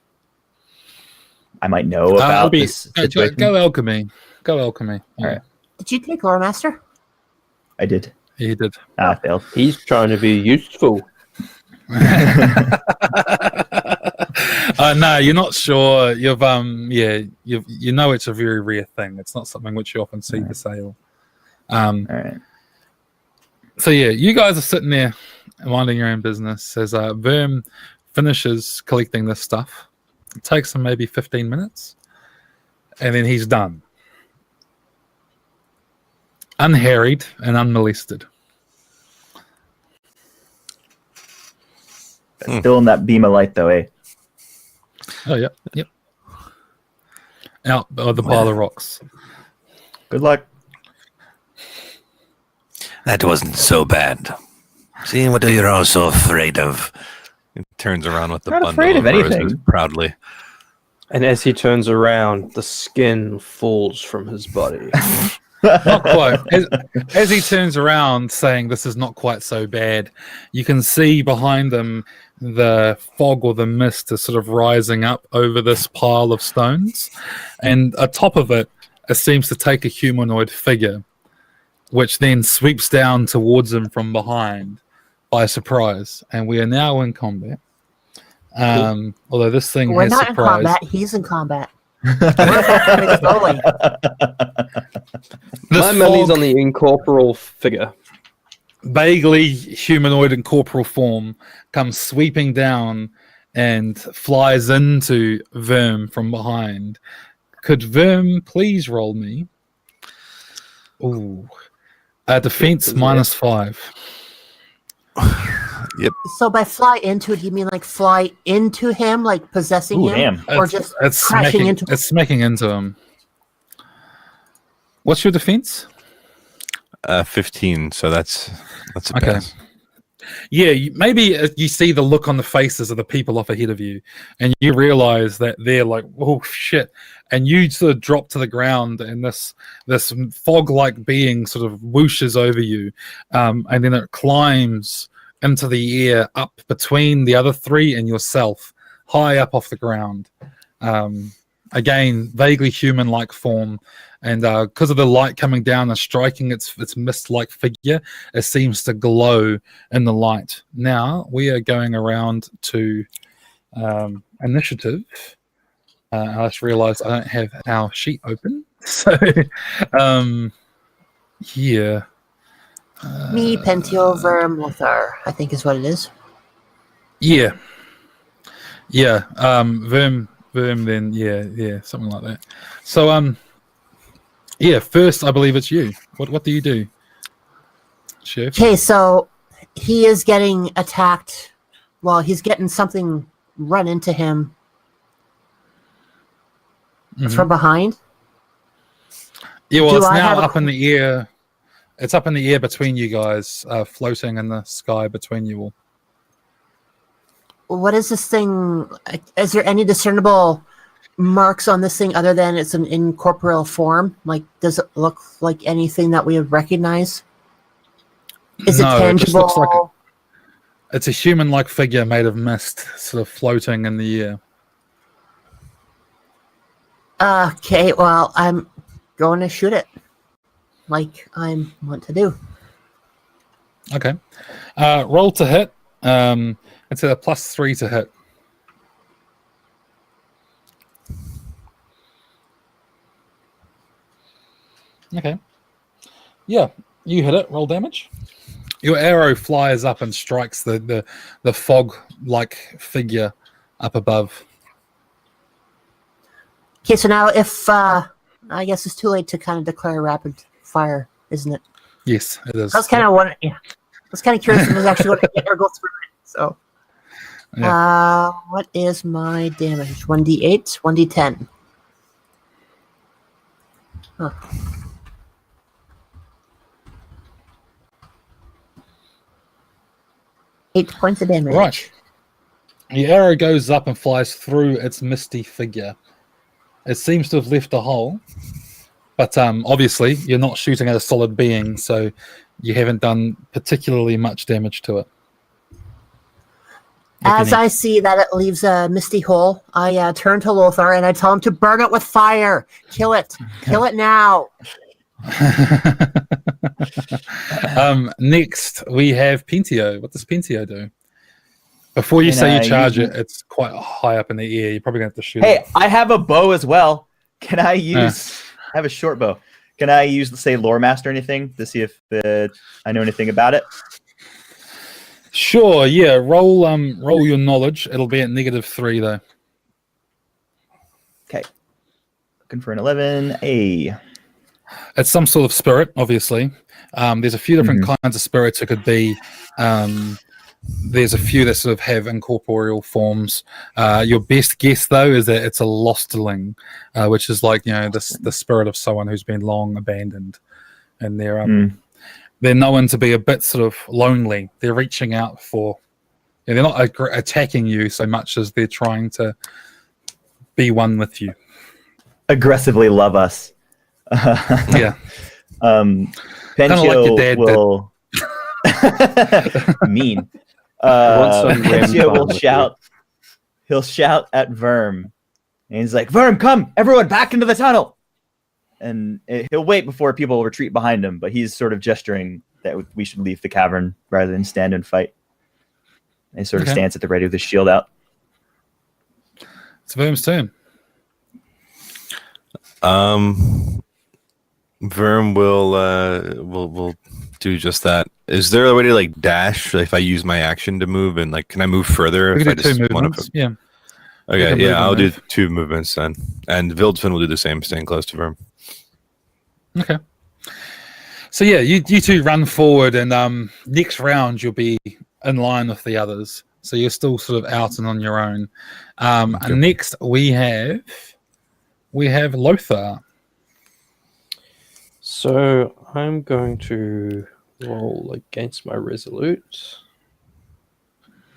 I might know about this situation? Go alchemy. Go alchemy. Yeah. All right. Did you take Lore Master? I did. He did. I failed. He's trying to be useful. No, you're not sure. You've you know it's a very rare thing. It's not something which you often see for sale. All right. So yeah, you guys are sitting there minding your own business, as Verm finishes collecting this stuff. It takes him maybe 15 minutes, and then he's done. Unharried and unmolested. Still in that beam of light, though, eh? Oh, yep. Out by the pile of rocks. Good luck. That wasn't so bad. See what you're all so afraid of. He turns around with the Not bundle afraid of roses anything. proudly. And as he turns around, the skin falls from his body. Not quite. As he turns around saying this is not quite so bad, you can see behind him the fog or the mist is sort of rising up over this pile of stones. And atop of it seems to take a humanoid figure, which then sweeps down towards him from behind by surprise. And we are now in combat. Although this thing We're has not surprised. in combat. He's in combat. We're slowly. This My money's fog, on the incorporeal figure. vaguely humanoid and corporal form, comes sweeping down and flies into Verm from behind. Could Verm please roll me? Ooh. Defense -5. So by fly into it, you mean like fly into him, like possessing Ooh, him, damn. or just It's crashing smacking, into him? it's smacking into him. What's your defense? 15, so that's a Okay. pass. Yeah, maybe you see the look on the faces of the people off ahead of you, and you realize that they're like, "Oh shit!" And you sort of drop to the ground, and this fog-like being sort of whooshes over you, and then it climbs into the air up between the other three and yourself, high up off the ground. Again, vaguely human-like form, and because of the light coming down and striking its mist-like figure, it seems to glow in the light. Now we are going around to initiative. I just realised I don't have our sheet open, so yeah. Me, Pentio, Verm, Lothar, I think is what it is. Yeah. Verm, then yeah, something like that. So yeah, first I believe it's you. What do you do, Chef? Okay, so he is getting attacked. Well, he's getting something run into him Mhm. from behind. Yeah, well, Do it's I now have a up in the air. It's up in the air between you guys, floating in the sky between you all. What is this thing? Is there any discernible marks on this thing other than it's an incorporeal form? Like, does it look like anything that we would recognize? Is No, it tangible? it just looks like it's a human-like figure made of mist, sort of floating in the air. Okay, well, I'm going to shoot it, like I want to do. Okay, roll to hit. It's a +3 to hit. Okay. Yeah, you hit it. Roll damage. Your arrow flies up and strikes the fog-like figure up above. Okay, so now if I guess it's too late to kind of declare rapid fire, isn't it? Yes, it is. I was kind of wondering. Yeah, I was kind of curious if it was actually going to hit or go through it. So, what is my damage? 1d8, 1d10. Huh. Eight points of damage. Right. The arrow goes up and flies through its misty figure. It seems to have left a hole, but obviously you're not shooting at a solid being, so you haven't done particularly much damage to it. As I see that it leaves a misty hole, I turn to Lothar and I tell him to burn it with fire. Kill it. Kill it now. Next, we have Pentio. What does Pentio do? Before you say you charge it, it's quite high up in the air. You're probably going to have to shoot Hey, it. I have a bow as well. Can I use... I have a short bow. Can I use, say, Lore Master or anything to see if I know anything about it? Sure, yeah. Roll your knowledge. It'll be at -3 though. Okay. Looking for an 11. A. It's some sort of spirit, obviously. There's a few different kinds of spirits. It could be. There's a few that sort of have incorporeal forms. Your best guess, though, is that it's a lostling, which is like the spirit of someone who's been long abandoned, and they're known to be a bit sort of lonely. They're reaching out for. They're not attacking you so much as they're trying to be one with you. Aggressively love us. Yeah. Pentio like your dad will mean. Pentio will shout. He'll shout at Verm, and he's like, "Verm, come! Everyone, back into the tunnel!" And he'll wait before people retreat behind him, but he's sort of gesturing that we should leave the cavern rather than stand and fight. And he sort of stands at the ready with his shield out. It's Verm's turn. Verm will do just that. Is there a way to like dash if I use my action to move, and like can I move further We if can I do 2 just want movements. to? Yeah. Okay, yeah, I'll do move. 2 movements then, and Vildfin will do the same, staying close to Verm. Okay. So yeah, you two run forward, and next round you'll be in line with the others. So you're still sort of out and on your own. And next we have Lothar. So I'm going to roll against my resolute.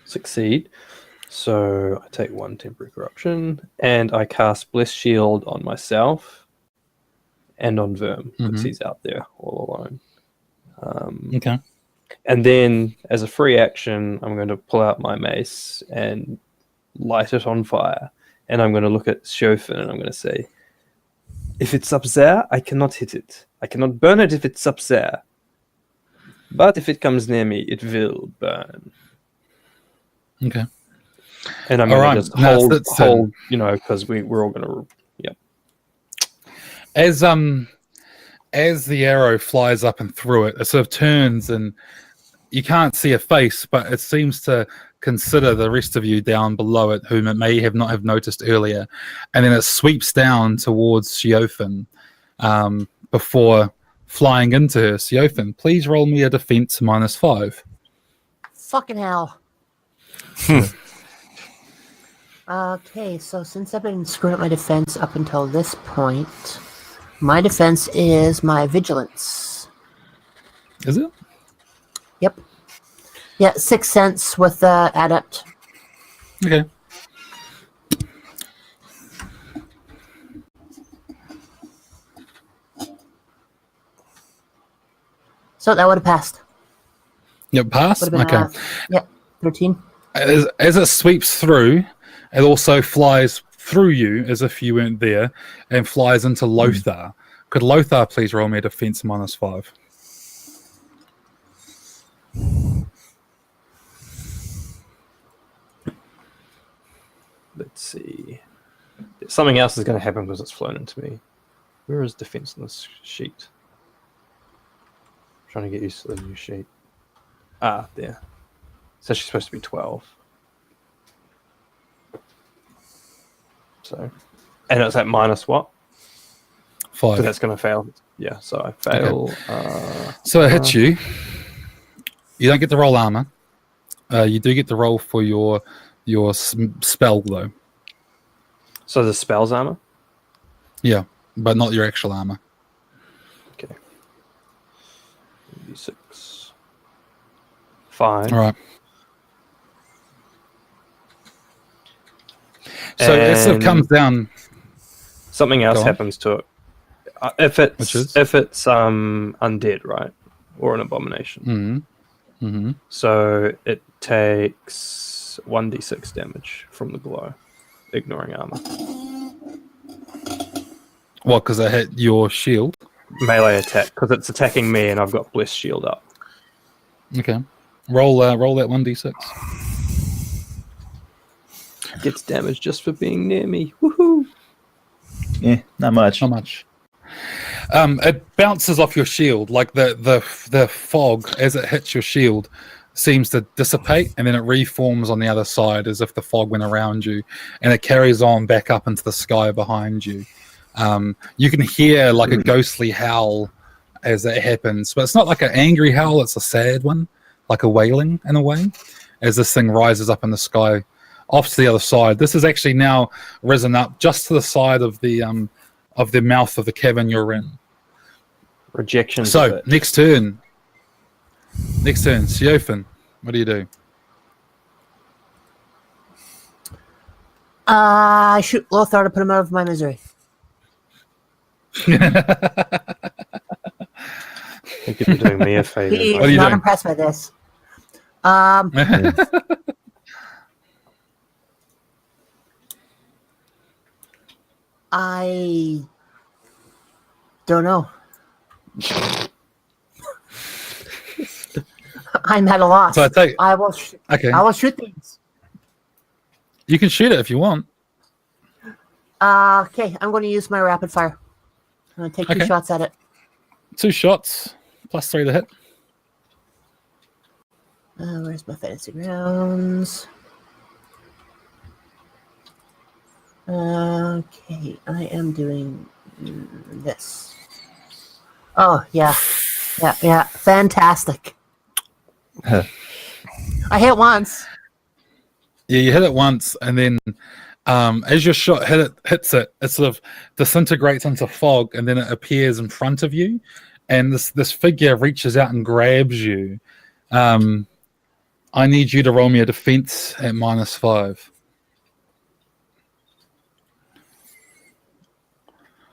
Succeed. So I take 1 temporary corruption, and I cast Bless Shield on myself and on Verm, because he's out there all alone. Okay. And then, as a free action, I'm going to pull out my mace and light it on fire. And I'm going to look at Siofin, and I'm going to say, if it's up there, I cannot hit it. I cannot burn it if it's up there. But if it comes near me, it will burn. Okay. And I'm All going right. to just Now, hold, because we're all going to, As the arrow flies up and through it, it sort of turns, and you can't see a face, but it seems to consider the rest of you down below it, whom it may not have noticed earlier, and then it sweeps down towards Siofin before flying into her. Siofin, please roll me a defense -5. Fucking hell. Okay, so since I've been screwing up my defense up until this point, my defense is my vigilance. Is it? Yep. Yeah, 6 cents with adept. Okay. So that would have passed. Yep, pass? Would have been, Okay. Yep, 13. As it sweeps through, it also flies through you as if you weren't there and flies into Lothar. Could Lothar please roll me a defense -5? let's see. Something else is going to happen because it's flown into me. Where is defense on this sheet? Trying to get used to the new sheet. Ah, there. It's actually supposed to be 12. So, and it's at minus what? 5. So that's going to fail. Yeah, so I fail. So it hits you. You don't get to roll armor. You do get to roll for your spell, though. So the spell's armor? Yeah, but not your actual armor. Okay. 6. 5. All right. So it sort of comes down. Something else Go on. happens to it. If it's Which is? undead, right? Or an abomination. So it takes 1d6 damage from the blow, ignoring armor. What? Because it hit your shield. Melee attack, because it's attacking me and I've got Bless Shield up. Okay. Roll that 1d6. Gets damage just for being near me. Woohoo! Yeah, not much. Not much. It bounces off your shield, like the fog as it hits your shield seems to dissipate, and then it reforms on the other side as if the fog went around you, and it carries on back up into the sky behind you. You can hear like a ghostly howl as it happens, but it's not like an angry howl, it's a sad one, like a wailing in a way, as this thing rises up in the sky off to the other side. This is actually now risen up just to the side of the mouth of the cavern you're in. Rejection. So next turn, Siofin, what do you do? I shoot Lothar to put him out of my misery. I think you're doing me a favor. He What are is you not doing? impressed by this. I don't know. I'm at a loss. So I will shoot these. You can shoot it if you want. Okay, I'm going to use my rapid fire. I'm going to take 2 shots at it. 2 shots, +3 to hit. Where's my fantasy rounds? Okay, I am doing this. Oh, yeah. Yeah. Fantastic. I hit once. Yeah, you hit it once, and then as your shot hits it, it sort of disintegrates into fog, and then it appears in front of you, and this figure reaches out and grabs you. I need you to roll me a defense at -5.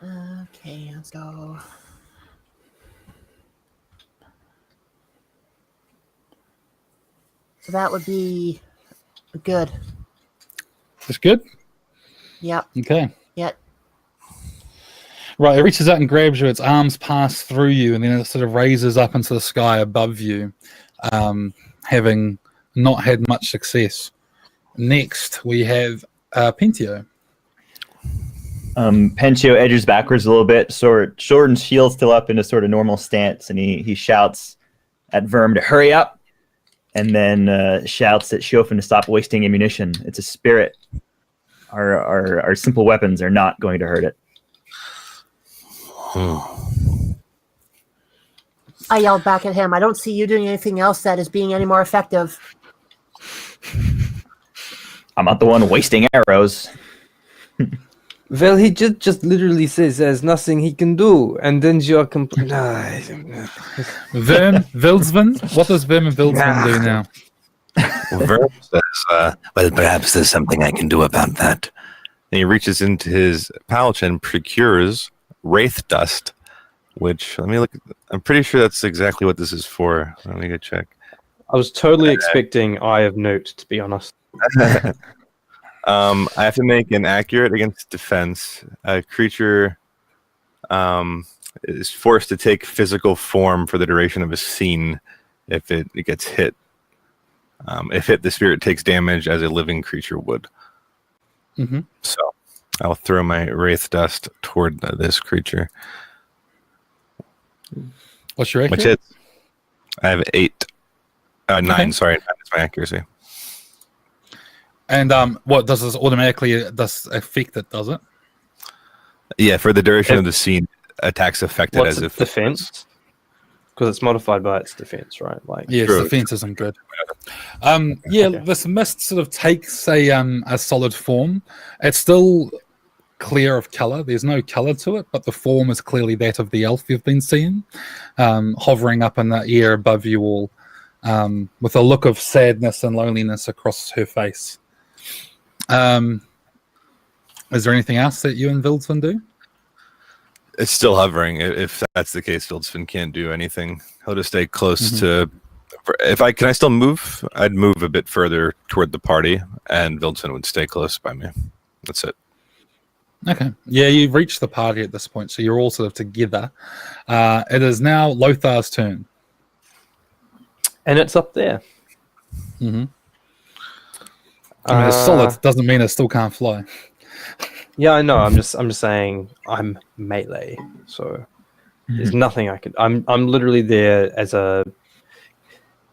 Okay, let's go. So that would be good. That's good? Yep. Okay. Yep. Right, it reaches out and grabs you. Its arms pass through you, and then it sort of raises up into the sky above you, having not had much success. Next, we have Pentio. Pentio edges backwards a little bit, shortens shield still up in a sort of normal stance, and he shouts at Verm to hurry up, and then shouts at Siofin to stop wasting ammunition. It's a spirit. Our simple weapons are not going to hurt it. I yelled back at him. I don't see you doing anything else that is being any more effective. I'm not the one wasting arrows. Well, he just literally says there's nothing he can do, and then you're complaining. Verm Vildsvin? What does Verm and Vildsvin do now? Verm says, well, perhaps there's something I can do about that. And he reaches into his pouch and procures wraith dust, which, let me look. I'm pretty sure that's exactly what this is for. Let me go check. I was totally expecting Eye of Newt, to be honest. I have to make an accurate against defense. A creature is forced to take physical form for the duration of a scene if it gets hit. If hit, the spirit takes damage as a living creature would. Mm-hmm. So I'll throw my wraith dust toward this creature. What's your Which accuracy? hits. I have 9. Okay. Sorry, 9 is my accuracy. And what does this automatically does affect it, does it? Yeah, for the duration of the scene, attacks affected What's as its if defense? Because it's modified by its defense, right? Like, Yes, True. defense isn't good. Yeah, Okay. this mist sort of takes a solid form. It's still clear of color. There's no color to it, but the form is clearly that of the elf you've been seeing, hovering up in the air above you all, with a look of sadness and loneliness across her face. Is there anything else that you and Vildsvin do? it's still hovering. If that's the case, Vildsvin can't do anything. He'll just stay close to. If I can, I still move. I'd move a bit further toward the party, and Vildsvin would stay close by me. That's it. Okay. Yeah, you've reached the party at this point, so you're all sort of together. It is now Lothar's turn. and it's up there. Mm-hmm. I mean, it's solid. Doesn't mean it still can't fly. Yeah, I know. I'm just saying I'm melee, so there's nothing I could. I'm literally there as a.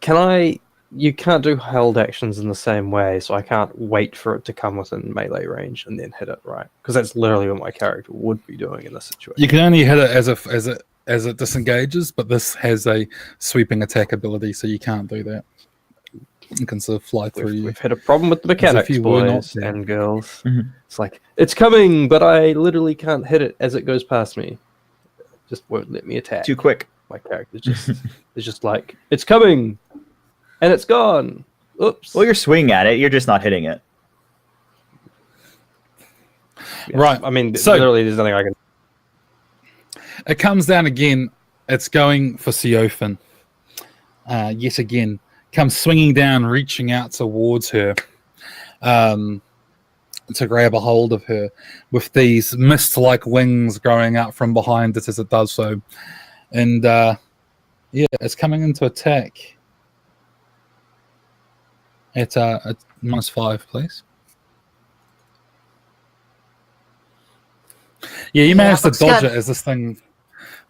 Can I you can't do held actions in the same way, so I can't wait for it to come within melee range and then hit it, right? Because that's literally what my character would be doing in this situation. You can only hit it as it disengages, but this has a sweeping attack ability, so you can't do that. You can sort of fly through you. We've had a problem with the mechanics, you were not boys there. and girls. Mhm. It's like, it's coming, but I literally can't hit it as it goes past me. It just won't let me attack. Too quick. My character just is just like, it's coming, and it's gone. Oops. Well, you're swinging at it. You're just not hitting it. Yeah. Right. I mean, So- literally, there's nothing I can. It comes down again. It's going for Siofin. Yet again. Comes swinging down, reaching out towards her to grab a hold of her with these mist-like wings growing out from behind it as it does so. And it's coming into attack at -5, please. Yeah, you managed to looks dodge good. it as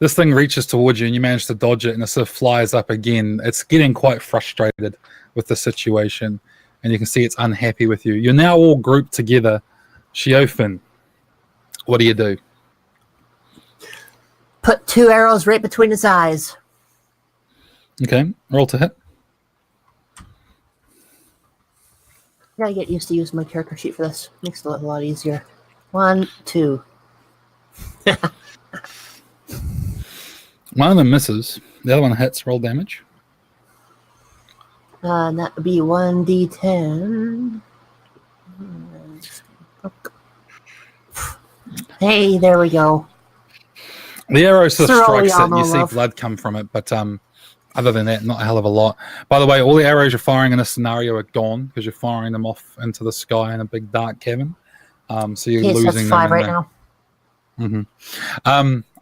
this thing reaches towards you, and you manage to dodge it, and it sort of flies up again. It's getting quite frustrated with the situation, and you can see it's unhappy with you. You're now all grouped together. Siofin, what do you do? Put 2 arrows right between his eyes. Okay, roll to hit. Gotta get used to using my character sheet for this. Makes it a lot easier. 1, 2. One of them misses. The other one hits. Roll damage. And that would be 1d10. Hey, there we go. The arrow sort of Thoroughly strikes it, and you armor see love. blood come from it, but other than that, not a hell of a lot. By the way, all the arrows you're firing in this scenario are gone because you're firing them off into the sky in a big dark cavern. So you're Okay, so losing that's them 5 in right there. now.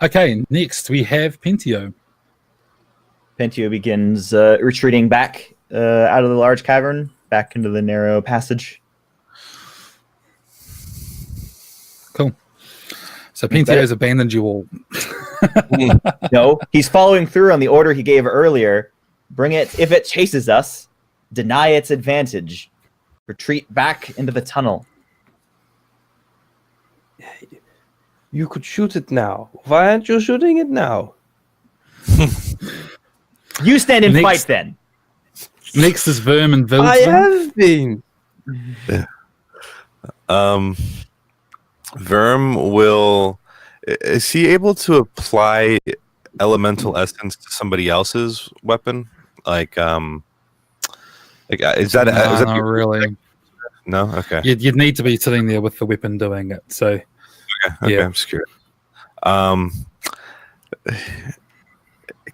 Okay, next we have Pentio. Pentio begins retreating back out of the large cavern, back into the narrow passage. Cool. So Is that Pentio's abandoned you all. No, he's following through on the order he gave earlier. Bring it if it chases us. Deny its advantage. Retreat back into the tunnel. You could shoot it now. Why aren't you shooting it now? You stand and Next- fight then. Next is Vermin Vildsman. I have been. Verm will. Is he able to apply elemental essence to somebody else's weapon? Is that? Is that not really. no? Okay. You'd need to be sitting there with the weapon doing it. So Okay. yeah. I'm just curious.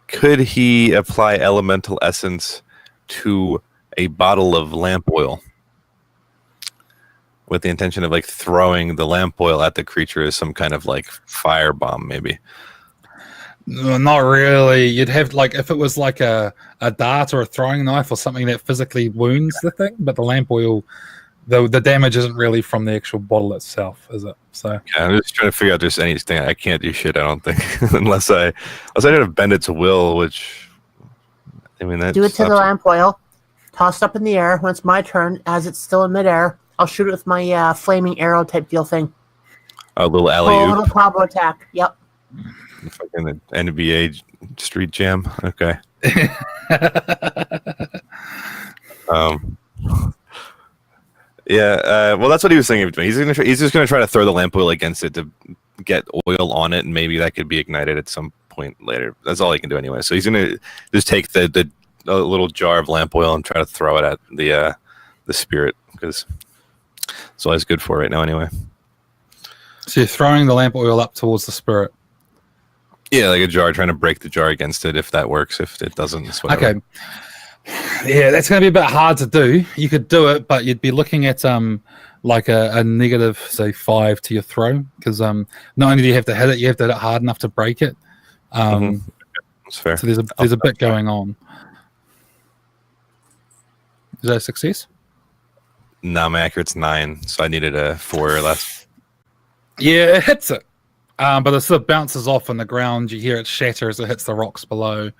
Could he apply elemental essence to a bottle of lamp oil with the intention of like throwing the lamp oil at the creature as some kind of like firebomb, maybe? No, not really. You'd have like if it was like a dart or a throwing knife or something that physically wounds the thing, but the lamp oil, the damage isn't really from the actual bottle itself, is it? So Yeah, I'm just trying to figure out just anything. I can't do shit, I don't think, unless I did a bend its will, which I mean that Do it to the lamp oil. Toss it up in the air. When it's my turn, as it's still in midair, I'll shoot it with my flaming arrow type deal thing. a little Oh, alley little combo attack. Yep. fucking NBA street jam. Okay. Yeah, well, that's what he was thinking of doing. He's just gonna try to throw the lamp oil against it to get oil on it, and maybe that could be ignited at some point later. That's all he can do anyway. So he's gonna just take the little jar of lamp oil and try to throw it at the spirit, because that's all he's good for right now anyway. So you're throwing the lamp oil up towards the spirit. Yeah, like a jar, trying to break the jar against it. If that works, if it doesn't, it's whatever. Okay. Yeah, that's going to be a bit hard to do. You could do it, but you'd be looking at like a negative, say, 5 to your throw, because not only do you have to hit it, you have to hit it hard enough to break it. That's fair. So there's a bit going on. Is that a success? No, my accurate's 9, so I needed a 4 or less. Yeah, it hits it. But it sort of bounces off on the ground. You hear it shatter as it hits the rocks below.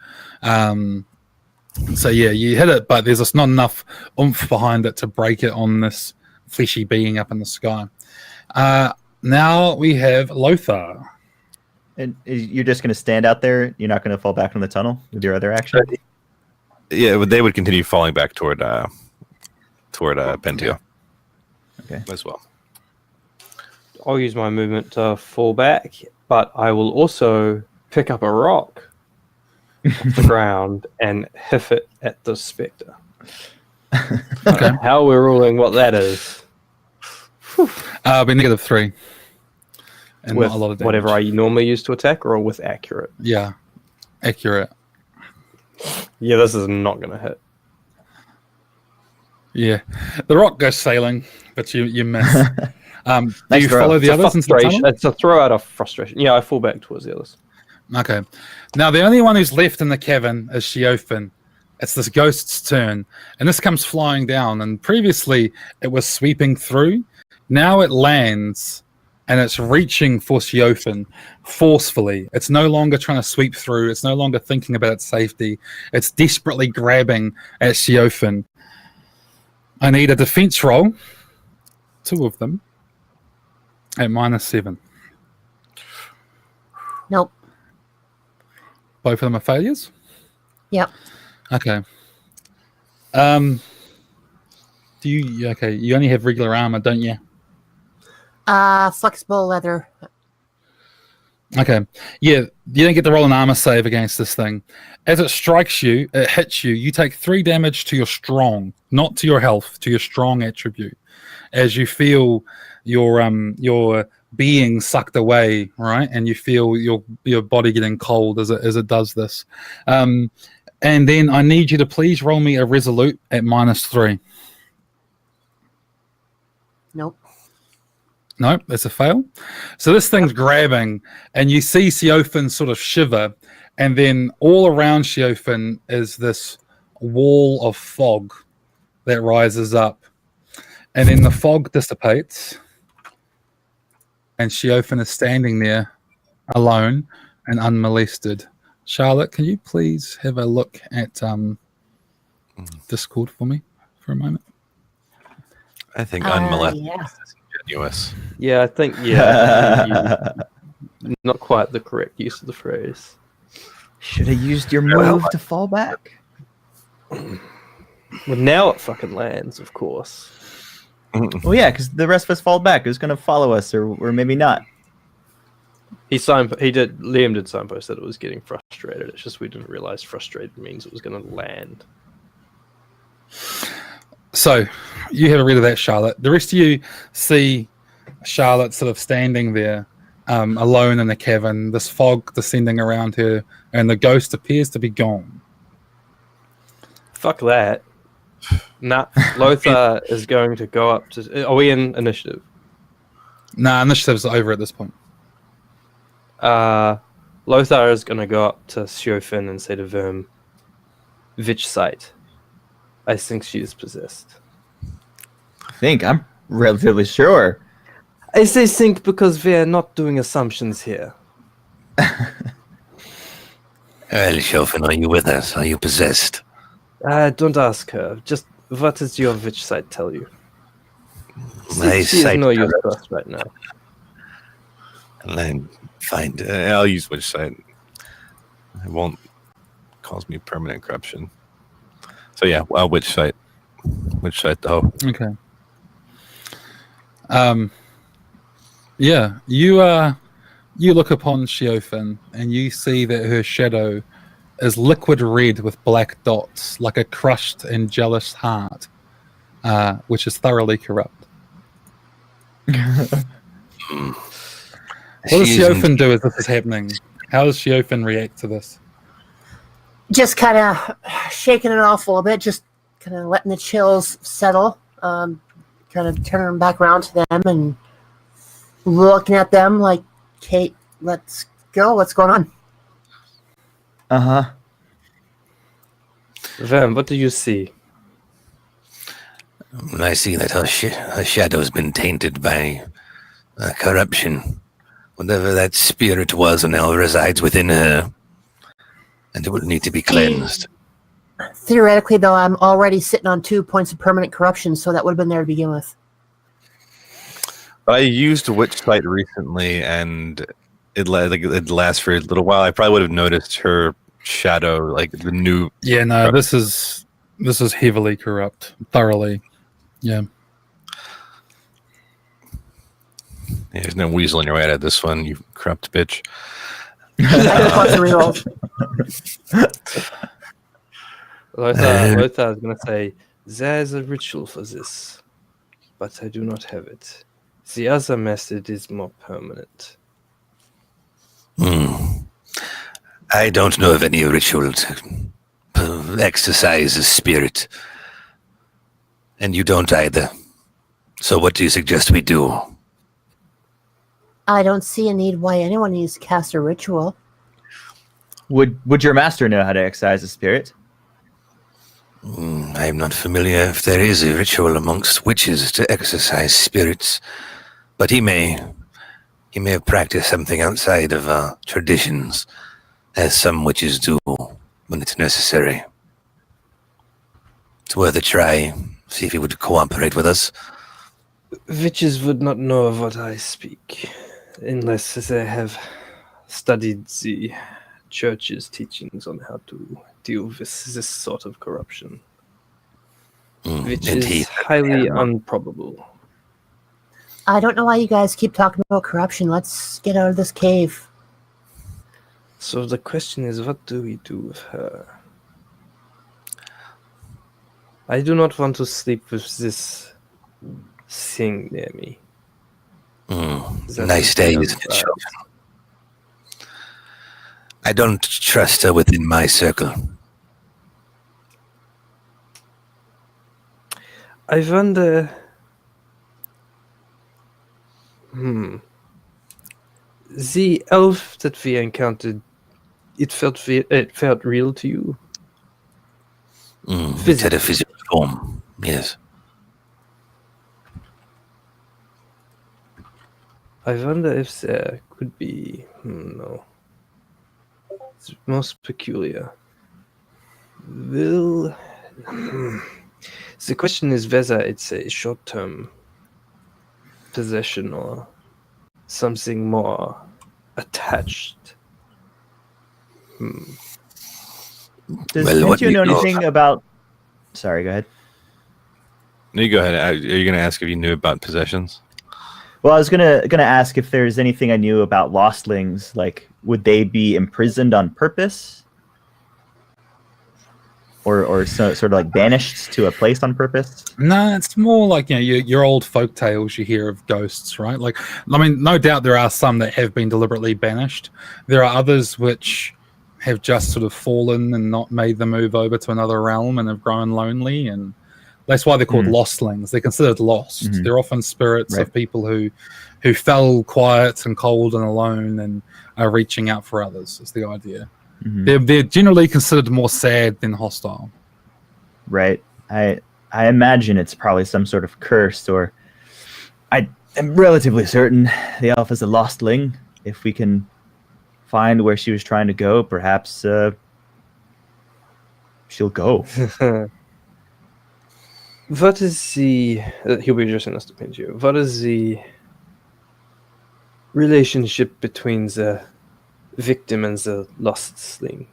So yeah, you hit it, but there's just not enough oomph behind it to break it on this fleshy being up in the sky. Now we have Lothar. And you're just going to stand out there? You're not going to fall back in the tunnel with your other action? Yeah, they would continue falling back toward Pentio. Okay. As well. I'll use my movement to fall back, but I will also pick up a rock off the ground and hiff it at the spectre. Okay. How we're ruling what that is. Be -3. And With not a lot of damage. whatever I normally use to attack, or with accurate. Yeah, accurate. Yeah, this is not going to hit. Yeah, the rock goes sailing, but you miss. Do Nice you throw. follow the It's a others into the frustration. tunnel? It's a throw out of frustration. Yeah, I fall back towards the others. Okay. Now the only one who's left in the cavern is Sheofin. It's this ghost's turn, and this comes flying down. And previously it was sweeping through. Now it lands, and it's reaching for Sheofin forcefully. It's no longer trying to sweep through. It's no longer thinking about its safety. It's desperately grabbing at Sheofin. I need a defense roll, 2 of them, at -7. Nope. Both of them are failures? Yep. Okay. You only have regular armor, don't you? Flexible leather. Okay. Yeah, you don't get to roll an armor save against this thing. As it strikes you, it hits you. You take 3 damage to your strong, not to your health, to your strong attribute. As you feel your being sucked away, right? And you feel your body getting cold as it does this. And then I need you to please roll me a resolute at -3. Nope. No, that's a fail. So this thing's grabbing, and you see Sheofin sort of shiver, and then all around Sheofin is this wall of fog that rises up. And then the fog dissipates, and Sheofin is standing there alone and unmolested. Charlotte, can you please have a look at Discord for me for a moment? I think unmolested Yeah. is ingenuous. Yeah, I think, not quite the correct use of the phrase. Should have used your move to fall back. Well, now it fucking lands, of course. Well, yeah, because the rest of us fall back. Who's going to follow us, or maybe not? Liam did signpost that it was getting frustrated. It's just we didn't realize frustrated means it was going to land. So you have a read of that, Charlotte. The rest of you see Charlotte sort of standing there alone in the cavern, this fog descending around her, and the ghost appears to be gone. Fuck that. Nah, Lothar is going to go up to... Are we in initiative? Nah, initiative's over at this point. Lothar is going to go up to Sheofin and say to Verm, "Which side? I think she is possessed." I'm relatively sure. I say think because we are not doing assumptions here. Well, Sheofin, are you with us? Are you possessed? Don't ask her. Just what does your which side tell you? My She is sight no use tells to us right now. I'll find I'll use which side. It won't cause me permanent corruption. So yeah, which site? Which site though? Okay. Yeah, you look upon Sheofin and you see that her shadow is liquid red with black dots, like a crushed and jealous heart, which is thoroughly corrupt. What does Sheofin do as this is happening? How does Sheofin react to this? Just kind of shaking it off a little bit, just kind of letting the chills settle, kind of turning them back around to them and looking at them like, "Kate, let's go. What's going on?" Verm, what do you see? I see that her shadow's been tainted by corruption. Whatever that spirit was now resides within her, and it will need to be cleansed. Theoretically, though, I'm already sitting on 2 points of permanent corruption, so that would have been there to begin with. I used Witch Sight recently, and it lasts for a little while. I probably would have noticed her shadow, like the new. Yeah, no, this is heavily corrupt, thoroughly. Yeah. There's no weasel in your way out of this one, you corrupt bitch. I just want to reroll. Lothar is going to say, there's a ritual for this, but I do not have it. The other method is more permanent. I don't know of any ritual to exercise a spirit. And you don't either. So what do you suggest we do? I don't see a need why anyone needs to cast a ritual. Would your master know how to exercise a spirit? I am not familiar if there is a ritual amongst witches to exorcise spirits, but he may have practiced something outside of our traditions, as some witches do when it's necessary. It's worth a try. See if he would cooperate with us. Witches would not know of what I speak, unless they have studied the church's teachings on how to deal with this sort of corruption, which is highly improbable. I don't know why you guys keep talking about corruption. Let's get out of this cave. So the question is, what do we do with her? I do not want to sleep with this thing near me. Nice day, isn't it, Chauvin? I don't trust her within my circle. I wonder... The elf that we encountered, it felt real to you? It had a physical form, yes. I wonder if there could be... no. It's most peculiar. The question is whether it's a short-term possession or something more attached. Did you know anything about... Sorry, go ahead. No, you go ahead. Are you going to ask if you knew about possessions? Well, I was gonna ask if there's anything I knew about lostlings. Like, would they be imprisoned on purpose, or sort of like banished to a place on purpose? No, it's more like your old folk tales you hear of ghosts, right? Like, I mean, no doubt there are some that have been deliberately banished. There are others which have just sort of fallen and not made the move over to another realm and have grown lonely, and that's why they're called lostlings. They're considered lost. They're often spirits of people who fell quiet and cold and alone and are reaching out for others, is the idea. They're generally considered more sad than hostile. Right. I imagine it's probably some sort of curse, or I am relatively certain the elf is a lostling. If we can find where she was trying to go, perhaps she'll go. What is the... he'll be addressing us to pinch you. What is the relationship between the victim and the lost sling?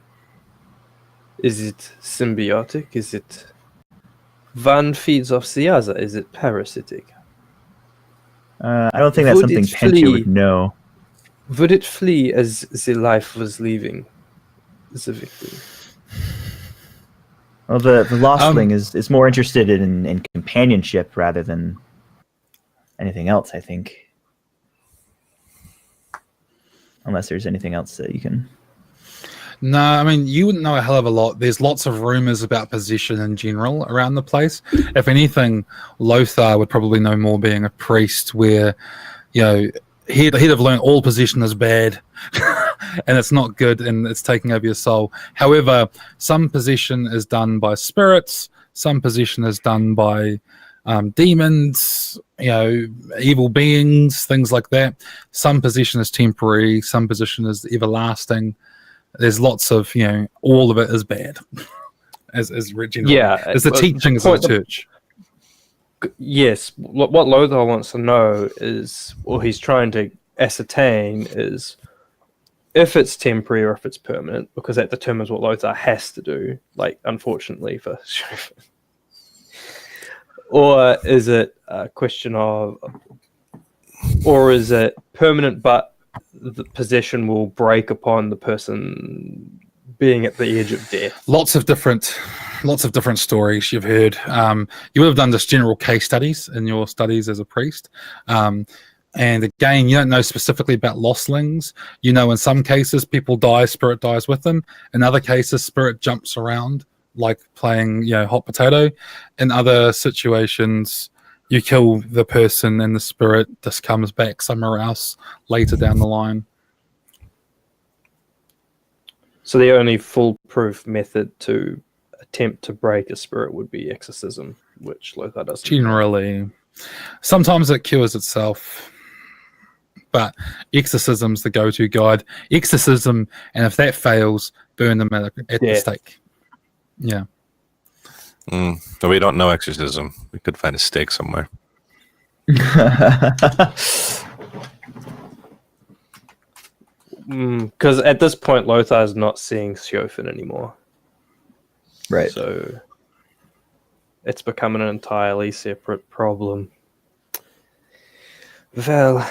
Is it symbiotic? Is it one feeds off the other? Is it parasitic? I don't think that's something Pincher would know. Would it flee as the life was leaving the victim? Well, the lostling is more interested in companionship rather than anything else, I think. Unless there's anything else that you can... No, I mean, you wouldn't know a hell of a lot. There's lots of rumors about position in general around the place. If anything, Lothar would probably know more, being a priest, where, he'd have learned all position is bad and it's not good and it's taking over your soul. However, some position is done by spirits, some position is done by demons, evil beings, things like that. Some position is temporary, some position is everlasting. There's lots of, all of it is bad. as generally. Yeah, as the teachings of the church. Yes, what Lothar wants to know is, or he's trying to ascertain, is if it's temporary or if it's permanent, because that determines what Lothar has to do, like, unfortunately for Chauvin. Or is it a question of, or is it permanent but the possession will break upon the person being at the edge of death? Lots of different stories you've heard. You would have done this general case studies in your studies as a priest. And again, you don't know specifically about lostlings. You know, in some cases, people die, spirit dies with them. In other cases, spirit jumps around like playing, hot potato. In other situations, you kill the person and the spirit just comes back somewhere else later down the line. So the only foolproof method to attempt to break a spirit would be exorcism, which Lothar doesn't. Generally. Sometimes it cures itself. But exorcism's the go-to guide. Exorcism, and if that fails, burn them at the stake. Yeah. But we don't know exorcism. We could find a stake somewhere. Because at this point, Lothar is not seeing Chauvin anymore. Right. So it's become an entirely separate problem. Well,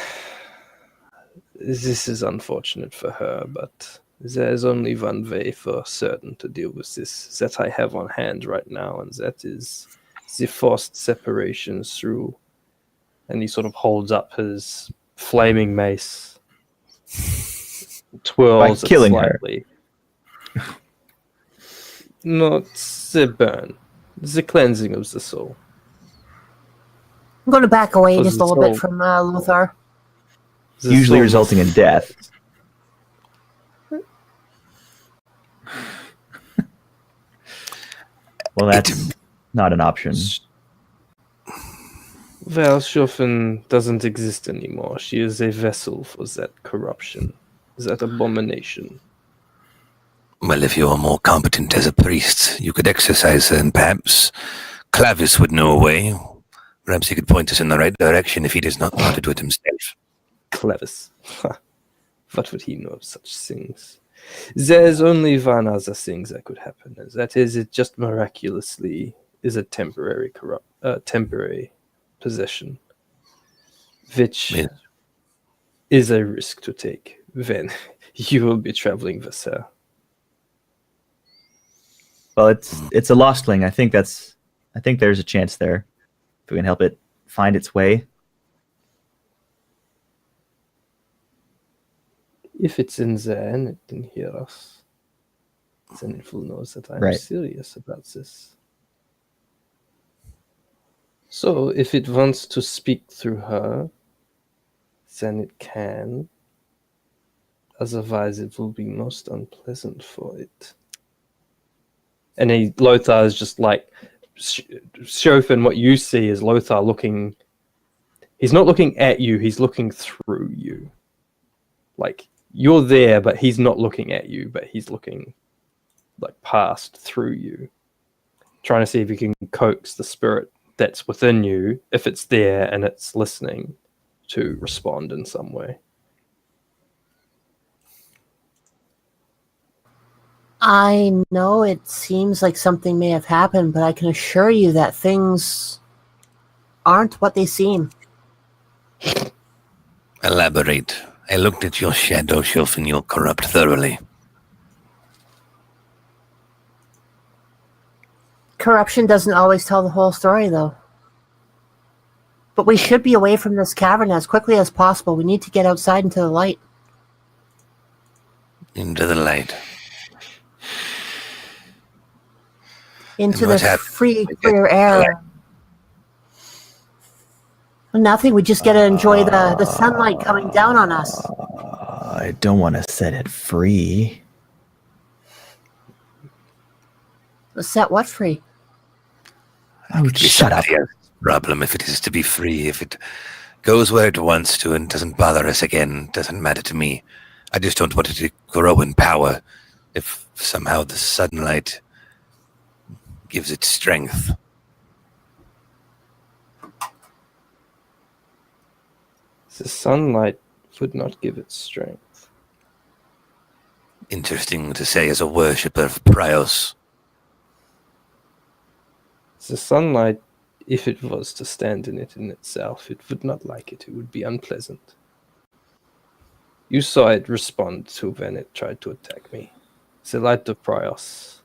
this is unfortunate for her, but there is only one way for certain to deal with this that I have on hand right now, and that is the forced separation through. And he sort of holds up his flaming mace, twirls by killing it slightly. Not the burn, the cleansing of the soul. I'm going to back away Was just it a little bit so- from Lothar. The Usually soul- resulting in death. Well, that's not an option. Well, Chauvin doesn't exist anymore. She is a vessel for that corruption, that abomination. Well, if you are more competent as a priest, you could exercise her, and perhaps Clavis would know a way. Perhaps he could point us in the right direction if he does not know how to do it himself. Clavis. What would he know of such things? There's only one other thing that could happen, and that is it just miraculously is a temporary temporary possession, which Yeah. is a risk to take when you will be traveling with her. Well, it's a lostling. I think there's a chance there if we can help it find its way. If it's in there and it can hear us, then it will know that I'm Right. serious about this. So, if it wants to speak through her, then it can. Otherwise, it will be most unpleasant for it. And Lothar is just like, Chauvin, what you see is Lothar looking. He's not looking at you, he's looking through you. Like, you're there, but he's not looking at you, but he's looking like past through you, trying to see if he can coax the spirit that's within you, if it's there and it's listening, to respond in some way. I know it seems like something may have happened, but I can assure you that things aren't what they seem. Elaborate. I looked at your shadow, Chauvin. You're corrupt thoroughly. Corruption doesn't always tell the whole story, though. But we should be away from this cavern as quickly as possible. We need to get outside into the light. Into the light. Into And what the happened? free, clear air. Nothing. We just get to enjoy the sunlight coming down on us. I don't want to set it free. Set what free? Oh, shut up. Problem if it is to be free. If it goes where it wants to and doesn't bother us again, doesn't matter to me. I just don't want it to grow in power. If somehow the sunlight gives it strength. The sunlight would not give it strength. Interesting to say as a worshipper of Prios. The sunlight, if it was to stand in it in itself, it would not like it. It would be unpleasant. You saw it respond to when it tried to attack me. The light of Prios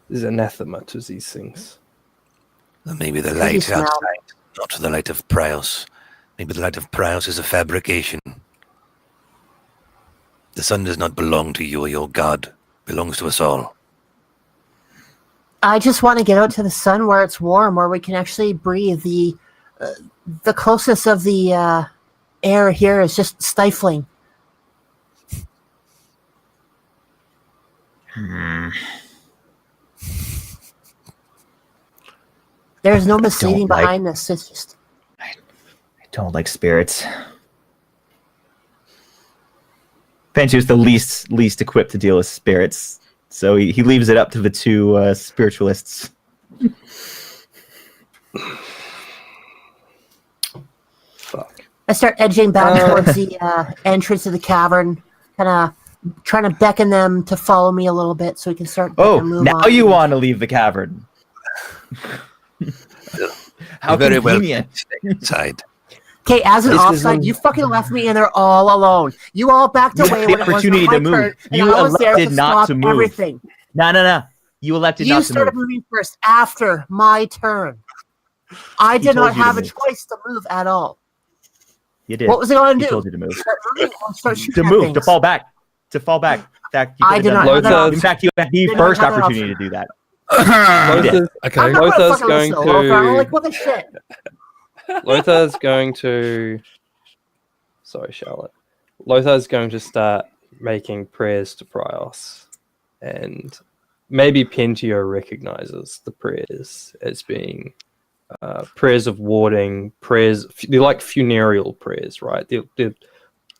is anathema to these things. Well, maybe the Pretty light smell. outside, not the light of Prios. Maybe the light of Prios is a fabrication. The sun does not belong to you or your god. It belongs to us all. I just want to get out to the sun where it's warm, where we can actually breathe. The closeness of the air here is just stifling. There's no misleading behind this. It's just... I don't like spirits. Pentius the least equipped to deal with spirits, so he leaves it up to the two spiritualists. Fuck. I start edging back towards the entrance of the cavern, kind of trying to beckon them to follow me a little bit so we can start. Move now on. you want to leave the cavern? How Very well convenient! stay inside. Okay, as an This is offside, you fucking left me and they're all alone. You all backed You had away the when it was opportunity my to move. turn, and You I was there elected to not stop to move. everything. No. You elected You not to started move. moving first after my turn. I did not told you to have a move. choice to move at all. You did. What was I going to He do? told you to move. Start moving or start shooting To at move. things? To fall back. To fall back. In fact, you I could've did done not that. have that In fact, you had the Did not first have that opportunity option. to do that. Lothar, Okay. I'm not Lothar's fucking going listen, Lothar. I'm to- like, what the shit? Lothar's going to... Sorry, Charlotte. Lothar's going to start making prayers to Prios. And maybe Pentio recognizes the prayers as being prayers of warding, prayers... They're like funereal prayers, right? They're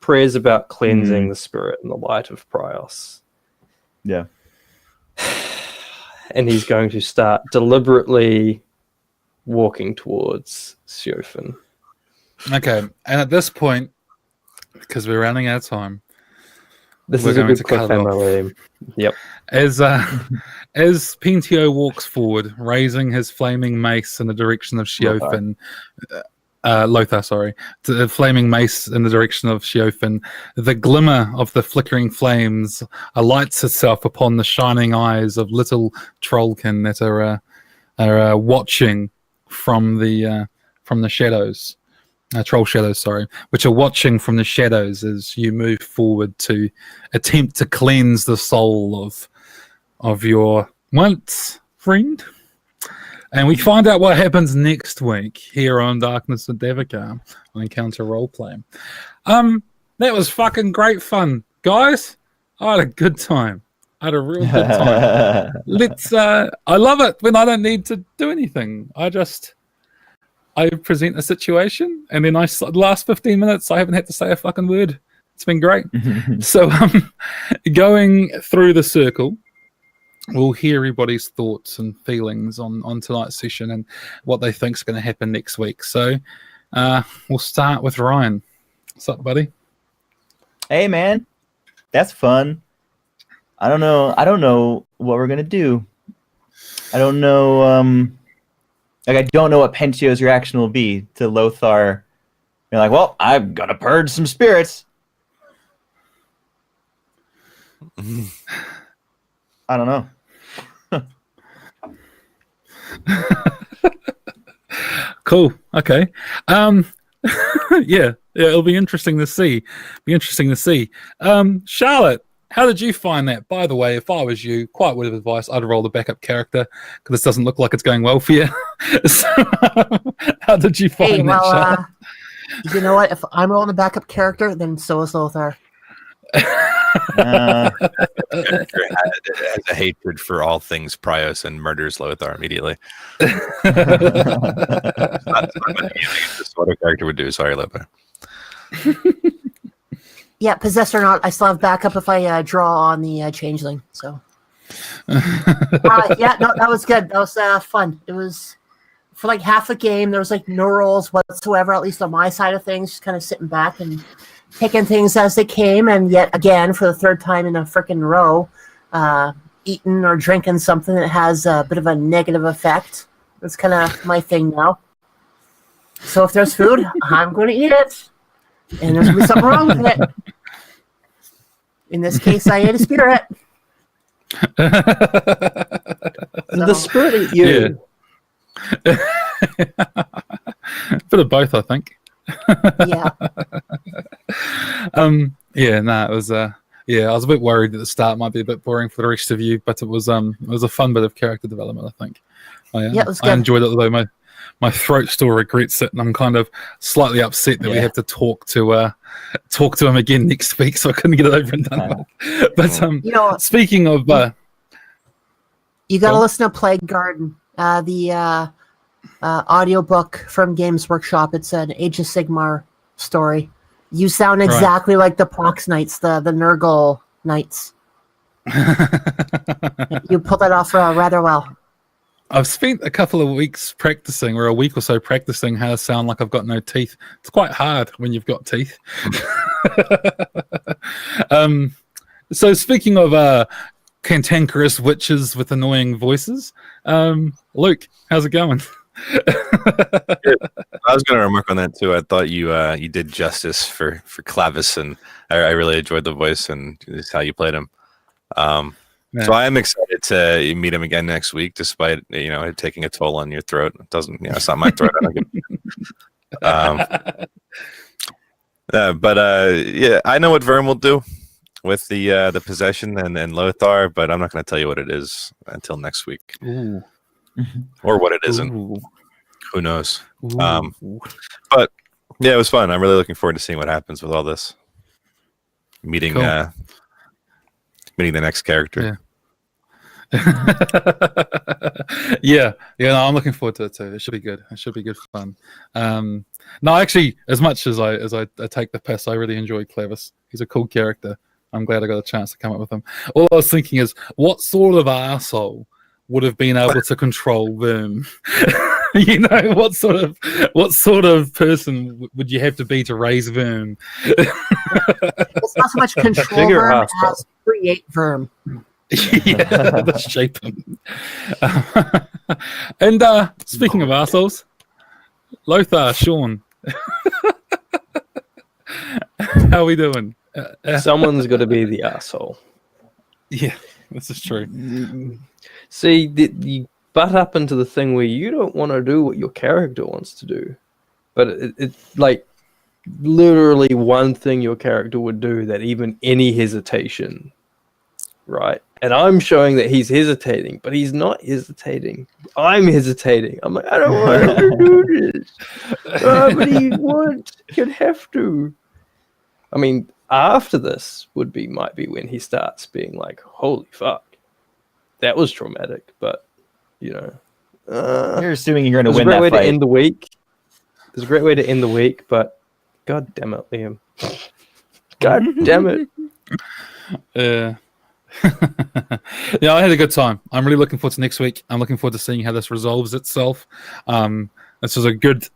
prayers about cleansing the spirit and the light of Prios. Yeah. And he's going to start deliberately walking towards Siofin. Okay, and at this point, because we're running out of time, This We're is a going good to cut it cliffhanger, off. Liam. Yep. as Pentio walks forward, raising his flaming mace in the direction of Siofin, Lothar, sorry, to the flaming mace in the direction of Siofin, the glimmer of the flickering flames alights itself upon the shining eyes of little Trollkin that are watching from the shadows. Troll shadows, sorry, which are watching from the shadows as you move forward to attempt to cleanse the soul of your once friend. And we find out what happens next week here on Darkness and Davokar on Encounter Roleplay. That was fucking great fun, guys. I had a good time. I had a real good time. I love it when I don't need to do anything. I present a situation, and then the last 15 minutes, I haven't had to say a fucking word. It's been great. So, going through the circle, we'll hear everybody's thoughts and feelings on tonight's session and what they think is going to happen next week. So, we'll start with Ryan. What's up, buddy? Hey, man. That's fun. I don't know what we're going to do. I don't know... I don't know what Pentio's reaction will be to Lothar. You're like, well, I'm gonna purge some spirits. I don't know. Cool. Okay. Yeah, it'll be interesting to see. Charlotte, how did you find that? By the way, if I was you, quite word of advice, I'd roll the backup character because this doesn't look like it's going well for you. So, how did you find that, Charlotte? You know what? If I'm rolling a backup character, then so is Lothar. Has a hatred for all things Prios and murders Lothar immediately. That's not what a character would do. Sorry, Lothar. Yeah, possessed or not, I still have backup if I draw on the changeling. So Yeah, no, that was good. That was fun. It was for like half the game. There was like no rolls whatsoever, at least on my side of things. Just kind of sitting back and taking things as they came. And yet again, for the third time in a freaking row, eating or drinking something that has a bit of a negative effect. That's kind of my thing now. So if there's food, I'm going to eat it. And there's going to be something wrong with it. In this case, I ate a spirit. The spirit ate you. Yeah. Bit of both, I think. Yeah. It was I was a bit worried at the start might be a bit boring for the rest of you, but it was a fun bit of character development, I think. It was good. I enjoyed it, although my throat still regrets it, and I'm kind of slightly upset that we have to talk to him again next week, so I couldn't get it over and done with. But speaking of, you got to listen to Plague Garden, the audiobook from Games Workshop. It's an Age of Sigmar story. You sound exactly like the Pox Knights, the Nurgle Knights. You pulled that off rather well. I've spent a couple of weeks practicing, or a week or so practicing, how to sound like I've got no teeth. It's quite hard when you've got teeth. So speaking of cantankerous witches with annoying voices, Luke, how's it going? I was going to remark on that too. I thought you did justice for Clavis, and I really enjoyed the voice and just how you played him. So I am excited to meet him again next week, despite it taking a toll on your throat. It doesn't, it's not my throat. I don't get I know what Vern will do with the possession and Lothar, but I'm not going to tell you what it is until next week. Ooh. Or what it isn't. Ooh. Who knows? But yeah, it was fun. I'm really looking forward to seeing what happens with all this. Meeting the next character. Yeah. I'm looking forward to it too. It should be good. It should be good fun. No, actually, as much as I take the piss, I really enjoy Clavis. He's a cool character. I'm glad I got a chance to come up with him. All I was thinking is, what sort of arsehole would have been able to control them? What sort of person would you have to be to raise Verm? It's not so much control Verm as create Verm. Let's shape him. And speaking of assholes, Lothar, Sean, how are we doing? Someone's got to be the asshole. Yeah, this is true. See, you butt up into the thing where you don't want to do what your character wants to do, but it's like literally one thing your character would do that even any hesitation, right? And I'm showing that he's hesitating, but he's not hesitating. I'm hesitating. I'm like, I don't want to do this. But he'd have to. I mean, after this might be when he starts being like, holy fuck, that was traumatic. But, you're assuming you're going to win that fight. There's a great way to end the week. There's a great way to end the week, but god damn it, Liam. God damn it. Yeah, I had a good time. I'm really looking forward to next week. I'm looking forward to seeing how this resolves itself. This was a good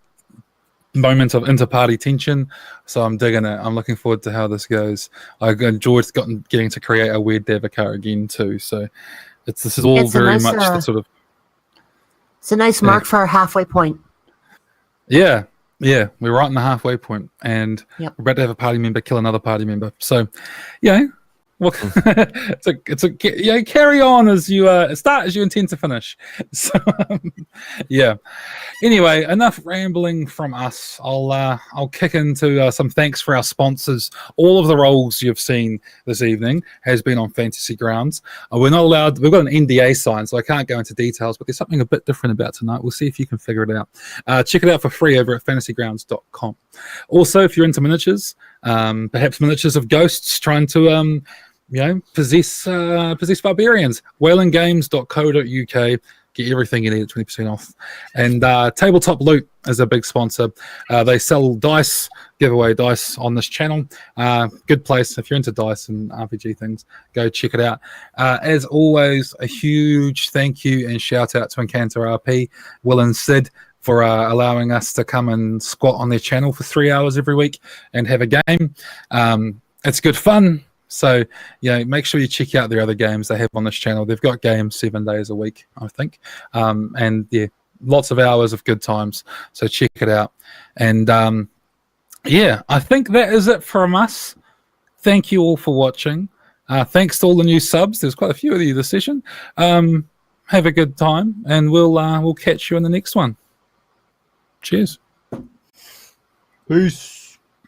moment of inter-party tension, so I'm digging it. I'm looking forward to how this goes. I enjoyed getting to create a weird Davokar again too. So this is all very much the sort of. It's a nice mark for our halfway point. Yeah, we're right in the halfway point, and we're about to have a party member kill another party member. So, well, carry on as you start as you intend to finish. So, Anyway, enough rambling from us. I'll kick into some thanks for our sponsors. All of the roles you've seen this evening has been on Fantasy Grounds. We're not allowed. We've got an NDA sign, so I can't go into details. But there's something a bit different about tonight. We'll see if you can figure it out. Check it out for free over at fantasygrounds.com. Also, if you're into miniatures, perhaps miniatures of ghosts trying to possess barbarians, whalingames.co.uk. Get everything you need at 20% off. And Tabletop Loot is a big sponsor. They sell dice, giveaway dice on this channel. Good place. If you're into dice and RPG things, go check it out. As always, a huge thank you and shout out to Encanto RP, Will and Sid, for allowing us to come and squat on their channel for 3 hours every week and have a game. It's good fun. So, make sure you check out their other games they have on this channel. They've got games 7 days a week, I think. And lots of hours of good times. So check it out. And I think that is it from us. Thank you all for watching. Thanks to all the new subs. There's quite a few of you this session. Have a good time, and we'll catch you in the next one. Cheers. Peace.